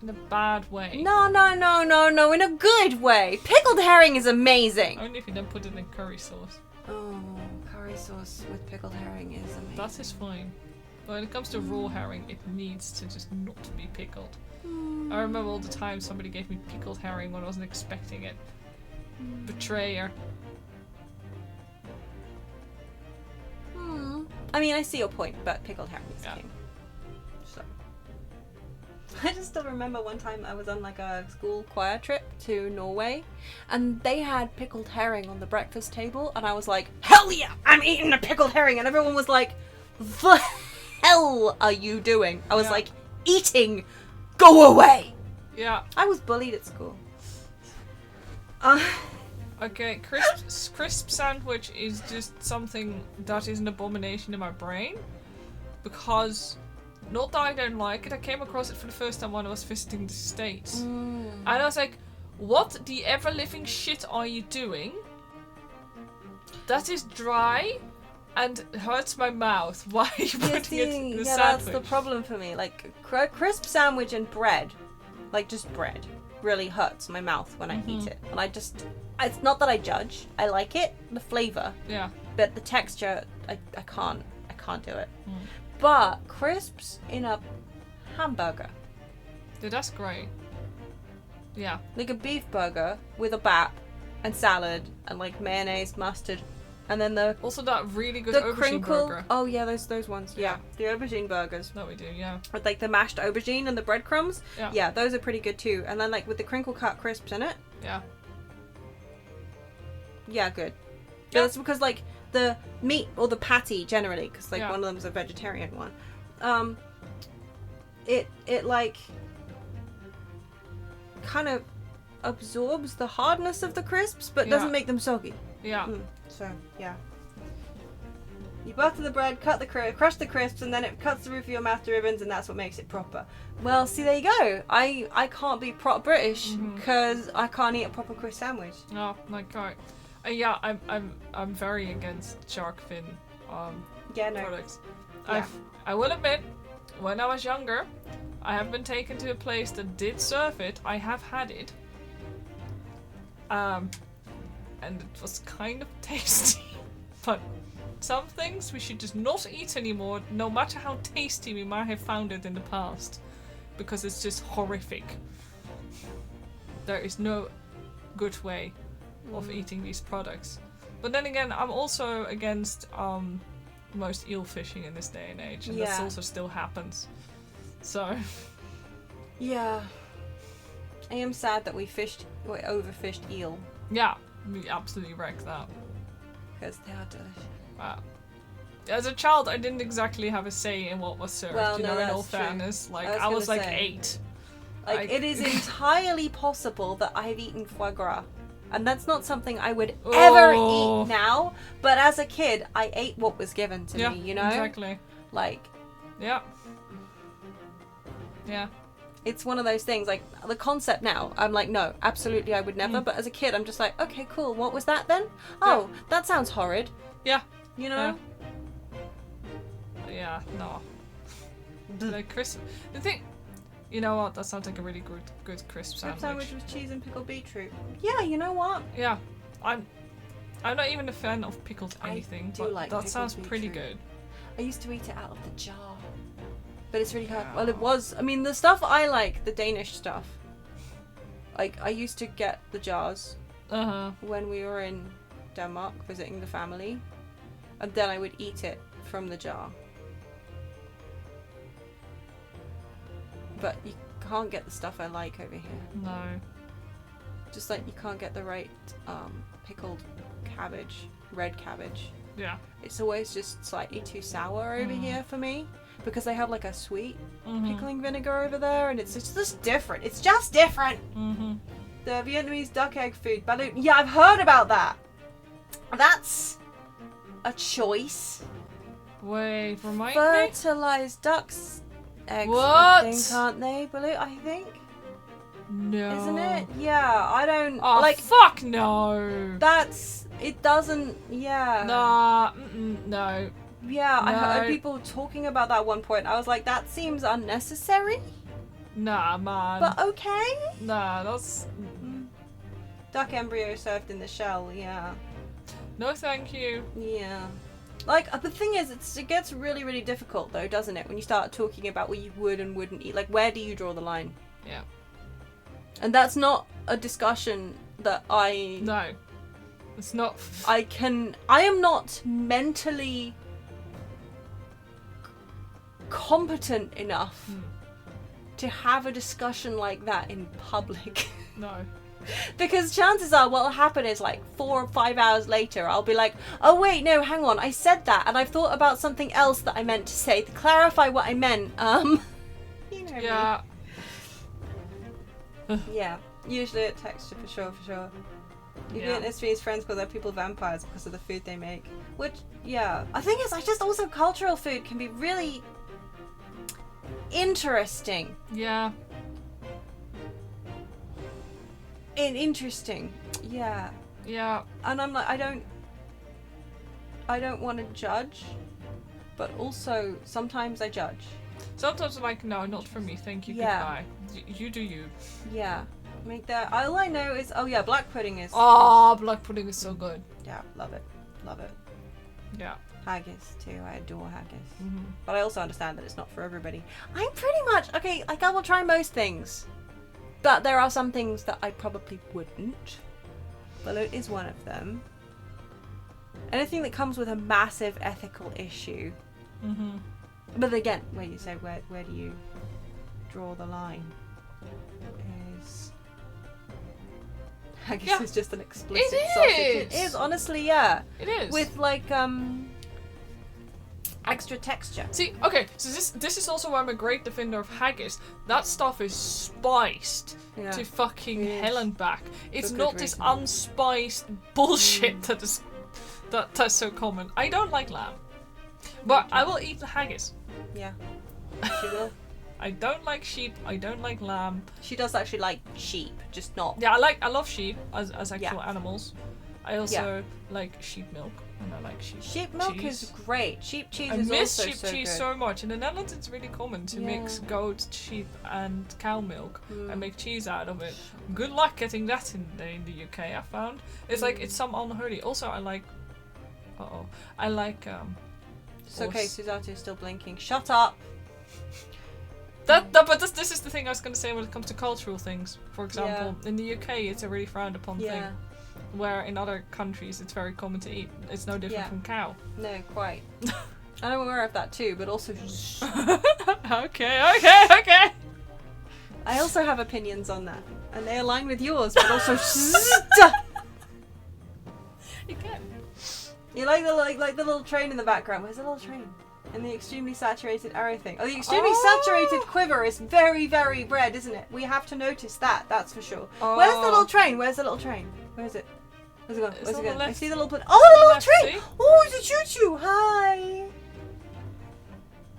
in a bad way. No, in a good way. Pickled herring is amazing. Only if you don't put it in curry sauce. Oh, curry sauce with pickled herring is amazing. That is fine. When it comes to raw herring, it needs to just not be pickled. I remember all the time somebody gave me pickled herring when I wasn't expecting it. Betrayer. I mean, I see your point, but pickled herring is Yeah. king. So. I just still remember one time I was on like a school choir trip to Norway, and they had pickled herring on the breakfast table, and I was like, hell yeah, I'm eating a pickled herring, and everyone was like, the hell are you doing? I was Yeah. like, eating, go away. Yeah. I was bullied at school. Okay, crisp sandwich is just something that is an abomination in my brain because not that I don't like it, I came across it for the first time when I was visiting the States. Mm. And I was like, what the ever-living shit are you doing? That is dry and hurts my mouth. Why are you putting it in the yeah, sandwich? that's the problem for me. Like, crisp sandwich and bread, like just bread, really hurts my mouth when I eat it. And it's not that I judge. I like it, the flavor. Yeah. But the texture, I can't do it. But crisps in a hamburger, Yeah, that's great. Yeah. like a beef burger with a bap and salad and like mayonnaise, mustard, and then the Also that really good the aubergine crinkle. burger. Oh yeah, those ones. Yeah. Yeah, the aubergine burgers That we do, yeah. with like the mashed aubergine and the breadcrumbs. Yeah. Yeah, those are pretty good too. And then like with the crinkle cut crisps in it. Yeah. Yeah, good. Yeah. That's because like the meat or the patty generally, because like Yeah. one of them is a vegetarian one. It like kind of absorbs the hardness of the crisps, but doesn't Yeah. make them soggy. Yeah. So yeah. You butter the bread, crush the crisps, and then it cuts the roof of your mouth to ribbons, and that's what makes it proper. Well, see, there you go. I can't be British because I can't eat a proper crisp sandwich. Oh my god. Yeah, I'm very against shark fin Yeah, no. products. Yeah. I will admit, when I was younger, I have been taken to a place that did serve it. I have had it. And it was kind of tasty. But some things we should just not eat anymore, no matter how tasty we might have found it in the past. Because it's just horrific. There is no good way of eating these products. But then again, I'm also against most eel fishing in this day and age, and this Yeah. also still happens. So Yeah. I am sad that we overfished eel yeah, we absolutely wrecked that. because they are delicious. As a child, I didn't exactly have a say in what was served. Well, you no, know, in all that's true. fairness, like I I was was gonna like say. 8. Like, it is entirely possible that I've eaten foie gras. And that's not something I would ever Oh. eat now. But as a kid, I ate what was given to Yeah, me, you know? exactly. Like, Yeah. Yeah. it's one of those things, like, the concept now, I'm like, no, absolutely I would never. But as a kid, I'm just like, okay, cool, what was that then? Oh, that sounds horrid. Yeah. You know? Yeah. No. Like crisp. The thing. You know what? That sounds like a really good crisp Strip sandwich. sandwich with cheese and pickled beetroot. Yeah, you know what? Yeah. I'm not even a fan of pickled I anything, do but like that pickled sounds pretty beetroot. good. I used to eat it out of the jar. But it's really hard. Yeah. Well, it was. I mean, the stuff I like, the Danish stuff. Like, I used to get the jars Uh-huh. when we were in Denmark visiting the family. And then I would eat it from the jar. But you can't get the stuff I like over here. No. Just like you can't get the right pickled cabbage, red cabbage. Yeah. It's always just slightly too sour over here for me. Because they have like a sweet pickling vinegar over there, and it's just different. It's just different. Mm-hmm. The Vietnamese duck egg food, balut. Yeah, I've heard about that. That's a choice. Wait, remind me? Fertilized ducks eggs, What? I think, aren't they? Balut, I think. No. Isn't it? Yeah, I don't Oh, like. fuck no. It doesn't. Yeah. Nah, no. Yeah, I heard No. people talking about that at one point. I was like, that seems unnecessary, Nah, man. but okay. Nah, that's... Duck embryo served in the shell, yeah. No thank you. Yeah. Like, the thing is, it gets really, really difficult, though, doesn't it? When you start talking about what you would and wouldn't eat. Like, where do you draw the line? Yeah. And that's not a discussion that I... No. It's not... I am not mentally competent enough to have a discussion like that in public. No. Because chances are what'll happen is like 4 or 5 hours later I'll be like, oh wait, no, hang on, I said that and I've thought about something else that I meant to say to clarify what I meant. You know Yeah. me. Yeah. Usually it texture for sure. You Yeah. Vietnamese friends call their people vampires because of the food they make. Which, yeah. I think it's just also cultural food can be really interesting. Yeah. Interesting. Yeah. Yeah. And I'm like, I don't want to judge, but also sometimes I judge. Sometimes I'm like, no, not for me. Thank you. Yeah. Goodbye. You do you. Yeah. Make that. All I know is, oh yeah, black pudding is. Oh, black pudding is so good. Yeah, love it. Love it. Yeah. Haggis too. I adore haggis. Mm-hmm. But I also understand that it's not for everybody. I'm pretty much okay. Like I will try most things, but there are some things that I probably wouldn't. Balut is one of them. Anything that comes with a massive ethical issue. Mm-hmm. But again, where you say where do you draw the line? Is haggis is just an explicit sausage. It is honestly, yeah. It is. With like extra texture. See, okay, so this is also why I'm a great defender of haggis. That stuff is spiced to fucking hell and back. It's not this unspiced bullshit that's so common. I don't like lamb, but I will eat the haggis. Yeah, she will. I don't like sheep. I don't like lamb. She does actually like sheep, just not. Yeah, I love sheep as actual animals. I also like sheep milk, and I like sheep milk cheese. is great. Sheep cheese I is miss also sheep so cheese good. so much. In the Netherlands, it's really common to mix goat, sheep, and cow milk and make cheese out of it. Good luck getting that in the UK. I found it's like it's some unholy. Also, I like. I like. It's okay, Suzato is still blinking. Shut up. But this is the thing I was going to say when it comes to cultural things. For example, in the UK, it's a really frowned upon thing. Where in other countries it's very common to eat. It's no different from cow. No, quite. I'm aware of that too, but also. Okay. I also have opinions on that, and they align with yours, but also. You can. You like the little train in the background. Where's the little train? And the extremely saturated arrow thing. Oh, the extremely saturated quiver is very, very red, isn't it? We have to notice that. That's for sure. Where's the little train? Where's the little train? Where is it? Where's it going? Where's it going? I see the little. Oh, the little train! See? Oh, it's a choo-choo! Hi.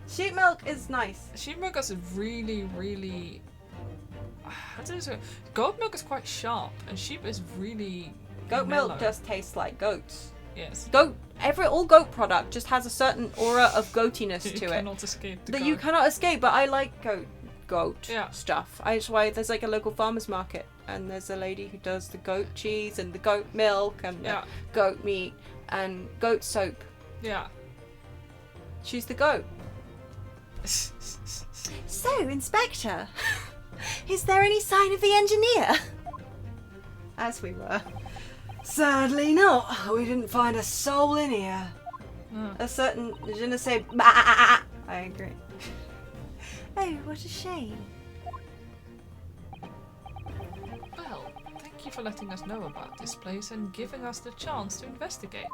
Sheep milk is nice. Sheep milk is really, really. How do I say? Goat milk is quite sharp, and sheep is really. Goat mellow. milk just tastes like goats. Yes. All goat product just has a certain aura of goatiness to it. You cannot escape the that goat. you cannot escape. But I like goat Yeah. stuff. That's why there's like a local farmers market, and there's a lady who does the goat cheese and the goat milk and the goat meat and goat soap. Yeah. She's the goat. So, Inspector, is there any sign of the engineer? As we were. Sadly not. We didn't find a soul in here. A certain je ne sais. I agree. Oh, what a shame. Well, thank you for letting us know about this place and giving us the chance to investigate.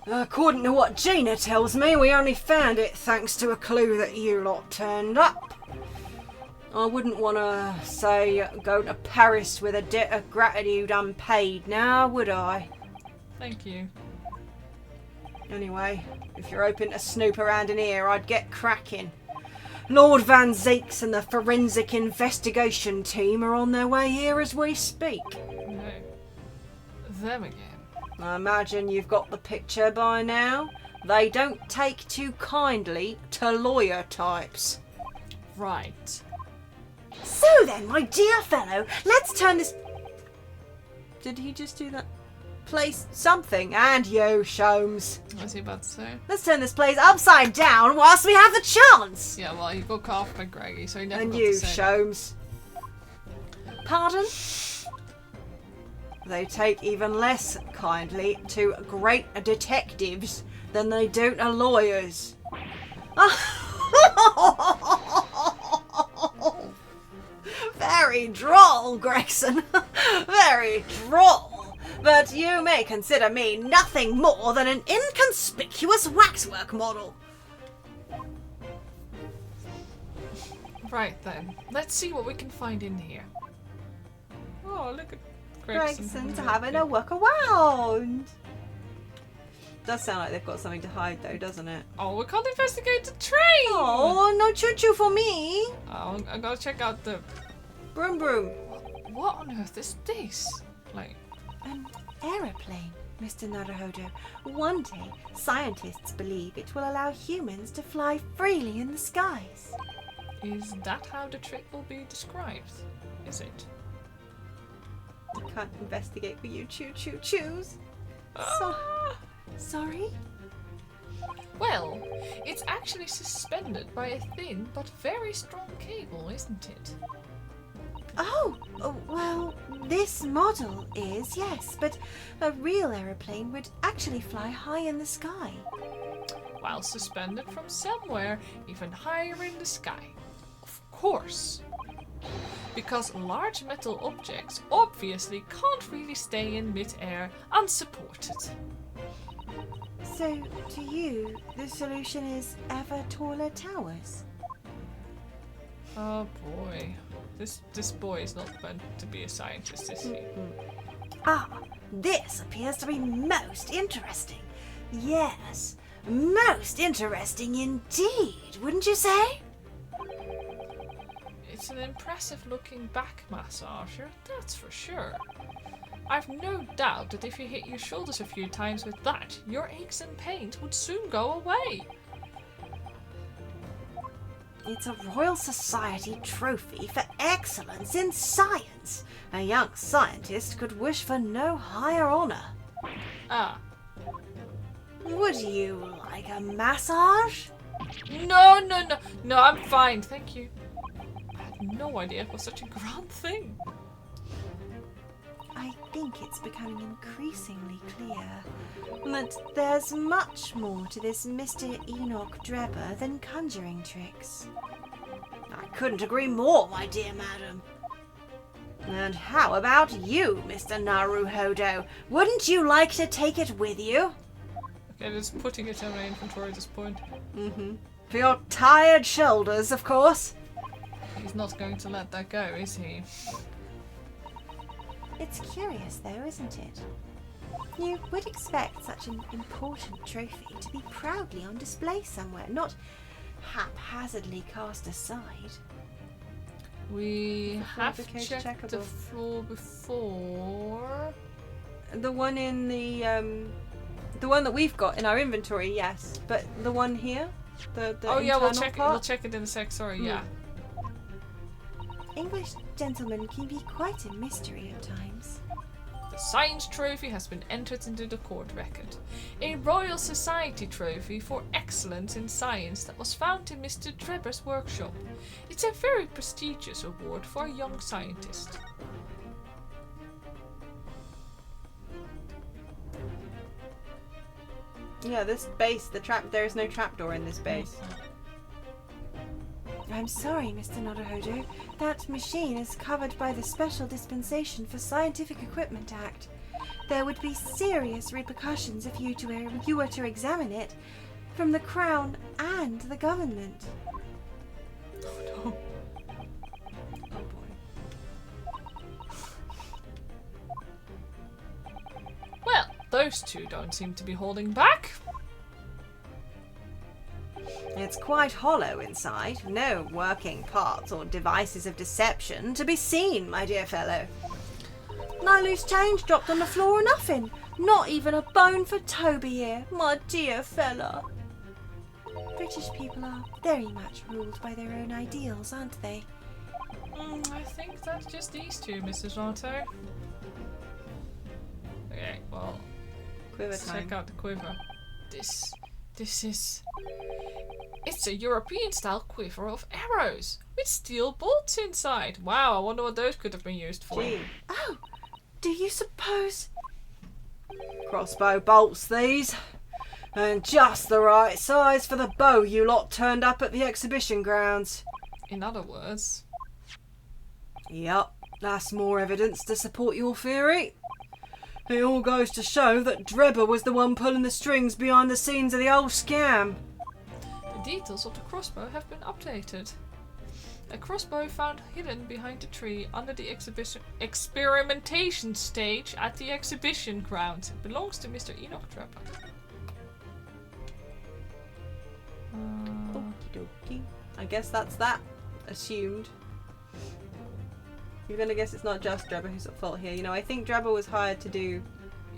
According to what Gina tells me, we only found it thanks to a clue that you lot turned up. I wouldn't want to, say, go to Paris with a debt of gratitude unpaid now, would I? Thank you. Anyway, if you're open to snoop around in here, I'd get cracking. Lord Van Zeeks and the forensic investigation team are on their way here as we speak. No. Them again. I imagine you've got the picture by now. They don't take too kindly to lawyer types. Right. So then, my dear fellow, let's turn this... Did he just do that? Place something, and you, Sholmes. What was he about to say? Let's turn this place upside down whilst we have the chance. Yeah, well, he got carved by Greggy, so he never And got you, to say. Sholmes. Pardon? They take even less kindly to great detectives than they do to lawyers. Very droll, Gregson. Very droll. But you may consider me nothing more than an inconspicuous waxwork model. Right then, let's see what we can find in here. Oh, look at Gregson's Gregson's having a walk around. does sound like they've got something to hide, though, doesn't it? Oh, we can't investigate the train! Oh, no choo-choo for me! Oh, I gotta check out the... Broom broom. What on earth is this? Like, An aeroplane, Mr. Naruhodo. One day, scientists believe it will allow humans to fly freely in the skies. is that how the trick will be described? Is it? I can't investigate for you, choo-choo-choos. Sorry? Well, it's actually suspended by a thin but very strong cable, isn't it? Oh, well, this model is, yes, but a real aeroplane would actually fly high in the sky. While suspended from somewhere even higher in the sky. Of course. Because large metal objects obviously can't really stay in mid-air unsupported. So, to you, the solution is ever taller towers? Oh boy. This boy is not meant to be a scientist, is he? Ah, this appears to be most interesting. Yes, most interesting indeed, wouldn't you say? It's an impressive looking back massager, that's for sure. I've no doubt that if you hit your shoulders a few times with that, your aches and pains would soon go away. It's a Royal Society trophy for excellence in science. A young scientist could wish for no higher honor. Ah. Would you like a massage? No, I'm fine, thank you. I had no idea it was such a grand thing. I think it's becoming increasingly clear that there's much more to this Mr. Enoch Drebber than conjuring tricks. I couldn't agree more, my dear madam. And how about you, Mr. Naruhodo? Wouldn't you like to take it with you? Okay, just putting it in my inventory at this point. For your tired shoulders, of course. He's not going to let that go, is he? It's curious, though, isn't it? You would expect such an important trophy to be proudly on display somewhere, not haphazardly cast aside. We have the case checked the checkable. floor before. The one in the one that we've got in our inventory, yes. But the one here, the Oh yeah, we'll internal check it. part? We'll check it in a sec. Sorry, yeah. English gentlemen can be quite a mystery at times. The science trophy has been entered into the court record. A Royal Society trophy for excellence in science that was found in Mr. Drebber's workshop. It's a very prestigious award for a young scientist. Yeah, this base, there is no trapdoor in this base. I'm sorry, Mr. Naruhodo. That machine is covered by the Special Dispensation for Scientific Equipment Act. There would be serious repercussions if you were to examine it from the Crown and the government. Oh boy. Well, those two don't seem to be holding back. It's quite hollow inside. No working parts or devices of deception to be seen, my dear fellow. No loose change dropped on the floor or nothing. Not even a bone for Toby here, my dear fella. British people are very much ruled by their own ideals, aren't they? I think that's just these two, Mrs. Otto. Okay, well, Quiver let's time. check out the quiver. This is... It's a European-style quiver of arrows with steel bolts inside. Wow, I wonder what those could have been used for. Gee. Oh, do you suppose... Crossbow bolts, these. And just the right size for the bow you lot turned up at the exhibition grounds. In other words, Yup, that's more evidence to support your theory. It all goes to show that Drebber was the one pulling the strings behind the scenes of the whole scam. the details of the crossbow have been updated. A crossbow found hidden behind a tree under the experimentation stage at the exhibition grounds. It belongs to Mr. Enoch Drebber. guess that's that assumed. You're gonna guess it's not just Drebber who's at fault here. You know, I think Drebber was hired to do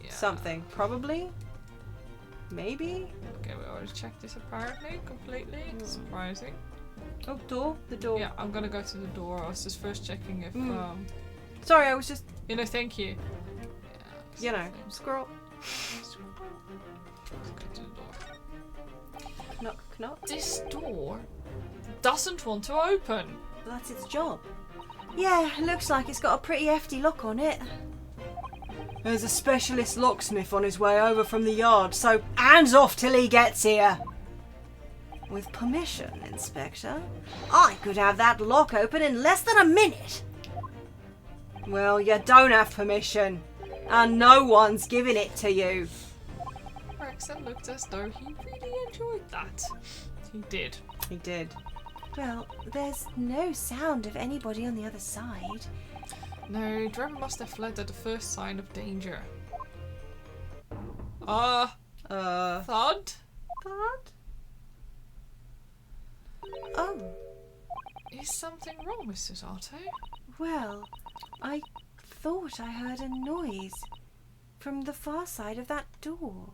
something. Probably? Maybe? Okay, we already checked this apparently, completely. Surprising. Oh, door? The door. Yeah, I'm gonna go to the door. I was just first checking if, Sorry, I was just, You know, thank you. you know, scroll. Let's go to the door. Knock, knock. This door doesn't want to open. That's its job. Yeah, looks like it's got a pretty hefty lock on it. There's a specialist locksmith on his way over from the yard, so hands off till he gets here. With permission, Inspector, I could have that lock open in less than a minute. Well, you don't have permission, and no one's giving it to you. Rexon looked as though he really enjoyed that. He did. He did. Well, there's no sound of anybody on the other side. No, Drebber must have fled at the first sign of danger. Thud? Thud? Oh, Is something wrong, Mr. Zato? well, I thought I heard a noise from the far side of that door.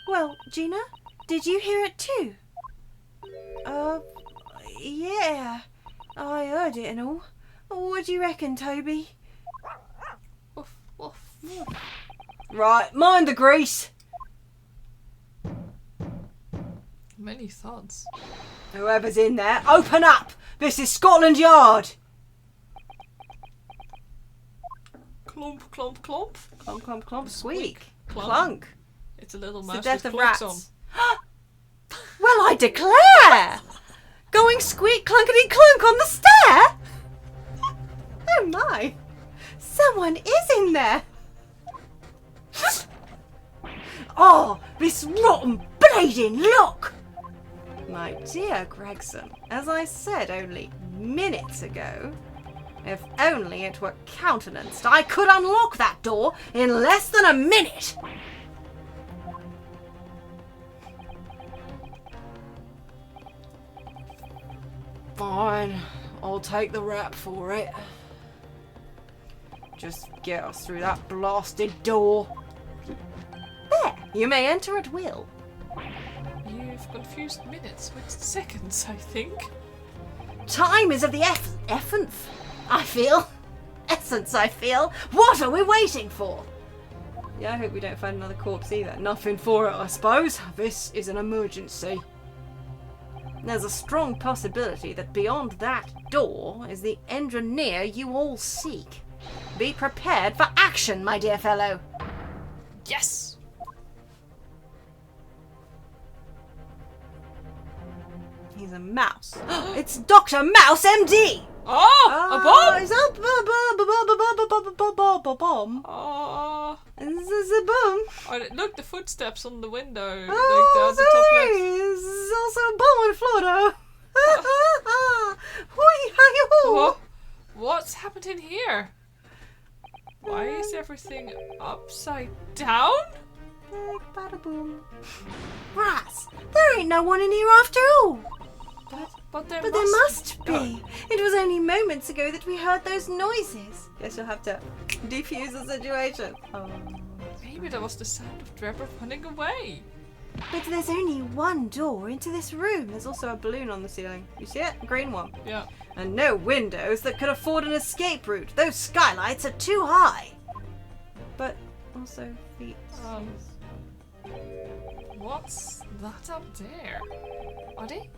Well, Gina, did you hear it too? Yeah, I heard it and all. What do you reckon, Toby? Woof, woof. Right, mind the grease. Many thuds. Whoever's in there, open up! This is Scotland Yard! Clomp, clomp, clomp. Clomp, clomp, clomp, squeak. Clunk. Clunk. It's a little It's mouse the death with of clocks rats. on. Well, I declare! Going squeak clunkety clunk on the stair? Oh my! Someone is in there! Oh, this rotten blading look! My dear Gregson, as I said only minutes ago, if only it were countenanced, I could unlock that door in less than a minute! Fine, I'll take the rap for it. Just get us through that blasted door. There, you may enter at will. You've confused minutes with seconds, I think. Time is of the essence, I feel. Essence, I feel. What are we waiting for? Yeah, I hope we don't find another corpse either. Nothing for it, I suppose. This is an emergency. There's a strong possibility that beyond that door is the engineer you all seek. Be prepared for action, my dear fellow. Yes! He's a mouse. It's Dr. Mouse, MD! Oh! A bomb! It's a bomb. Oh! It's a bomb. Oh, look, the footsteps on the window. Oh, Like the top left. there's also a bomb on Florida. Hoi, hi, ho. Oh, what's happened in here? Why is everything upside down? Bada boom. Rats, there ain't no one in here after all. But there But there must be. be. It was only moments ago that we heard those noises. Guess you'll have to defuse the situation. Oh. Maybe that was the sound of Drebber running away. But there's only one door into this room. There's also a balloon on the ceiling. You see it? A green one. Yeah. And no windows that could afford an escape route. Those skylights are too high. But also feet. What's that up there? Are they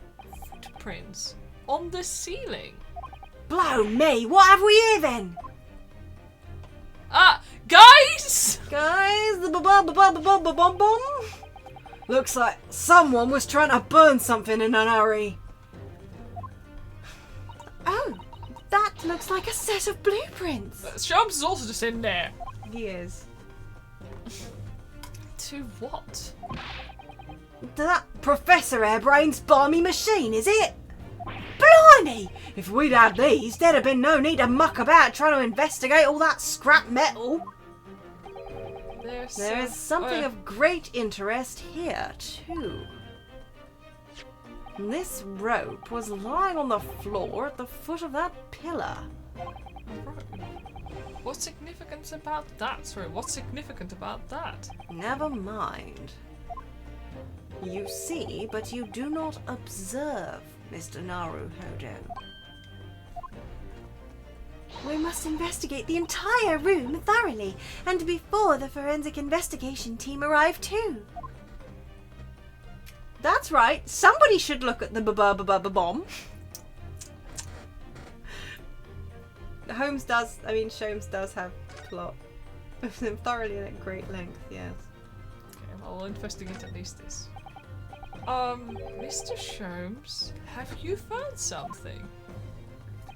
footprints on the ceiling? Blow me, what have we here then? Ah, guys! Guys, the bomb. Looks like someone was trying to burn something in an hurry. Oh, that looks like a set of blueprints. Shams is also just in there. He is. To what? That Professor Harebrayne's balmy machine, is it? Blimey! If we'd had these, there'd have been no need to muck about trying to investigate all that scrap metal. There is something of great interest here, too. This rope was lying on the floor at the foot of that pillar. What's significant about that? Sorry, what's significant about that? Never mind. You see, but you do not observe, Mr. Naruhodo. We must investigate the entire room thoroughly, and before the forensic investigation team arrive too. That's right. Somebody should look at the bomb. Sholmes does have plot. Thoroughly and at great length, yes. Okay, well, we'll investigate at least this. Mr. Sholmes, have you found something?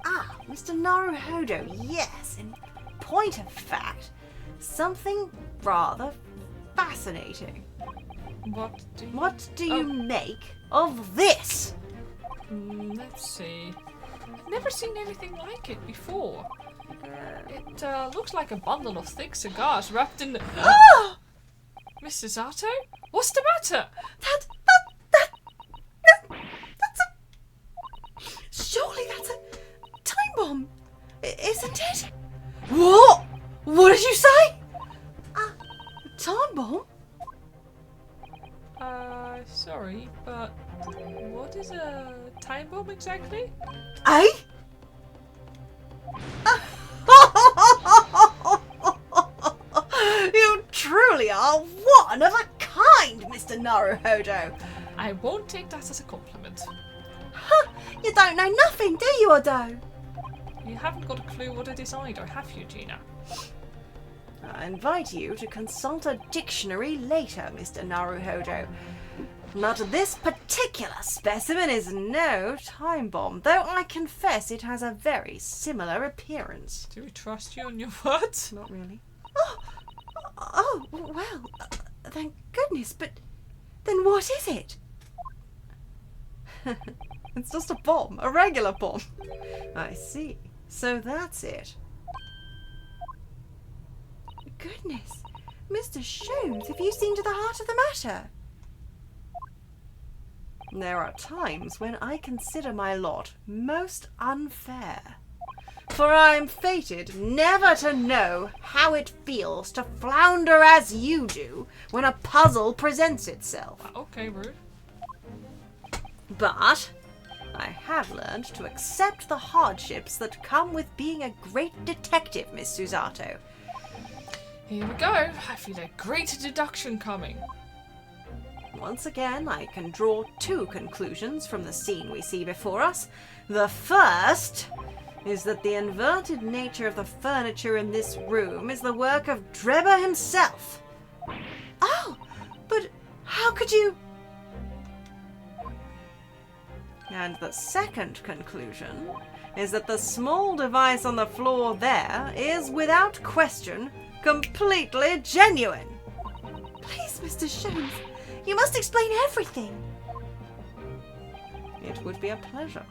Ah, Mr. Naruhodo, yes. In point of fact, something rather fascinating. What do you... you make of this? Let's see. I've never seen anything like it before. It looks like a bundle of thick cigars wrapped in... Ah! Mrs. Zato? What's the matter? That's surely that's a time bomb, isn't it? What? What did you say? Time bomb? Sorry, but what is a time bomb exactly? Eh? You truly are one of a kind, Mr. Naruhodo. I won't take that as a compliment. Huh, you don't know nothing, do you, Odo? You haven't got a clue what it is either, have you, Gina? I invite you to consult a dictionary later, Mr. Naruhodo. But this particular specimen is no time bomb, though I confess it has a very similar appearance. Do we trust you on your words? Not really. Oh, well, thank goodness, but then what is it? It's just a bomb, a regular bomb. I see. So that's it. Goodness, Mr. Sholmes, have you seen to the heart of the matter? There are times when I consider my lot most unfair. For I'm fated never to know how it feels to flounder as you do when a puzzle presents itself. Okay, rude. But I have learned to accept the hardships that come with being a great detective, Miss Susato. Here we go. I feel a great deduction coming. Once again, I can draw two conclusions from the scene we see before us. The first is that the inverted nature of the furniture in this room is the work of Drebber himself. Oh, but how could you... And the second conclusion is that the small device on the floor there is, without question, completely genuine. Please, Mr. Sholmes, you must explain everything. It would be a pleasure.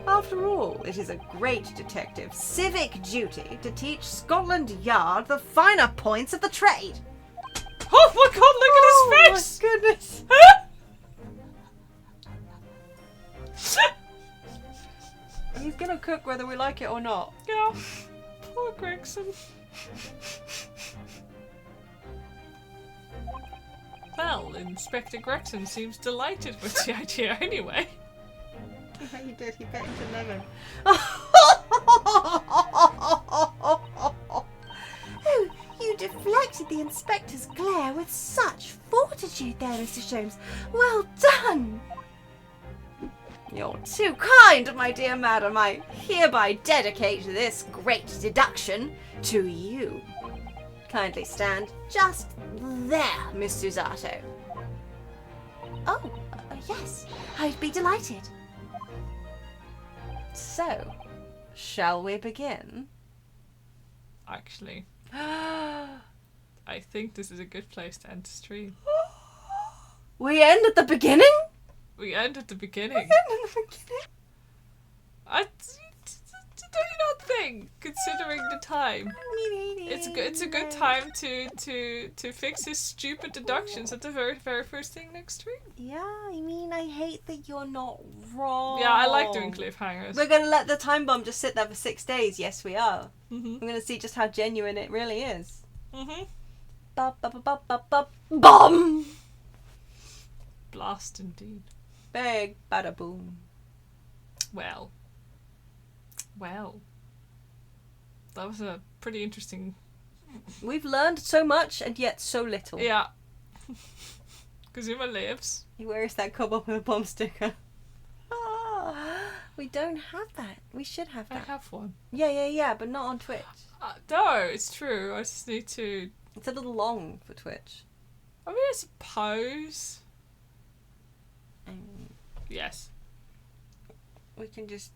After all, it is a great detective's civic duty to teach Scotland Yard the finer points of the trade. Oh my god, look at his face! My goodness! He's gonna cook whether we like it or not. Yeah. Poor Gregson. Well, Inspector Gregson seems delighted with the idea anyway. He did, he bet into lemon. Oh, you deflected the inspector's glare with such fortitude there, Mr. Sholmes. Well done! You're too kind, my dear madam. I hereby dedicate this great deduction to you. Kindly stand just there, Miss Susato. Oh, yes, I'd be delighted. So, shall we begin? Actually, I think this is a good place to end the stream. We end at the beginning? We end at the beginning. Do you not think, considering the time, it's a good time to fix his stupid deductions at the very first thing next stream? Yeah, I mean, I hate that you're not wrong. Yeah, I like doing cliffhangers. We're gonna let the time bomb just sit there for 6 days. Yes, we are. Mhm. We're gonna see just how genuine it really is. Mhm. Bomb! Blast indeed. Big bada boom. Well. That was a pretty interesting. We've learned so much and yet so little. Yeah. Kazuma lives. Where is that kobold with a bomb sticker? We don't have that. We should have I that. have one. Yeah, but not on Twitch. No, it's true. I just need to. It's a little long for Twitch. I mean, I suppose. Um, Yes. we can just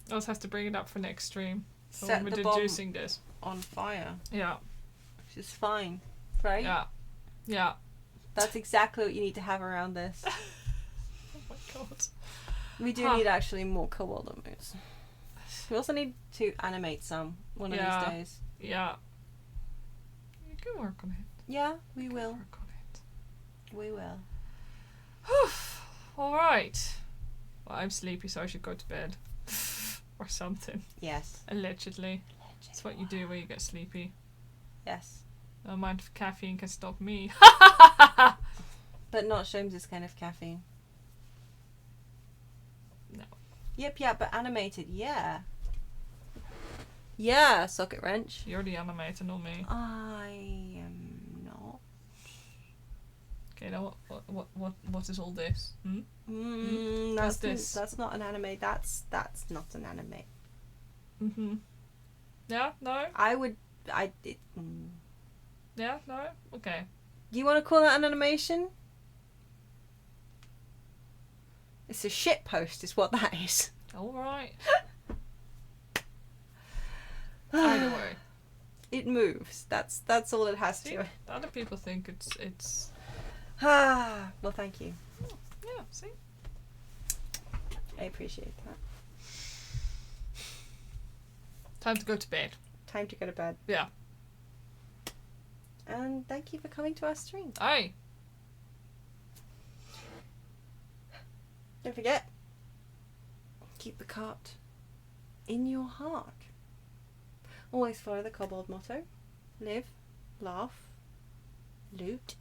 I'll just have to bring it up for next stream. So set when the we're bomb deducing this. on fire, Yeah. which is fine, right? Yeah. That's exactly what you need to have around this. Oh my god. We do Huh. need actually more kobold emotes. We also need to animate some one of these days. Yeah. You can work on it. Yeah, we will. Work on it. We will. Alright. Well, I'm sleepy, so I should go to bed. Or something. Yes. Allegedly. That's what you do when you get sleepy. Yes. No mind if caffeine can stop me. But not Sholmes' kind of caffeine. No. Yep, yeah, but animated, yeah. Yeah, Socketwrench. You're the animator, not me. I am not. Okay, now what is all this? Hmm? That's What's this? That's not an anime. That's not an anime. Mm-hmm. Yeah? No? Yeah? No? Okay. Do you want to call that an animation? It's a shit post, is what that is. Alright. Either way. It moves. That's all it has See? to it. Other people think it's Well, thank you. yeah, see? I appreciate that. Time to go to bed. Time to go to bed. Yeah. And thank you for coming to our stream. Aye. Don't forget, keep the cart in your heart. Always follow the kobold motto. Live, laugh, loot.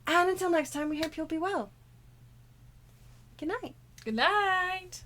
And until next time, we hope you'll be well. Good night. Good night.